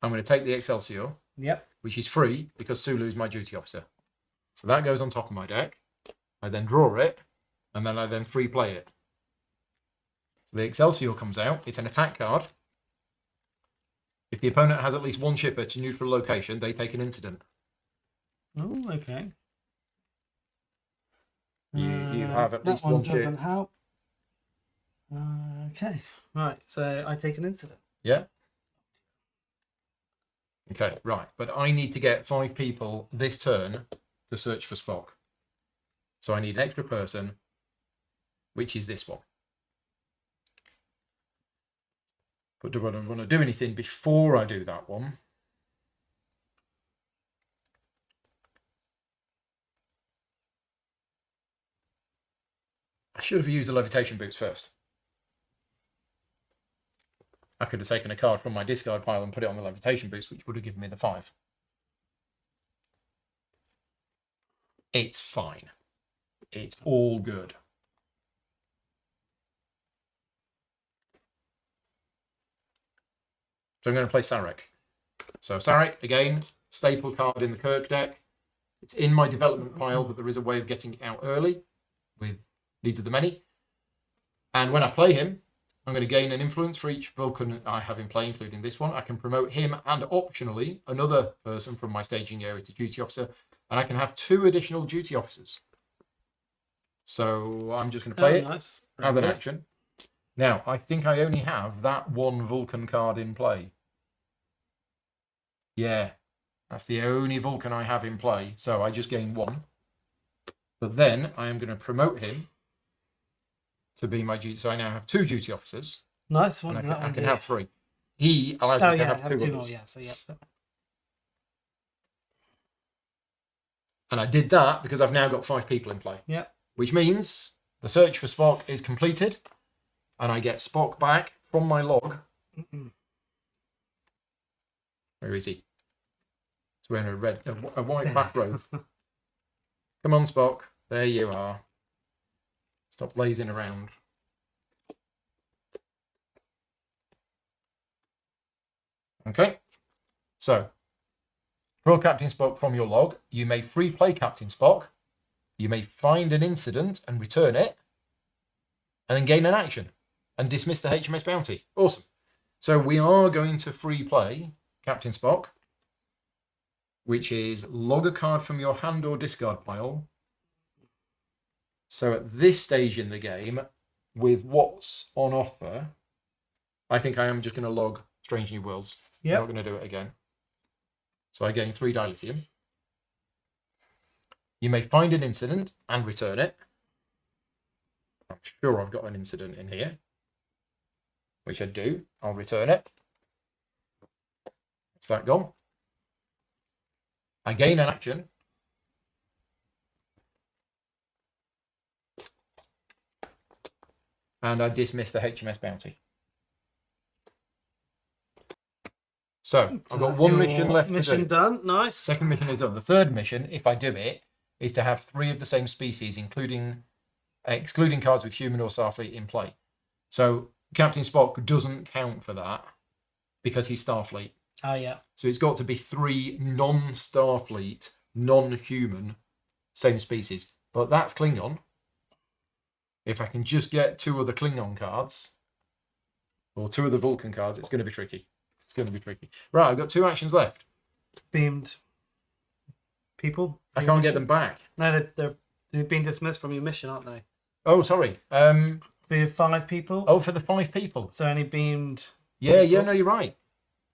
I'm going to take the Excelsior, Yep. which is free because Sulu's my duty officer. So that goes on top of my deck. I then draw it, and then I then free play it. So the Excelsior comes out. It's an attack card. If the opponent has at least one ship at a neutral location, they take an incident. Oh, okay. You have at that least one ship. doesn't help. Okay. Right. So I take an incident. Yeah? Okay, right. But I need to get 5 people this turn to search for Spock. So I need an extra person, which is this one. But do I want to do anything before I do that one? I should have used the levitation boots first. I could have taken a card from my discard pile and put it on the levitation boots, which would have given me the 5. It's fine. It's all good. So I'm going to play Sarek. So Sarek, again, staple card in the Kirk deck. It's in my development pile, but there is a way of getting it out early with Needs of the Many. And when I play him, I'm going to gain an influence for each Vulcan I have in play, including this one. I can promote him and optionally another person from my staging area to duty officer, and I can have 2 additional duty officers. So I'm just going to play it nice. as an action. Now, I think I only have that 1 Vulcan card in play. Yeah, that's the only Vulcan I have in play, so I just gain 1. But then I am going to promote him to be my duty. So I now have 2 duty officers. Nice one. I can have 3. He allows me to have 2 more. others. Yeah, so yeah. And I did that because I've now got 5 people in play. Yeah. Which means the search for Spock is completed, and I get Spock back from my log. Where is he? He's wearing a white bathrobe. Come on, Spock. There you are. Stop lazing around. Okay. So, draw Captain Spock from your log. You may free play Captain Spock. You may find an incident and return it, and then gain an action and dismiss the HMS Bounty. Awesome. So we are going to free play Captain Spock, which is log a card from your hand or discard pile. So at this stage in the game, with what's on offer, I think I am just going to log Strange New Worlds. Yep. I'm not going to do it again. So I gain 3 dilithium. You may find an incident and return it. I'm sure I've got an incident in here, which I do. I'll return it. It's that gone. I gain an action. And I dismiss the HMS Bounty. So I've got 1 mission left to do. Mission done. Nice. Second mission is done. The third mission, if I do it, is to have 3 of the same species, excluding cards with human or Starfleet in play. So Captain Spock doesn't count for that because he's Starfleet. Oh, yeah. So it's got to be 3 non-Starfleet, non-human, same species. But that's Klingon. If I can just get 2 of the Klingon cards, or 2 of the Vulcan cards, it's going to be tricky. It's going to be tricky. Right, I've got 2 actions left. Beamed people. I can't get them back. No, they've been dismissed from your mission, aren't they? Oh, sorry. For your 5 people. Oh, for the 5 people. So only beamed. Yeah, no, you're right.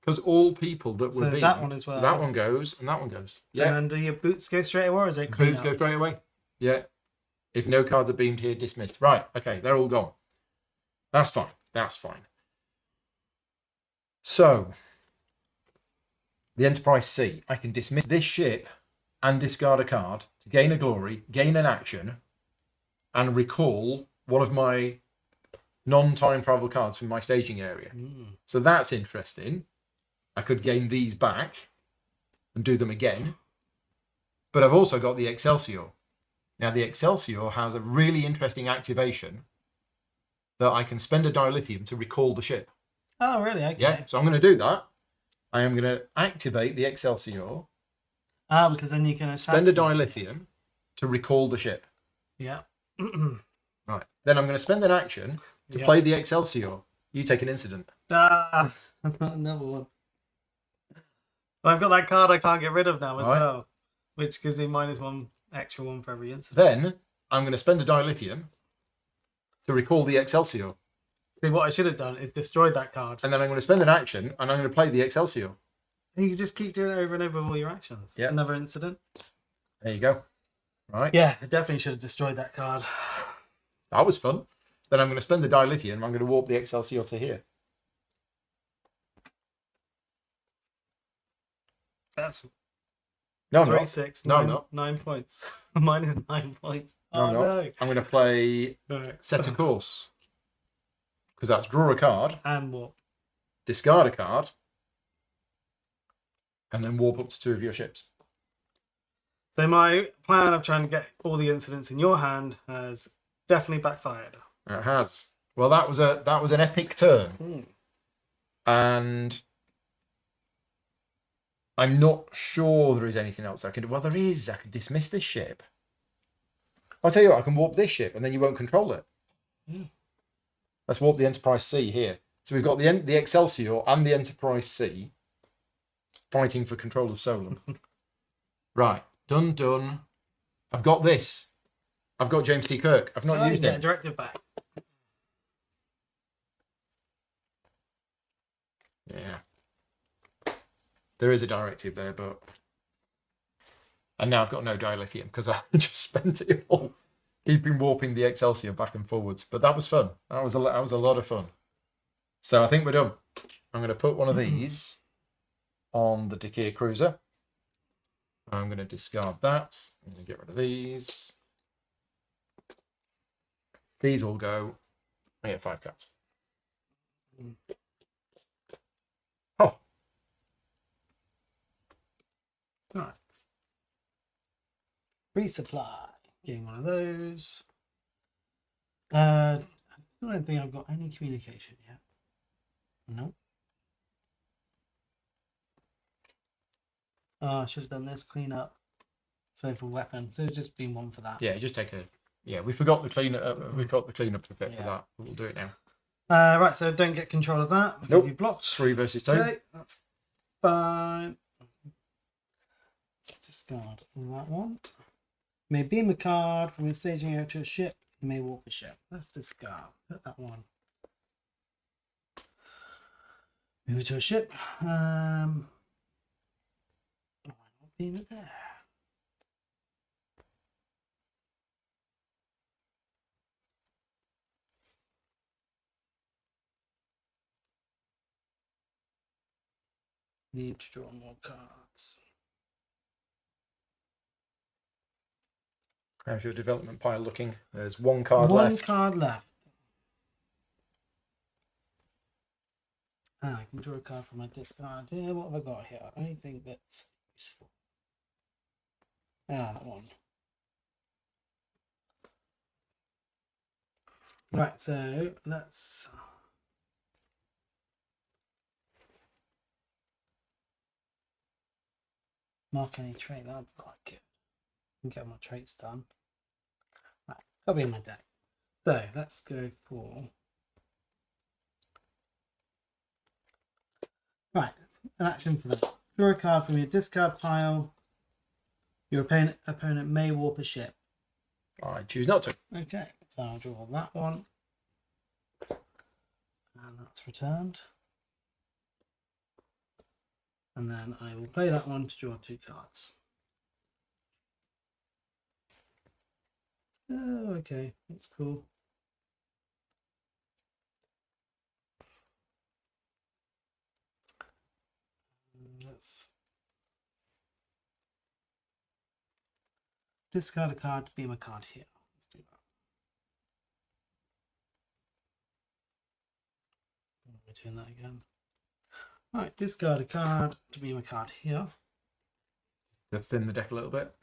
Because all people that were beamed. That one as well. So that one goes, and that one goes. Yeah. And then do your boots go straight away, or is it clean Boots up? go straight away. Yeah. If no cards are beamed here, dismissed. Right. Okay, they're all gone. That's fine. That's fine. So, the Enterprise C. I can dismiss this ship and discard a card to gain a glory, gain an action, and recall one of my non-time travel cards from my staging area. So that's interesting. I could gain these back and do them again. But I've also got the Excelsior. Now, the Excelsior has a really interesting activation that I can spend a dilithium to recall the ship. Oh, really? Okay. Yeah, so I'm going to do that. I am going to activate the Excelsior. Because then you can spend a dilithium to recall the ship. Yeah. Right. Then I'm going to spend an action to play the Excelsior. You take an incident. I've got another one. I've got that card I can't get rid of now as well, which gives me -1 extra 1 for every incident. Then I'm going to spend a dilithium to recall the Excelsior. See, what I should have done is destroyed that card. And then I'm going to spend an action and I'm going to play the Excelsior. And you can just keep doing it over and over with all your actions. Yeah. Another incident. There you go. Right. Yeah, I definitely should have destroyed that card. That was fun. Then I'm going to spend the dilithium and I'm going to warp the Excelsior to here. That's No, 3, no. 6, No, 9, no. 9 points. Mine is 9 points. No, no. I'm going to play Set a Course. Because that's draw a card, And warp. discard a card, and then warp up to 2 of your ships. So my plan of trying to get all the incidents in your hand has definitely backfired. It has. Well, that was an epic turn. And I'm not sure there is anything else I can do. Well, there is. I can dismiss this ship. I'll tell you what, I can warp this ship and then you won't control it. Let's warp the Enterprise C here. So we've got the Excelsior and the Enterprise C fighting for control of Solon. Right. Done. I've got this. I've got James T. Kirk. I've not used it. him. Directive back. Yeah. There is a directive there, but... And now I've got no dilithium because I just spent it all keeping warping the Excelsior back and forwards. But that was fun. That was a lot of fun. So I think we're done. I'm going to put one of these on the Dakir Cruiser. I'm going to discard that. I'm going to get rid of these. These all go. I get 5 cards. Oh. All right. Resupply. Getting one of those. I don't think I've got any communication yet. Nope. Oh, I should have done this. Clean up. So for weapon. So it's just been one for that. Yeah, just take a... Yeah, we forgot the cleanup. We got the cleanup to fit for that. But we'll do it now. Right, so don't get control of that because you blocked. 3 versus 2. Okay, that's fine. Let's discard that one. You may beam a card from your staging area to a ship. You may warp a ship. Let's discard. Put that one. Move it to a ship. Why not beam it there? Need to draw more cards. How's your development pile looking? There's 1 card One left. card left. I can draw a card from my discard here. What have I got here? Anything that's useful. That one. Right, so let's mark any trait. That'd be quite good. Get my traits done. Right, that'll be in my deck. So let's go for right, an action for that. Draw a card from your discard pile. Your opponent may warp a ship. I choose not to. Okay, so I'll draw that one. And that's returned. And then I will play that one to draw 2 cards. Oh, okay, that's cool. Let's discard a card to beam a card here. Let's do that. We're doing that again. Right, discard a card to beam a card here. To thin the deck a little bit.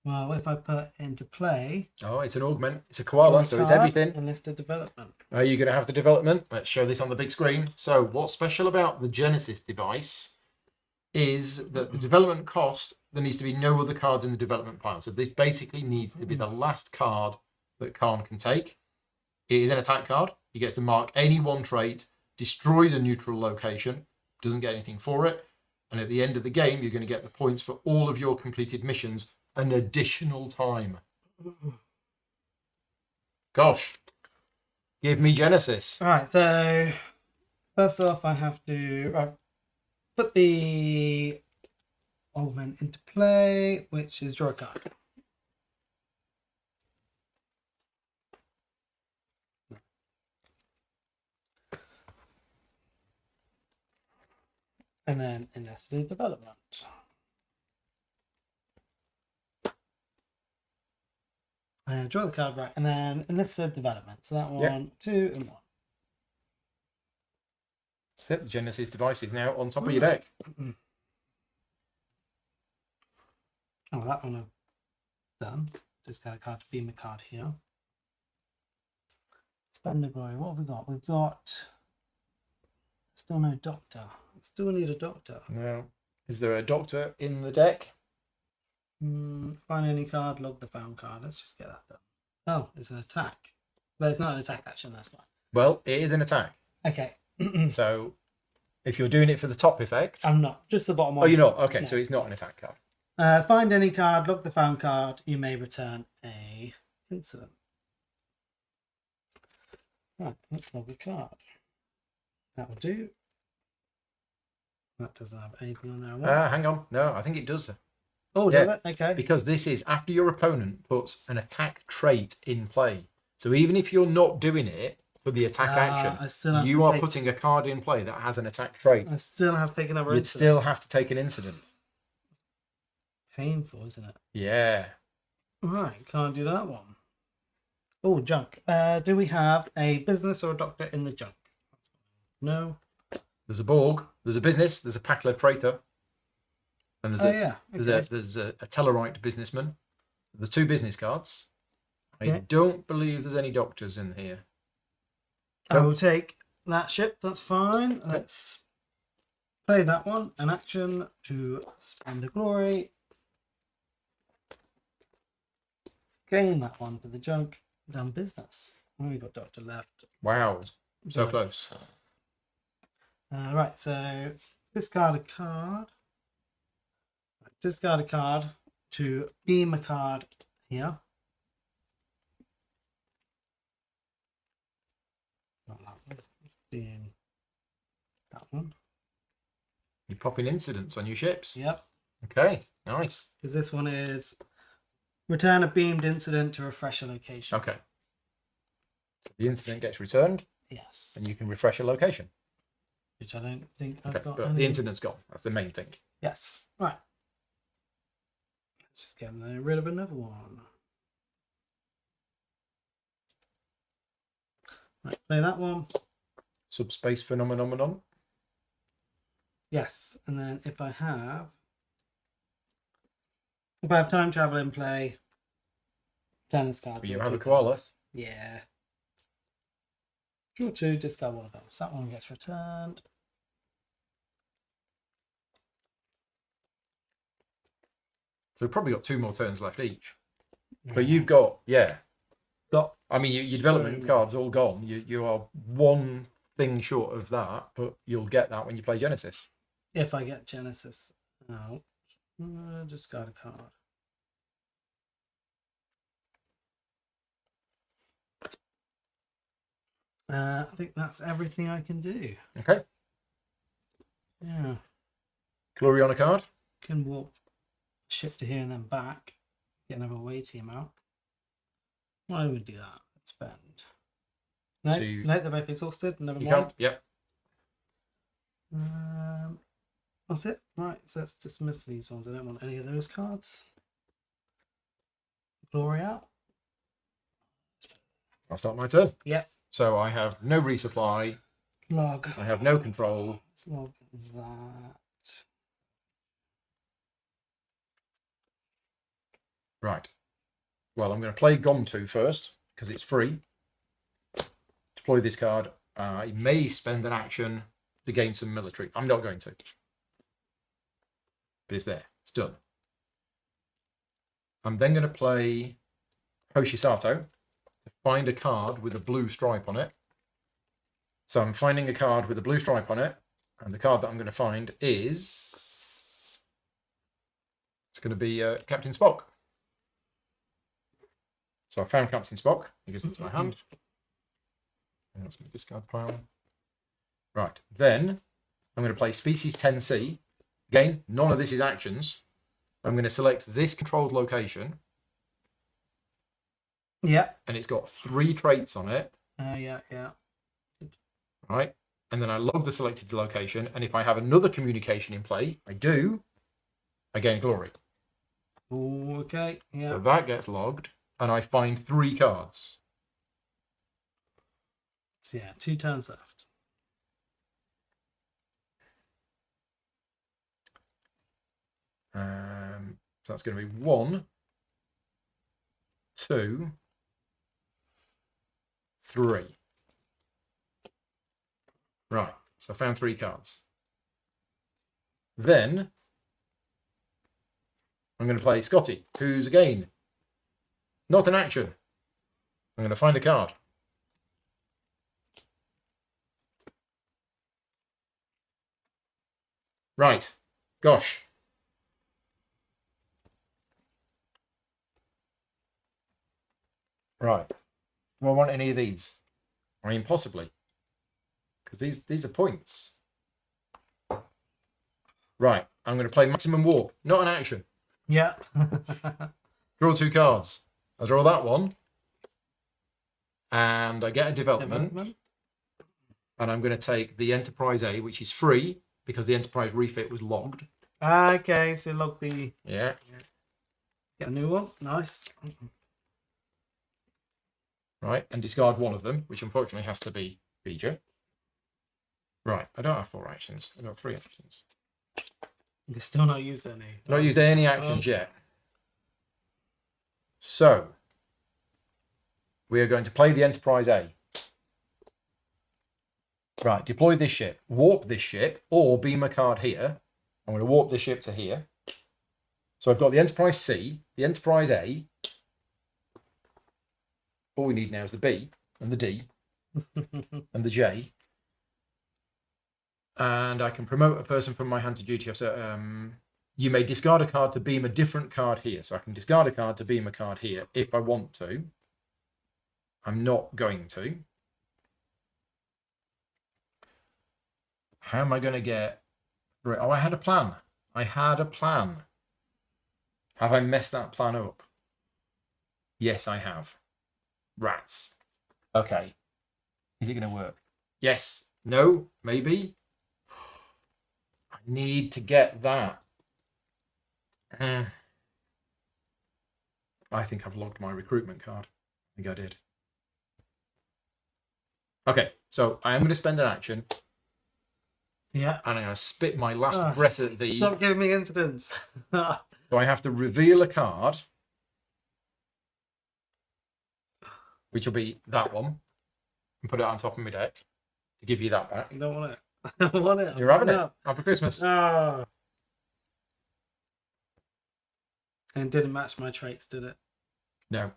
Well, if I put into play... Oh, it's an augment. It's a koala, so it's everything. Enlisted development. Are you going to have the development? Let's show this on the big screen. So what's special about the Genesis device is that the development cost, there needs to be no other cards in the development pile. So this basically needs to be the last card that Khan can take. It is an attack card. He gets to mark any one trait, destroys a neutral location, doesn't get anything for it. And at the end of the game, you're going to get the points for all of your completed missions an additional time. Gosh. Give me Genesis. All right, so first off, I have to put the augment into play, which is draw a card. And then enlisted development. Draw the card, right, and then enlisted development. So that one, 2 and 1. The Genesis device is now on top of your deck. Oh, that one I've done. Just got a card to beam a card here. Spend the glory. What have we got? We've got still no doctor. Still need a doctor. No. Is there a doctor in the deck? Find any card, log the found card. Let's just get that done. Oh, it's an attack. But it's not an attack action, that's fine. Well, it is an attack. Okay. So if you're doing it for the top effect... I'm not. Just the bottom one. Oh, you're not? Okay, No. so it's not an attack card. Find any card, look the found card. You may return a incident. Right, let's log a card. That will do. That doesn't have anything on there. Hang on. No, I think it does. Oh, Yeah, does it? Okay. Because this is after your opponent puts an attack trait in play. So even if you're not doing it for the attack action, you are putting a card in play that has an attack trait. I still have to take another You'd incident. still have to take an incident. Painful, isn't it? Yeah. Right, can't do that one. Oh, junk. Do we have a business or a doctor in the junk? No. There's a Borg, there's a business, there's a pack-led freighter, and there's there's a Tellarite businessman. There's 2 business cards. I don't believe there's any doctors in here. I will take that ship. That's fine. Let's play that one. An action to spend a glory. Gain that one for the junk. Done business. We've got doctor left. Wow, so close. Right, so discard a card. Discard a card to beam a card here. Not that one. Beam that one. You're popping incidents on your ships. Yep. Okay, nice. Because this one is return a beamed incident to refresh a location. Okay. The incident gets returned. Yes. And you can refresh a location. Which I don't think I've got. But the incident's gone. That's the main thing. Yes. Right. Let's just get rid of another one. Right, play that one. Subspace phenomenon. Yes, and then if I have time travel in play, tennis card. You have a koala. Yeah. Draw 2, discard one of them. So that one gets returned. So we've probably got 2 more turns left each. Yeah. But you've got, I mean, your development cards all gone. You are one thing short of that, but you'll get that when you play Genesis. If I get Genesis out, discard a card. I think that's everything I can do. Okay. Yeah. Glory on a card. Can walk ship to here and then back. Get another away team out. Why would we do that? Let's spend. No, no, they're both exhausted. Never mind. Can't. Yep. That's it. Right, so let's dismiss these ones. I don't want any of those cards. Glory out. I'll start my turn. Yep. So I have no resupply. Log. I have no control. Let's log that. Right. Well, I'm going to play Gom2 first because it's free. Deploy this card. I may spend an action to gain some military. I'm not going to. But it's there. It's done. I'm then going to play Hoshisato to find a card with a blue stripe on it. So I'm finding a card with a blue stripe on it. And the card that I'm going to find is... It's going to be Captain Spock. So I found Captain Spock. He goes into my hand. And that's my discard pile. Right. Then I'm going to play Species 10C. Again, none of this is actions. I'm going to select this controlled location. Yeah. And it's got 3 traits on it. Yeah. Right. And then I log the selected location. And if I have another communication in play, I gain glory. Okay. Yeah. So that gets logged. And I find 3 cards. So yeah, 2 turns left. So that's going to be 1, 2, 3. Right, so I found 3 cards. Then I'm going to play Scotty, who's again not an action. I'm going to find a card. Right. Gosh. Right. Do I want any of these? I mean, possibly. Because these are points. Right. I'm going to play Maximum Warp. Not an action. Yeah. Draw 2 cards. I draw that one. And I get a development. And I'm going to take the Enterprise A, which is free, because the Enterprise refit was logged. Okay, so log the... Yeah. Get a new one. Nice. Right, and discard one of them, which unfortunately has to be Beeger. Right, I don't have 4 actions. I've got 3 actions. You've still not used any. Not used any actions yet. So, we are going to play the Enterprise A. Right, deploy this ship, warp this ship, or beam a card here. I'm going to warp this ship to here. So I've got the Enterprise C, the Enterprise A. All we need now is the B, and the D, and the J. And I can promote a person from my hand to duty officer. You may discard a card to beam a different card here. So I can discard a card to beam a card here if I want to. I'm not going to. How am I going to get... Oh, I had a plan. I had a plan. Have I messed that plan up? Yes, I have. Rats. Okay. Is it going to work? Yes. No. Maybe. I need to get that. I think I've logged my recruitment card. I think I did. Okay. So I am going to spend an action. Yeah. And I'm going to spit my last breath at the... Stop giving me incidents. So I have to reveal a card. Which will be that one. And put it on top of my deck. To give you that back. I don't want it. I don't want it. You're having it. Happy Christmas. Oh. And it didn't match my traits, did it? No.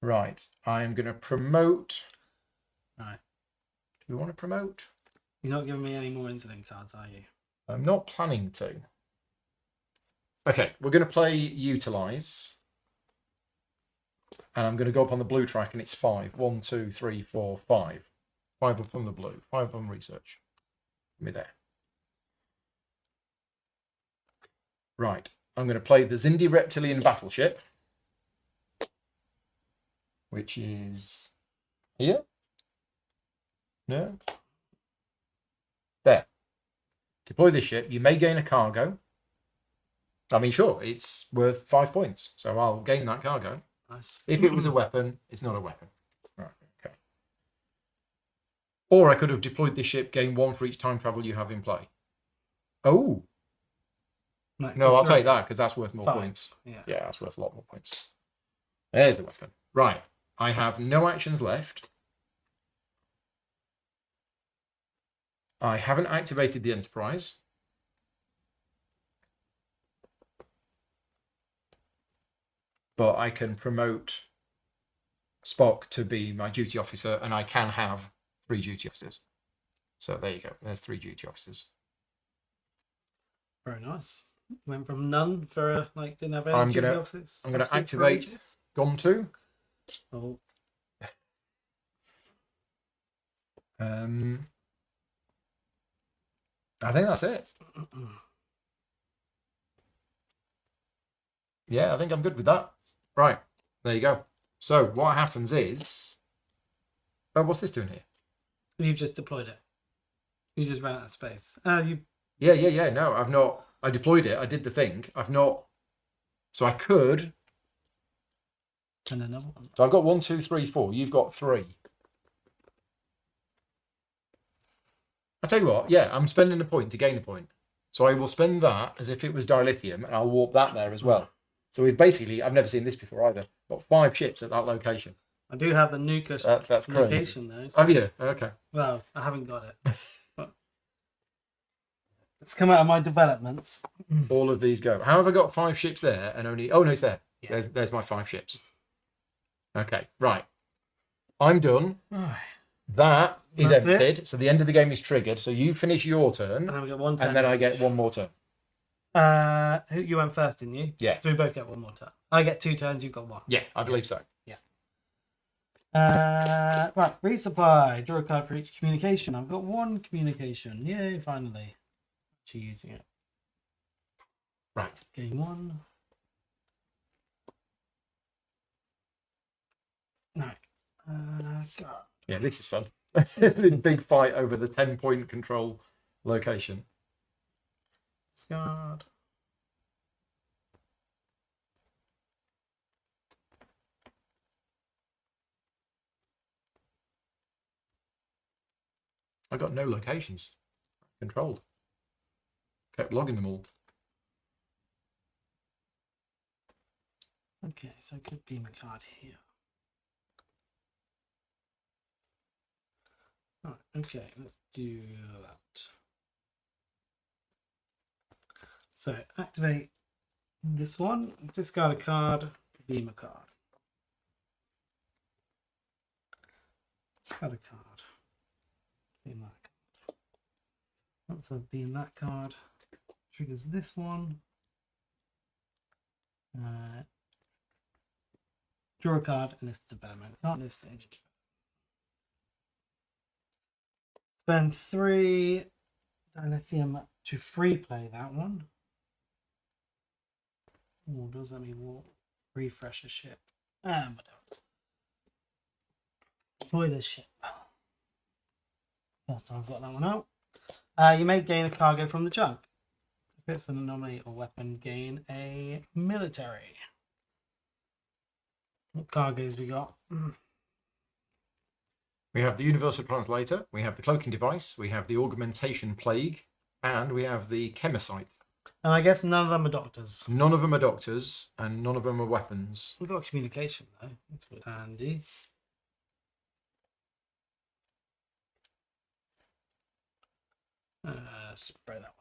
Right. I'm going to promote... Right. Do we want to promote? You're not giving me any more incident cards, are you? I'm not planning to. Okay, we're going to play Utilize. And I'm going to go up on the blue track and it's 5. 1, 2, 3, 4, 5. 5 up on the blue. 5 up on research. Give me there. Right. I'm going to play the Xindi Reptilian Battleship. Which is here. No. There. Deploy this ship. You may gain a cargo. I mean, sure, it's worth 5 points. So I'll gain that cargo. Nice. If it was a weapon, it's not a weapon. Right, okay. Or I could have deployed this ship, gain 1 for each time travel you have in play. Oh. Nice. No, I'll take that because that's worth more 5. points. Yeah. Yeah, that's worth a lot more points. There's the weapon. Right. I have no actions left. I haven't activated the Enterprise. But I can promote Spock to be my duty officer, and I can have 3 duty officers. So there you go. There's 3 duty officers. Very nice. Went from none for didn't have any I'm duty gonna officers. I'm gonna Officers for activate ages. Gone 2. Oh. I think that's it. Yeah, I think I'm good with that. Right, there you go. So what happens is... Oh, what's this doing here? You've just deployed it. You just ran out of space. Yeah. No, I've not... I deployed it. I did the thing. I've not... So I could... And another one. So I've got 1, 2, 3, 4. You've got 3. I tell you what, yeah, I'm spending a point to gain a point. So I will spend that as if it was dilithium, and I'll warp that there as well. So we've basically, I've never seen this before either, got 5 ships at that location. I do have the nuclear That's crazy. location though. So, Have you? Okay. well, I haven't got it. But it's come out of my developments. All of these go. How have I got 5 ships there and only... Oh, no, it's there. Yeah. There's my 5 ships. Okay, right. I'm done. That is That's emptied. So the end of the game is triggered. So you finish your turn. And then we get one turn. And then I get one more turn. You went first, didn't you? Yeah. So we both get one more turn. I get 2 turns, you've got 1. Yeah, I believe so. Yeah. Right, resupply. Draw a card for each communication. I've got 1 communication. Yay, finally. Actually using it. Right. Game 1. Right. God. Yeah, this is fun. This big fight over the 10-point control location. Discard. I got no locations controlled. Kept logging them all. Okay, so I could beam a card here. Right, okay, let's do that. So activate this one, discard a card, beam a card. Discard a card, beam that card. Once I've beamed that card, triggers this one. Draw a card and list a Batman card. List it. Spend 3 dilithium to free play that one. Oh, does that mean we'll refresh a ship? Whatever. Deploy this ship. First time I've got that one out. You may gain a cargo from the junk. If it's an anomaly or weapon, gain a military. What cargoes we got? We have the Universal Translator, we have the Cloaking Device, we have the Augmentation Plague, and we have the Chemicite. And I guess none of them are doctors. None of them are doctors, and none of them are weapons. We've got communication though. That's what's handy. Spray that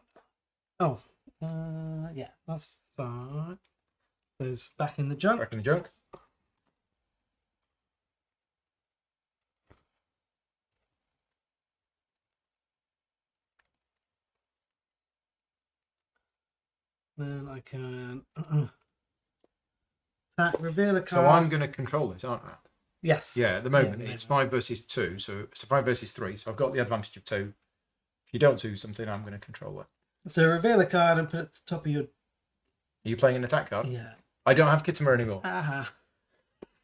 one. Oh, yeah, that's fine. Those back in the junk. Back in the junk. Then I can attack, reveal a card. So I'm going to control this, aren't I? Yes. Yeah, at the moment it's 5 versus 2, so it's 5 versus 3, so I've got the advantage of 2. If you don't do something, I'm going to control it. So reveal a card and put it at the top of your... Are you playing an attack card? Yeah. I don't have Kittimer anymore.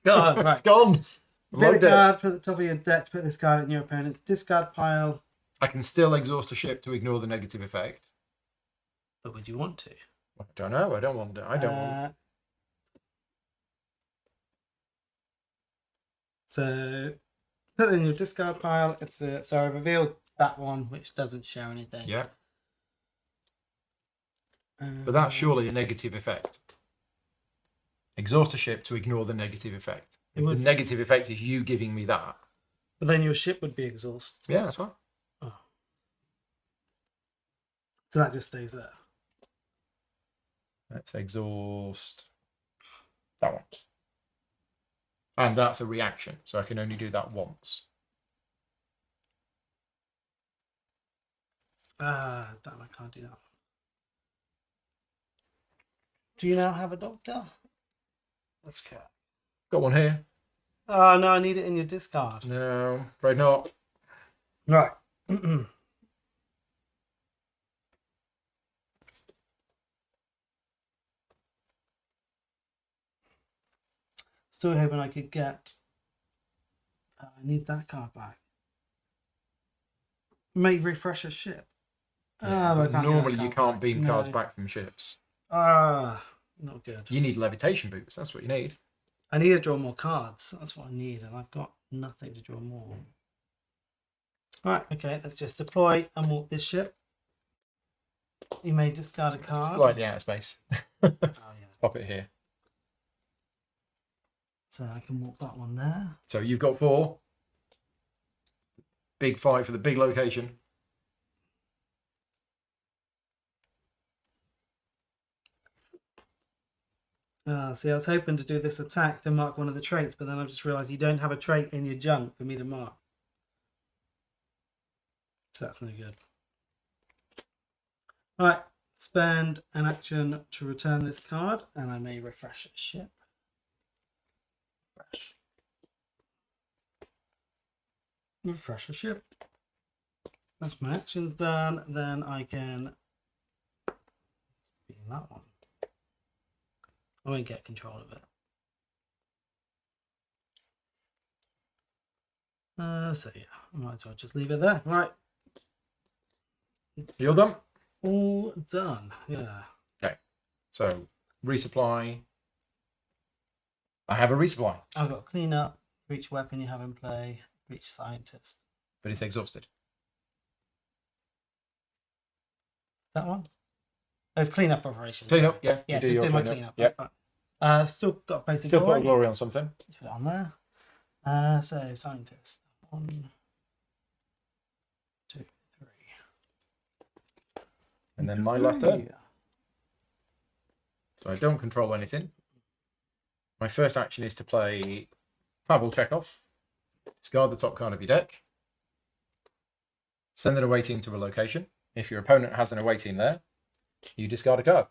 God, right. It's gone. Reveal a card, put at the top of your deck to put this card in your opponent's discard pile. I can still exhaust a ship to ignore the negative effect. But would you want to? I don't know. I don't want to. I don't want. So put it in your discard pile. So I revealed that one, which doesn't show anything. Yeah. But that's surely a negative effect. Exhaust a ship to ignore the negative effect. If the negative effect is you giving me that. But then your ship would be exhausted. Yeah, that's fine. Oh. So that just stays there. Let's exhaust that one. And that's a reaction, so I can only do that once. Damn, I can't do that one. Do you now have a doctor? Let's go. Got one here. Oh, no, I need it in your discard. No, afraid not. Right. Still hoping I could get... I need that card back. May refresh a ship. Yeah, but normally you can't beam cards back from ships. Not good. You need levitation boots. That's what you need. I need to draw more cards. That's what I need, and I've got nothing to draw more. Right, okay, let's just deploy and walk this ship. You may discard a card. Slightly out of space. Oh, yeah. Let's pop it here. So I can walk that one there. So you've got 4. Big fight for the big location. See, I was hoping to do this attack to mark one of the traits, but then I've just realised you don't have a trait in your junk for me to mark. So that's no good. Alright, spend an action to return this card, and I may refresh a ship. Refresh a ship. That's my actions done. Then I can be in that one. I won't get control of it. So yeah, I might as well just leave it there. Right. You're done? All done. Yeah. Okay. So, resupply. I have a resupply, I've got clean up for each weapon you have in play, for each scientist. but it's exhausted. That one? Oh, it's clean up operation. Clean up, yeah. Yeah, you do just your do my clean clean up. up. Yeah. That's fine. Still got a place to Still go. put a glory on something. Let's put it on there. So scientist. 1, 2, 3. And then my last turn. So I don't control anything. My first action is to play Pavel Chekhov. Discard the top card of your deck. Send an away team to a location. If your opponent has an away team there, you discard a card.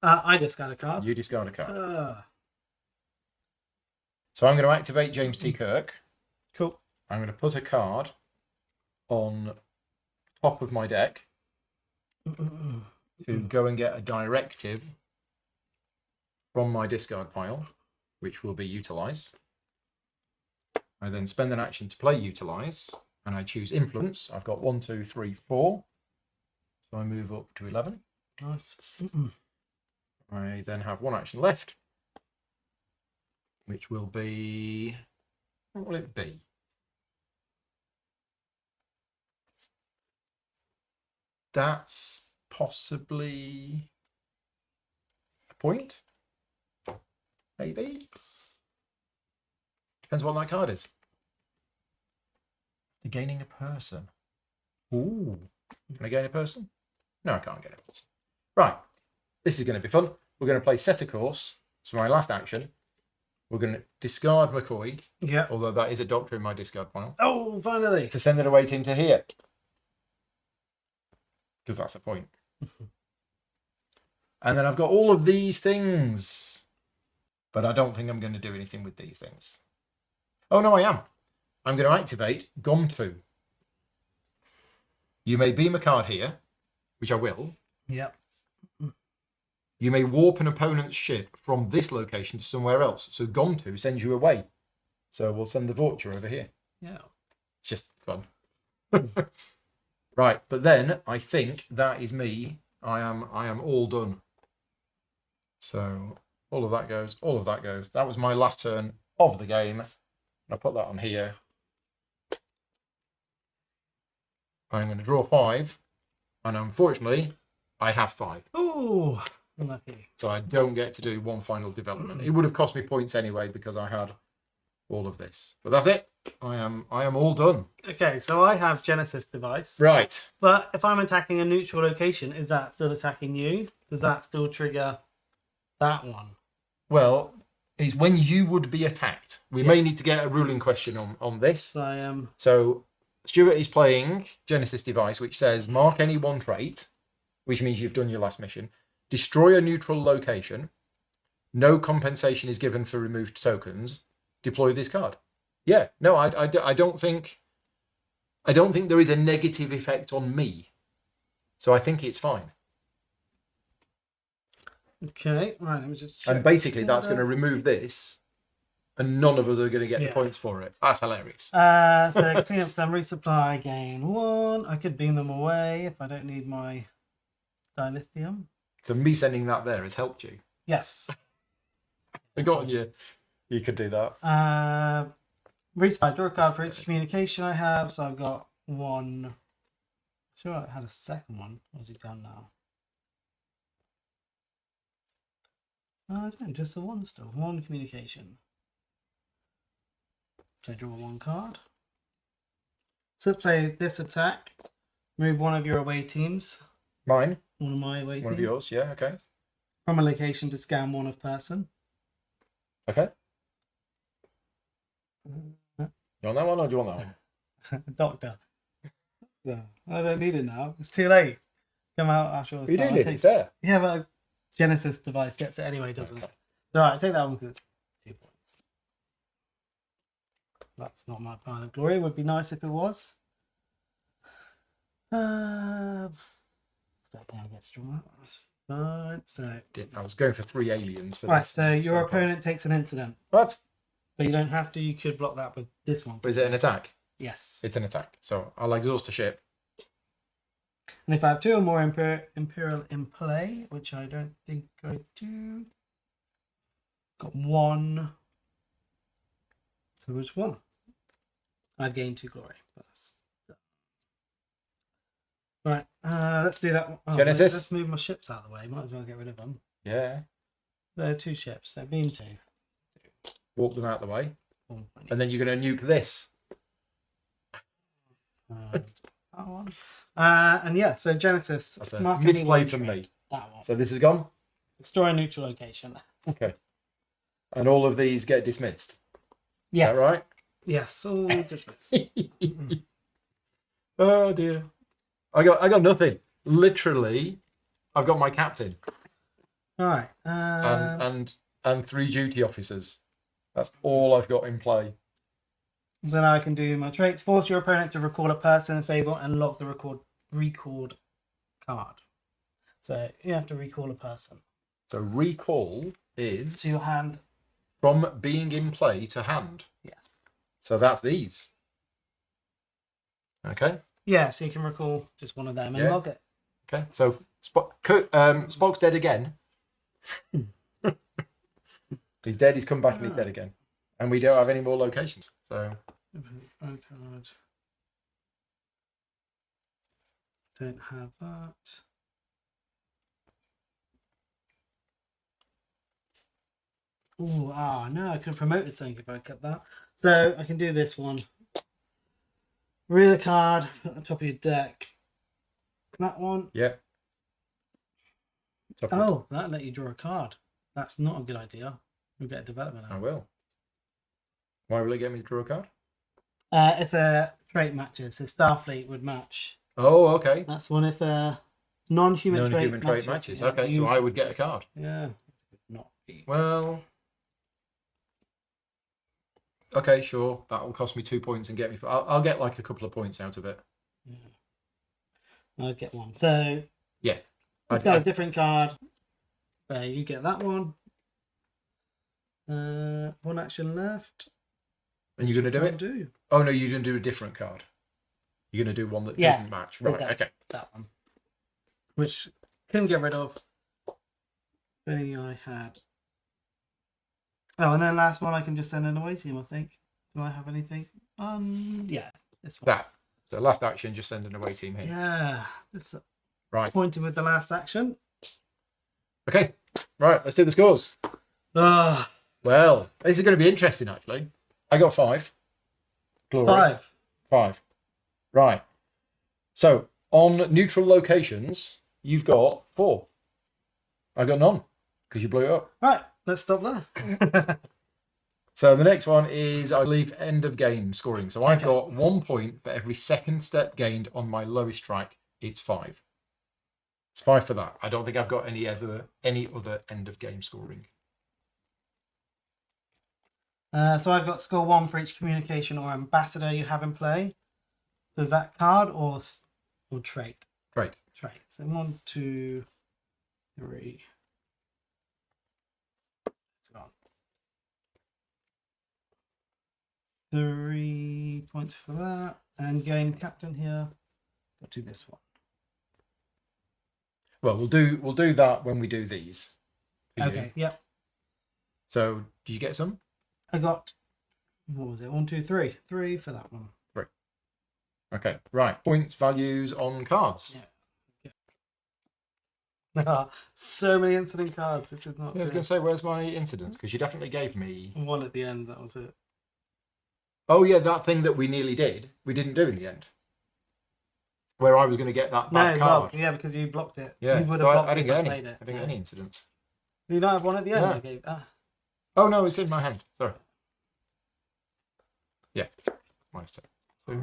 I discard a card. You discard a card. So I'm going to activate James T. Kirk. Cool. I'm going to put a card on top of my deck to go and get a directive from my discard pile, which will be utilize. I then spend an action to play utilize, and I choose influence. I've got 1, 2, 3, 4. So I move up to 11. Nice. I then have one action left, which will be, what will it be? That's possibly a point, maybe. Depends what that card is. You're gaining a person. Ooh, can I gain a person? No, I can't get a person. Right, this is going to be fun. We're going to play set a course. So my last action, we're going to discard McCoy. Yeah. Although that is a doctor in my discard pile. Oh, finally. To send an away team to here. Because that's a point. And then I've got all of these things. But I don't think I'm going to do anything with these things. Oh, no, I am. I'm going to activate GOM2. You may beam a card here, which I will. Yep. You may warp an opponent's ship from this location to somewhere else. So GOM2 sends you away. So we'll send the Vulture over here. Yeah. It's just fun. Right, but then I think that is me. I am all done. So all of that goes, all of that goes. That was my last turn of the game. I'll put that on here. I'm going to draw 5, and unfortunately, I have 5. Ooh, unlucky. So I don't get to do one final development. It would have cost me points anyway because I had all of this. But that's it. I am all done. Okay, so I have Genesis device. Right. But if I'm attacking a neutral location, is that still attacking you? Does that still trigger that one? Well, it's when you would be attacked. We may need to get a ruling question on this. So I am. So Stuart is playing Genesis device, which says mark any one trait, which means you've done your last mission. Destroy a neutral location. No compensation is given for removed tokens. Deploy this card. Yeah, no, I don't think there is a negative effect on me. So I think it's fine. Okay, right, let me just check. And basically that's going to remove this, and none of us are going to get the Yeah. points for it. That's hilarious. So clean up some resupply, gain 1. I could beam them away if I don't need my dilithium. So me sending that there has helped you. Yes. Forgotten you could do that. Resupply, draw a card for each communication I have. So I've got 1. Sure, I had a second one. What's he done now? I don't, just the one still. 1 communication. So draw 1 card. So let's play this attack. Move one of your away teams. Mine? One of my away One of teams. yours? Yeah, okay. From a location to scan 1 of person. Okay. You want that one or do you want that one? Doctor. No, I don't need it now. It's too late. Come out after all this You do time. need it, it's there. Yeah, but a Genesis device gets it anyway, doesn't it? All right, take that one because it's 2 points. That's not my final glory. It would be nice if it was. That down gets drawn out. That's fine. So I was going for 3 aliens for right, this. so your opponent takes an incident. What? But you don't have to. You could block that with this one. Is it an attack? Yes. It's an attack. So I'll exhaust a ship. And if I have 2 or more Imperial in play, which I don't think I do. Got 1. So which one? I'd gain 2 glory. That's right. Let's do that one. Oh, Genesis. Let's move my ships out of the way. Might as well get rid of them. Yeah. There are 2 ships. So beam 2. Walk them out the way. 1. And then you're going to nuke this. That one. And yeah, so Genesis. That's a mark any misplay one from trait. me. That one. So this is gone. Store a neutral location. Okay. And all of these get dismissed. Yes. Is that right? Yes. All dismissed. Oh dear. I got nothing. Literally, I've got my captain All right. and 3 duty officers. That's all I've got in play. So now I can do my traits. Force your opponent to record a person, disable, and lock the record card. So you have to recall a person. So recall is To your hand. from being in play to hand. Yes. So that's these. Okay. Yeah, so you can recall just one of them and Yeah. log it. Okay. So Spock's dead again. He's dead. He's come back and he's dead again. And we don't have any more locations. So Card. Don't have that. Oh, no, I could have promoted something if I cut that. So I can do this one. Read a card at the top of your deck. That one. yeah. Oh, that let you draw a card. That's not a good idea. You'll get a development I out. will. Why will it get me to draw a card? If a trait matches, so Starfleet would match. Oh, okay. That's one if a non-human Trait matches. Yeah, Okay, so I would get a card. Yeah. Not be. Well, okay, sure. That will cost me 2 points and get me. I'll get like a couple of points out of it. Yeah. I'd get one. So Yeah. it's got a different card. You get that one. 1 action left. And you're going to do it? Do Oh, no, you're going to do a different card. You're going to do one that doesn't match. Right, okay. that one, which couldn't get rid of. Only I had. Oh, and then last one I can just send an away team. I think. Do I have anything? Yeah, this one. That. So last action, just send an away team here. Yeah, this Right. pointing with the last action. Okay. Right, let's do the scores. Ah, Well, this is going to be interesting, actually. I got 5. Glory. 5. 5. Right. So, on neutral locations, you've got 4. I got none, because you blew it up. Right, let's stop there. So, the next one is, I believe, end of game scoring. So, I've got 1 point for every second step gained on my lowest track. It's 5. It's 5 for that. I don't think I've got any other end of game scoring. So I've got score 1 for each communication or ambassador you have in play. So is that card or trait? Great. Trait. So 1, 2, 3. It's gone. 3 points for that. And game captain here. Got to do this one. Well, we'll do that when we do these. for you. Okay. Yep. So, did you get some? I got. What was it? 1, 2, 3. 3 for that one. Okay, right. Points, values on cards. Yeah. So many incident cards. This is not. Yeah, I was good. going to say, where's my incident? Because you definitely gave me... 1 at the end. That was it. Oh, yeah, that thing that we nearly did, we didn't do in the end. Where I was going to get that bad card. Yeah, because you blocked it. Yeah, You would so have blocked I didn't it, get but any. played it. I didn't get any incidents. You don't have one at the end. No. I gave. Oh, no, it's in my hand. Sorry. Yeah. minus 2.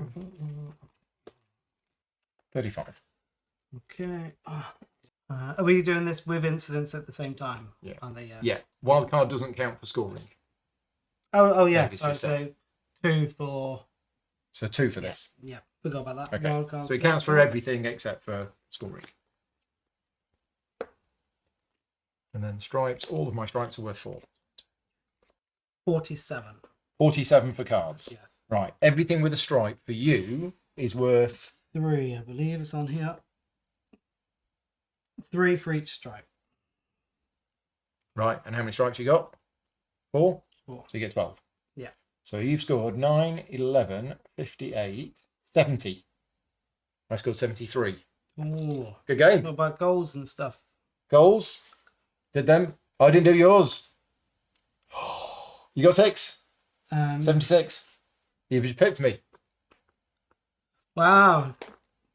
35. Okay. Are we doing this with incidents at the same time? Yeah. Are they, Yeah. Wild card doesn't count for scoring. Oh yeah. it's Sorry, just so 2 for. So 2 for this. Yeah. Forgot about that. Okay. Wild card So it counts for everything except for scoring. And then stripes. All of my stripes are worth 4. 47. 47 for cards. Yes. Right. Everything with a stripe for you is worth 3, I believe it's on here. 3 for each stripe. right. And how many stripes you got? 4? 4. So you get 12. Yeah. So you've scored 9, 11, 58, 70. I scored 73. Ooh. Good game. What about goals and stuff? Goals? Did them? I didn't do yours. You got 6? 76. You just picked me. Wow.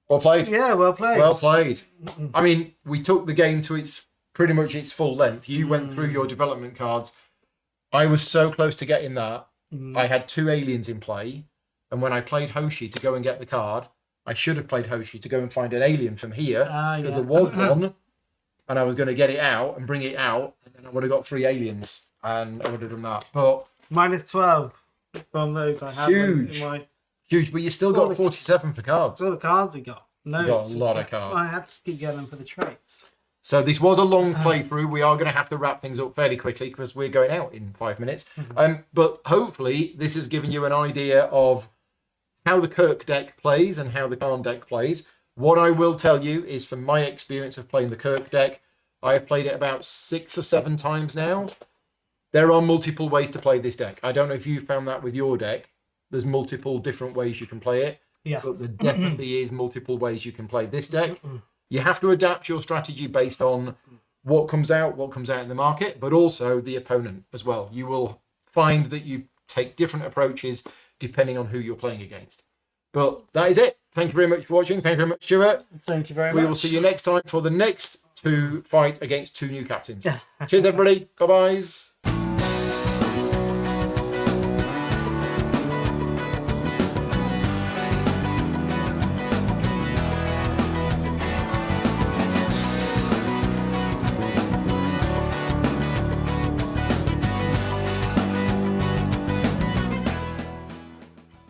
Well played. Yeah, well played. Well played. I mean, we took the game to its pretty much its full length. You went through your development cards. I was so close to getting that. I had 2 aliens in play. And when I played Hoshi to go and get the card, I should have played Hoshi to go and find an alien from here. Because there was one. And I was going to get it out and bring it out. And then I would have got 3 aliens. And I would have done that. But minus 12 from those I have. Huge. In my... Huge, but you still got 47 for cards. All the cards he got. No, You got a lot of cards. I had to keep getting them for the traits. So this was a long playthrough. We are going to have to wrap things up fairly quickly because we're going out in 5 minutes. But hopefully this has given you an idea of how the Kirk deck plays and how the Khan deck plays. What I will tell you is from my experience of playing the Kirk deck, I have played it about 6 or 7 times now. There are multiple ways to play this deck. I don't know if you've found that with your deck. There's multiple different ways you can play it. Yes. But there definitely is multiple ways you can play this deck. You have to adapt your strategy based on what comes out in the market, but also the opponent as well. You will find that you take different approaches depending on who you're playing against. But that is it. Thank you very much for watching. Thank you very much, Stuart. Thank you very much. We will see you next time for the next 2 fight against 2 new captains. Cheers, everybody. Bye-byes.